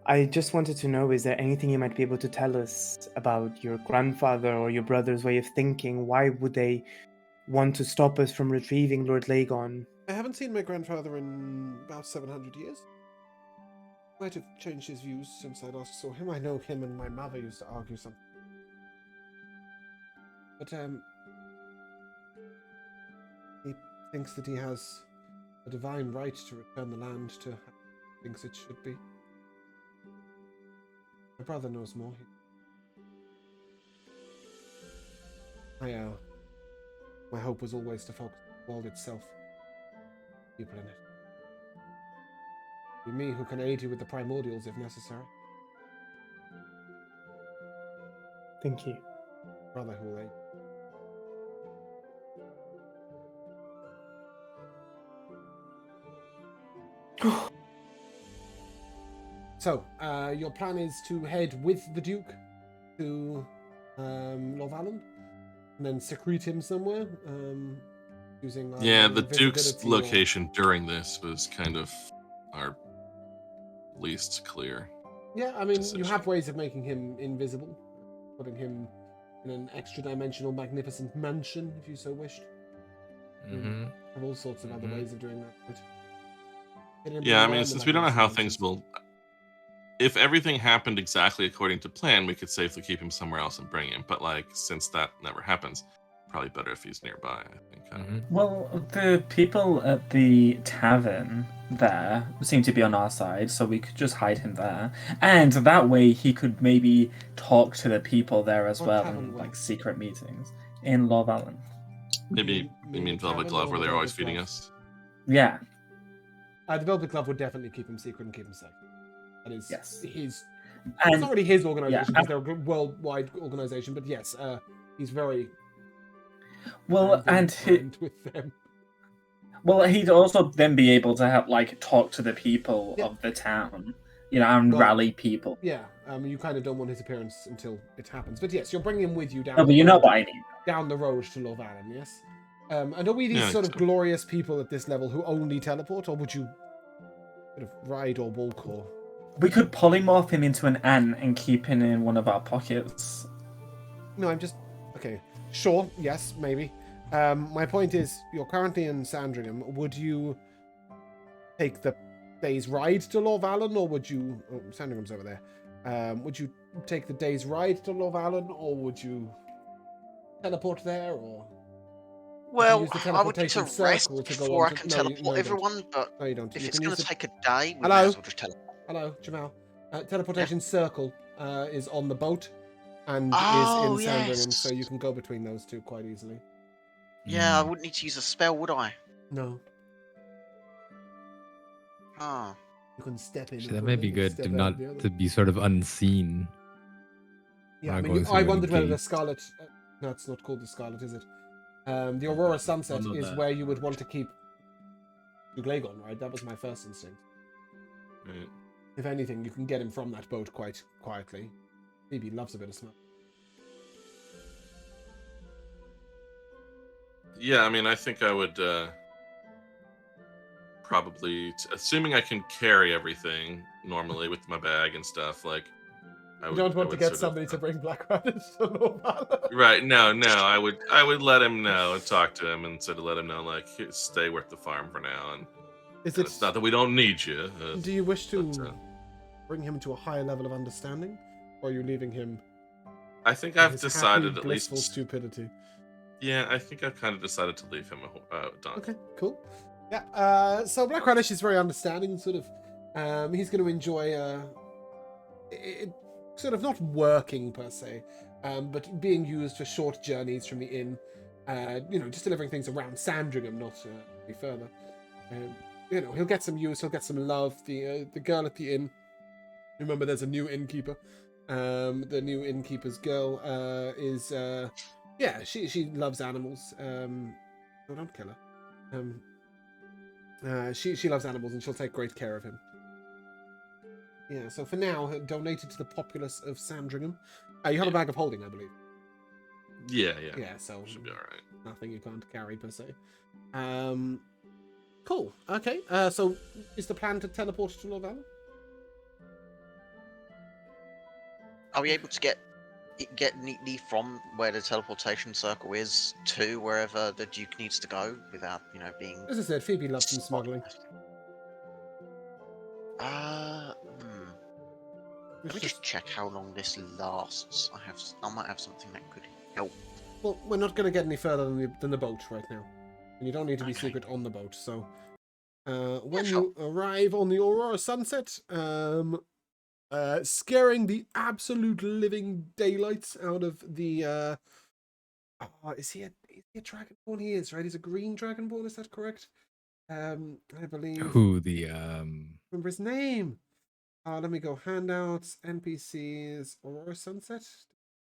I just wanted to know, is there anything you might be able to tell us about your grandfather or your brother's way of thinking? Why would they want to stop us from retrieving Lord Lagon? I haven't seen my grandfather in about 700 years. Might have changed his views since I last saw him. I know him and my mother used to argue something. But he thinks that he has a divine right to return the land to how he thinks it should be. My brother knows more. My hope was always to focus on the world itself, people in it. Be me who can aid you with the primordials if necessary. Thank you. Brother who will aid. So, your plan is to head with the Duke to Lorvalen, and then secrete him somewhere, using Yeah, the Duke's invisibility or- location during this was kind of our least clear. Yeah, I mean, you decision. have ways of making him invisible, putting him in an extra-dimensional, magnificent mansion, if you so wished. Mm-hmm. Have all sorts of other ways of doing that. But getting him to Yeah, I learn mean, the since we don't know how magnificent things will. If everything happened exactly according to plan, we could safely keep him somewhere else and bring him. But like, since that never happens, probably better if he's nearby. I think. Well, the people at the tavern there seem to be on our side, so we could just hide him there, and that way he could maybe talk to the people there as What well tavern in was like secret meetings in Lorvalen. Maybe you mean Velvet Tavern Glove, or where the they're always Velvet feeding Glove? us. Yeah. The Velvet Glove would definitely keep him secret and keep him safe. That is Yes. his. And It's not really his organization yeah, because they're a worldwide organization, but yes, he's very well, and hand with them. well, he'd also then be able to have like talk to the people Yeah. of the town, and Well, rally people. Yeah, you kind of don't want his appearance until it happens. But yes, you're bringing him with you down. No, but the you know road- what I mean. Down the road to Lorvalen, yes. And are we these Yeah, sort of so- glorious people at this level who only teleport, or would you sort of ride or walk or? We could polymorph him into an ant and keep him in one of our pockets. No, I'm just okay. Sure, yes, maybe. My point is, you're currently in Sandringham. Would you take the day's ride to Lorvalen, or would you? Oh, Sandringham's over there. Would you take the day's ride to Lorvalen, or would you teleport there, or? Well, use the I would need to teleportation rest circle to go before I on to- can no, you teleport don't. everyone, but No, you don't. if You it's can going use to the- take a day, we Hello? may as well just teleport. Hello, Jamal. Teleportation circle is on the boat and Oh, is in Sandringham, yes. so you can go between those two quite easily. Yeah, I wouldn't need to use a spell, would I? No, Oh. you can step in. Actually, with that one may be and good step to out not the other. to be sort of unseen. Yeah, I not mean, going through I any wondered whether the gates. Scarlet. No, it's not called the Scarlet, is it? The Aurora Sunset Oh, not is that. where you would want to keep Glagon, right? That was my first instinct. Right. If anything, you can get him from that boat quite quietly. Phoebe loves a bit of smoke. Yeah, I mean, I think I would probably, assuming I can carry everything normally with my bag and stuff. Like, You don't I want to would get sort somebody of, to bring Black Radish to Normal. right. No, I would let him know and talk to him and sort of let him know, like, stay with the farm for now, and Is it's not it? that we don't need you. Do you wish but, to bring him to a higher level of understanding, or are you leaving him I think in I've his decided happy, at blissful least. stupidity? Yeah, I think I've kind of decided to leave him done. Okay, cool. Yeah. So Black Radish is very understanding, and sort of. He's going to enjoy. Sort of not working per se, but being used for short journeys from the inn. Just delivering things around Sandringham, not any further. He'll get some use. He'll get some love. The girl at the inn. Remember, there's a new innkeeper. The new innkeeper's girl is. She loves animals. No, don't kill her. She loves animals, and she'll take great care of him. Yeah, so for now, donated to the populace of Sandringham. You have a bag of holding, I believe. Yeah. Yeah, so Should be all right. nothing you can't carry per se. Cool. Okay. So is the plan to teleport to Lorval? Are we able to get neatly from where the teleportation circle is to wherever the Duke needs to go without, being... As I said, Phoebe loves some smuggling. Let me just check how long this lasts. I might have something that could help. Well, we're not going to get any further than the boat right now. And you don't need to be Okay. secret on the boat, so... when sure. you arrive on the Aurora Sunset, scaring the absolute living daylights out of the... is he a Dragonborn? He is, right? He's a green Dragonborn, is that correct? I believe... Who the Remember his name? Let me go. Handouts, NPCs, Aurora Sunset.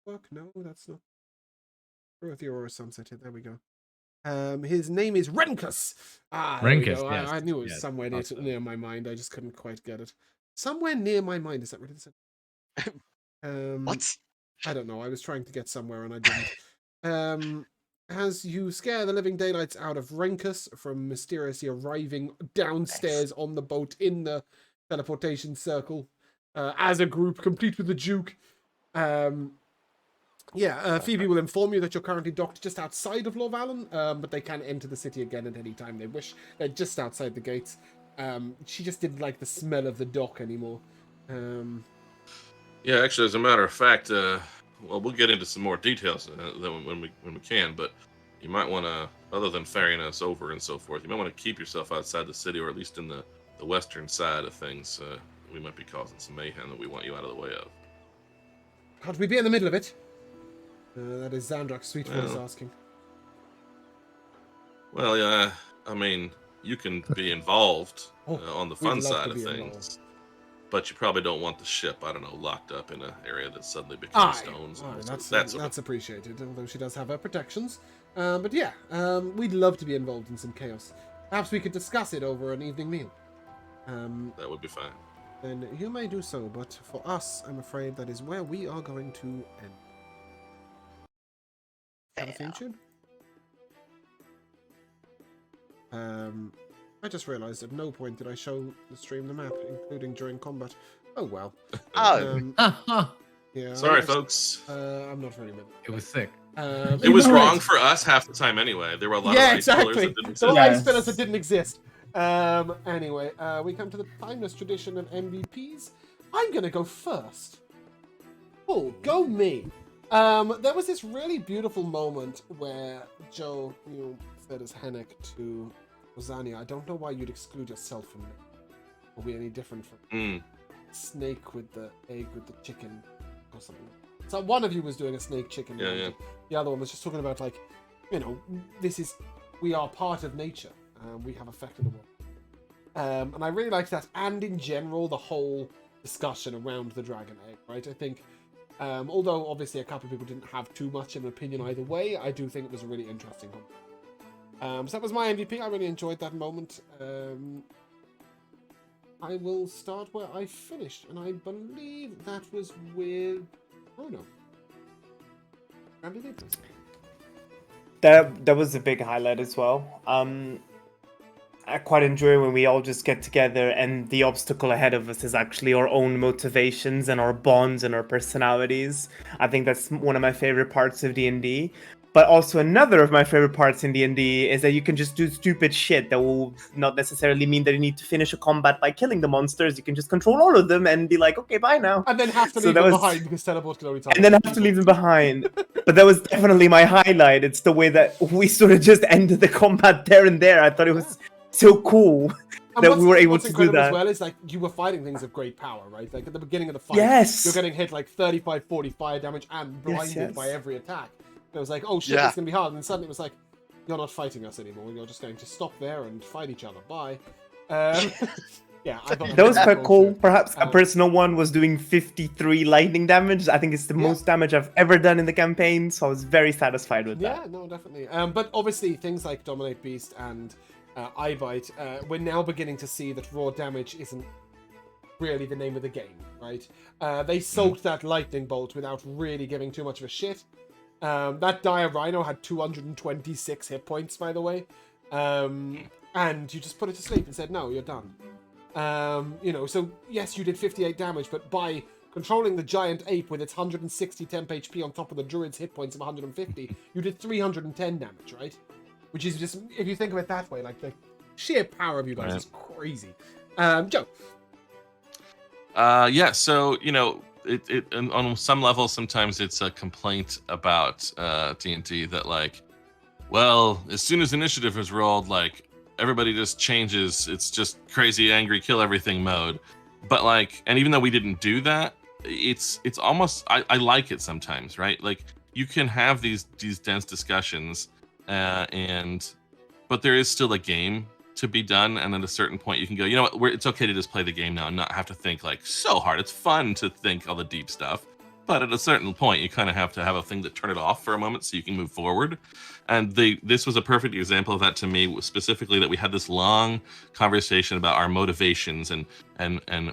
Work? No, that's not. Where with the Aurora Sunset? There we go. His name is Renkus. There we Renkus, go. yes, I knew it was yes, somewhere thought so. near my mind. I just couldn't quite get it. Somewhere near my mind. Is that what it said? What? I don't know. I was trying to get somewhere and I didn't. As you scare the living daylights out of Renkus from mysteriously arriving downstairs on the boat in the teleportation circle, as a group, complete with the Duke. Phoebe will inform you that you're currently docked just outside of Lorvalen, but they can enter the city again at any time they wish. They're just outside the gates. She just didn't like the smell of the dock anymore. Yeah, actually, as a matter of fact, we'll get into some more details when we can. But you might want to, other than ferrying us over and so forth, you might want to keep yourself outside the city, or at least in the western side of things. We might be causing some mayhem that we want you out of the way of. Can't we be in the middle of it? That is Xandrak's sweet voice asking. Well, yeah, I mean, you can be involved on the fun we'd love side to of be things, involved. but you probably don't want the ship, I don't know, locked up in an area that suddenly becomes stones. That's appreciated, although she does have her protections. But yeah, we'd love to be involved in some chaos. Perhaps we could discuss it over an evening meal. That would be fine. Then you may do so, but for us, I'm afraid that is where we are going to end. Have a theme tune? I just realized at no point did I show the stream the map, including during combat. Oh well. Yeah. Sorry, folks. I'm not very mad. It was sick. It was wrong for us half the time anyway. There were a lot of ice pillars that didn't There were exist. ice pillars that didn't exist. Anyway, we come to the timeless tradition of MVPs. I'm gonna go first. Oh, go me. There was this really beautiful moment where Joe, said as Hennek to Rosania, I don't know why you'd exclude yourself from it. Or be any different from snake with the egg with the chicken or something. So one of you was doing a snake chicken. Yeah. The other one was just talking about we are part of nature. We have effect in the world. And I really liked that. And in general, the whole discussion around the dragon egg, right? I think, although obviously a couple of people didn't have too much of an opinion either way, I do think it was a really interesting one. So that was my MVP. I really enjoyed that moment. I will start where I finished, and I believe that was with Bruno. That was a big highlight as well. I quite enjoy when we all just get together and the obstacle ahead of us is actually our own motivations and our bonds and our personalities. I think that's one of my favorite parts of D&D. But also another of my favorite parts in D&D is that you can just do stupid shit that will not necessarily mean that you need to finish a combat by killing the monsters. You can just control all of them and be like, okay, bye now. And then have to So leave that them was- behind because teleport can only target. And then have to leave them behind. But that was definitely my highlight. It's the way that we sort of just ended the combat there and there. I thought it was so cool And that what's- we were able what's to do incredible that. as well is like you were fighting things of great power, right? Like at the beginning of the fight, Yes. you're getting hit like 35, 40 fire damage and blinded yes. by every attack. It was like, oh shit, Yeah. it's gonna be hard. And suddenly it was like, you're not fighting us anymore. You're just going to stop there and fight each other. Bye. Yeah, I thought That was quite cool. Perhaps a Um, personal one was doing 53 lightning damage. I think it's the Yeah. most damage I've ever done in the campaign, so I was very satisfied with that. Yeah, no, definitely. But obviously, things like Dominate Beast and Eye Bite, we're now beginning to see that raw damage isn't really the name of the game, right? They soaked that lightning bolt without really giving too much of a shit. That dire rhino had 226 hit points, by the way. And you just put it to sleep and said, no, you're done. So yes, you did 58 damage, but by controlling the giant ape with its 160 temp HP on top of the druid's hit points of 150, you did 310 damage, right? Which is just, if you think of it that way, like the sheer power of you guys Right. is crazy. Joe. Yeah, so it on some level sometimes it's a complaint about D&D that like, well, as soon as initiative is rolled, like everybody just changes. It's just crazy, angry, kill everything mode. But like, and even though we didn't do that, it's almost I like it sometimes, right? Like you can have these dense discussions, but there is still a game to be done, and at a certain point you can go, you know what, it's okay to just play the game now and not have to think like so hard. It's fun to think all the deep stuff, but at a certain point you kind of have to have a thing to turn it off for a moment so you can move forward. And this was a perfect example of that to me, specifically that we had this long conversation about our motivations and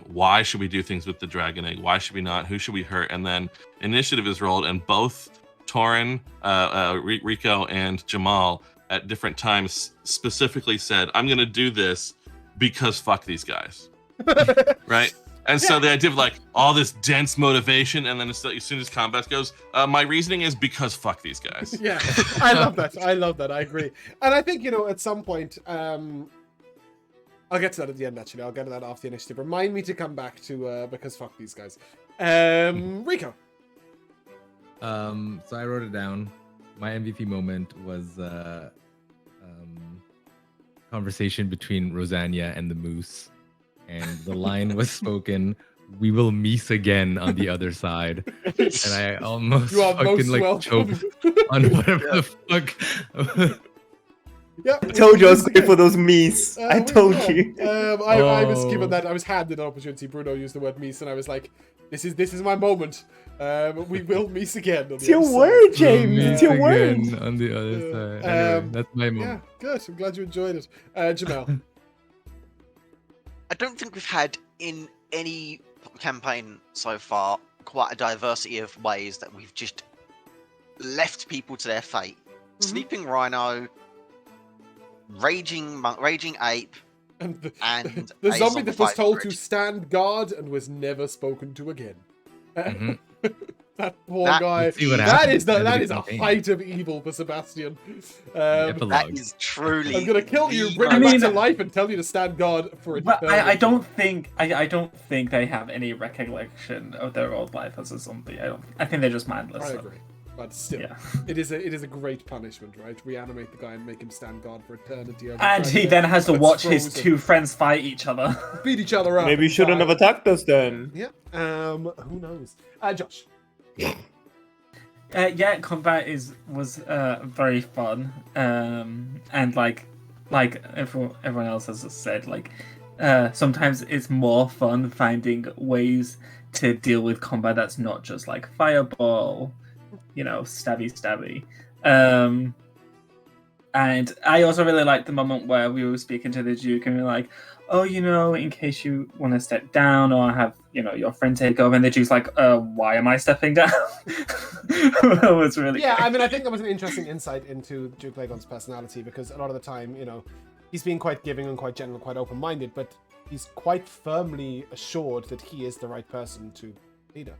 why should we do things with the dragon egg, why should we not, who should we hurt, and then initiative is rolled and both Torin, Rico, and Jamal at different times specifically said, I'm going to do this because fuck these guys. Right? And so the idea of like all this dense motivation, and then as soon as combat goes, my reasoning is because fuck these guys. Yeah, I love that. I love that. I agree. And I think, at some point, I'll get to that at the end, actually. I'll get to that after the initiative. Remind me to come back to because fuck these guys. Rico. So I wrote it down. My MVP moment was conversation between Rosanna and the moose, and the line was spoken, "We will meet again on the other side." And I almost You are fucking most like welcome. choked on whatever the fuck. Yeah, I told you I was going for those me's. I we told will. you. I was given Oh. that. I was handed an opportunity. Bruno used the word meese, and I was like, "This is my moment. We will meet again." On It's the your other side. word, James. We'll It's meet your word. again on the other Yeah. side. Anyway, that's my Yeah, moment. good. I'm glad you enjoyed it. Jamal. I don't think we've had in any campaign so far quite a diversity of ways that we've just left people to their fate. Sleeping Rhino, Raging Ape, And the, and the a zombie that was zombified told to bird. stand guard and was never spoken to again. Mhm. That poor That- guy. Let's see what That happens is at the end of that the is a campaign. height of evil for Sebastian. That Epilogue. is truly. I'm gonna kill you, the bring I you back mean- to life, and tell you to stand guard for But eternity. I don't think I don't think they have any recollection of their old life as a zombie. I think they're just mindless. I though. agree, but still, Yeah. it is a great punishment, right? Reanimate the guy and make him stand guard for eternity. over And he dragon then has to that's watch his frozen. two friends fight each other. beat each other up. Maybe you and shouldn't die. have attacked us then. Yeah. Who knows? Josh. Yeah, combat was very fun, and like everyone else has said, like sometimes it's more fun finding ways to deal with combat that's not just like fireball, stabby. And I also really liked the moment where we were speaking to the Duke and we were like, oh, in case you want to step down or have, your friend take over. And the Duke's like, why am I stepping down? It was really Yeah, great. I mean, I think that was an interesting insight into Duke Lagon's personality because a lot of the time, he's being quite giving and quite gentle and quite open-minded, but he's quite firmly assured that he is the right person to leader.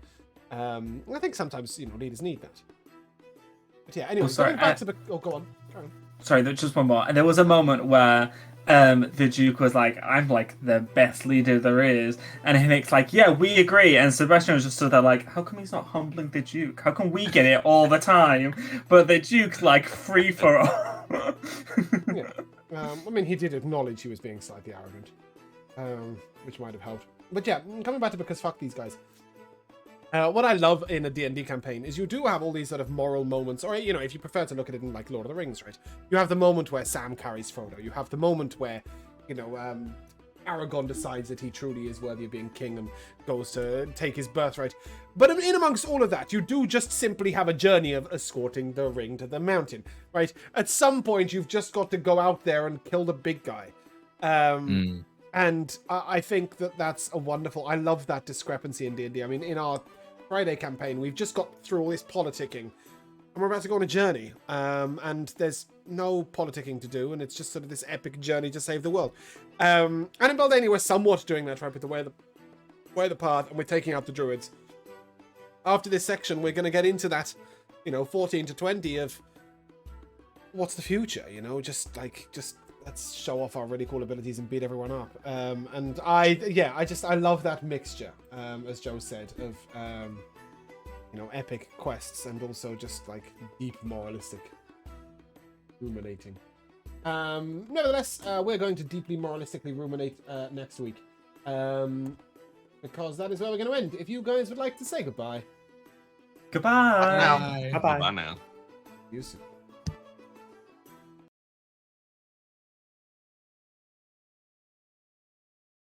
I think sometimes, leaders need that. But yeah, anyway, sorry, going back to the... Oh, go on. Carry on. Sorry, just one more. And there was a moment where the Duke was like, I'm like the best leader there is. And Hennick's like, yeah, we agree. And Sebastian was just stood there like, how come he's not humbling the Duke? How come we get it all the time? But the Duke's like free for all. Yeah. I mean, he did acknowledge he was being slightly arrogant, which might have helped. But yeah, coming back to because fuck these guys. What I love in a D&D campaign is you do have all these sort of moral moments, or, if you prefer to look at it in, like, Lord of the Rings, right? You have the moment where Sam carries Frodo. You have the moment where, Aragorn decides that he truly is worthy of being king and goes to take his birthright. But in amongst all of that, you do just simply have a journey of escorting the ring to the mountain, right? At some point, you've just got to go out there and kill the big guy. And I think that's a wonderful... I love that discrepancy in D&D. I mean, in our Friday campaign, we've just got through all this politicking, and we're about to go on a journey, and there's no politicking to do, and it's just sort of this epic journey to save the world. And in Beldania, we're somewhat doing that, right, with the way the path, and we're taking out the druids. After this section, we're going to get into that, 14 to 20 of what's the future, just let's show off our really cool abilities and beat everyone up. And I love that mixture, as Joe said, of epic quests and also just like deep moralistic ruminating. Nevertheless, we're going to deeply moralistically ruminate next week, because that is where we're going to end. If you guys would like to say goodbye. Goodbye. Now. Bye-bye. Bye now. See you soon.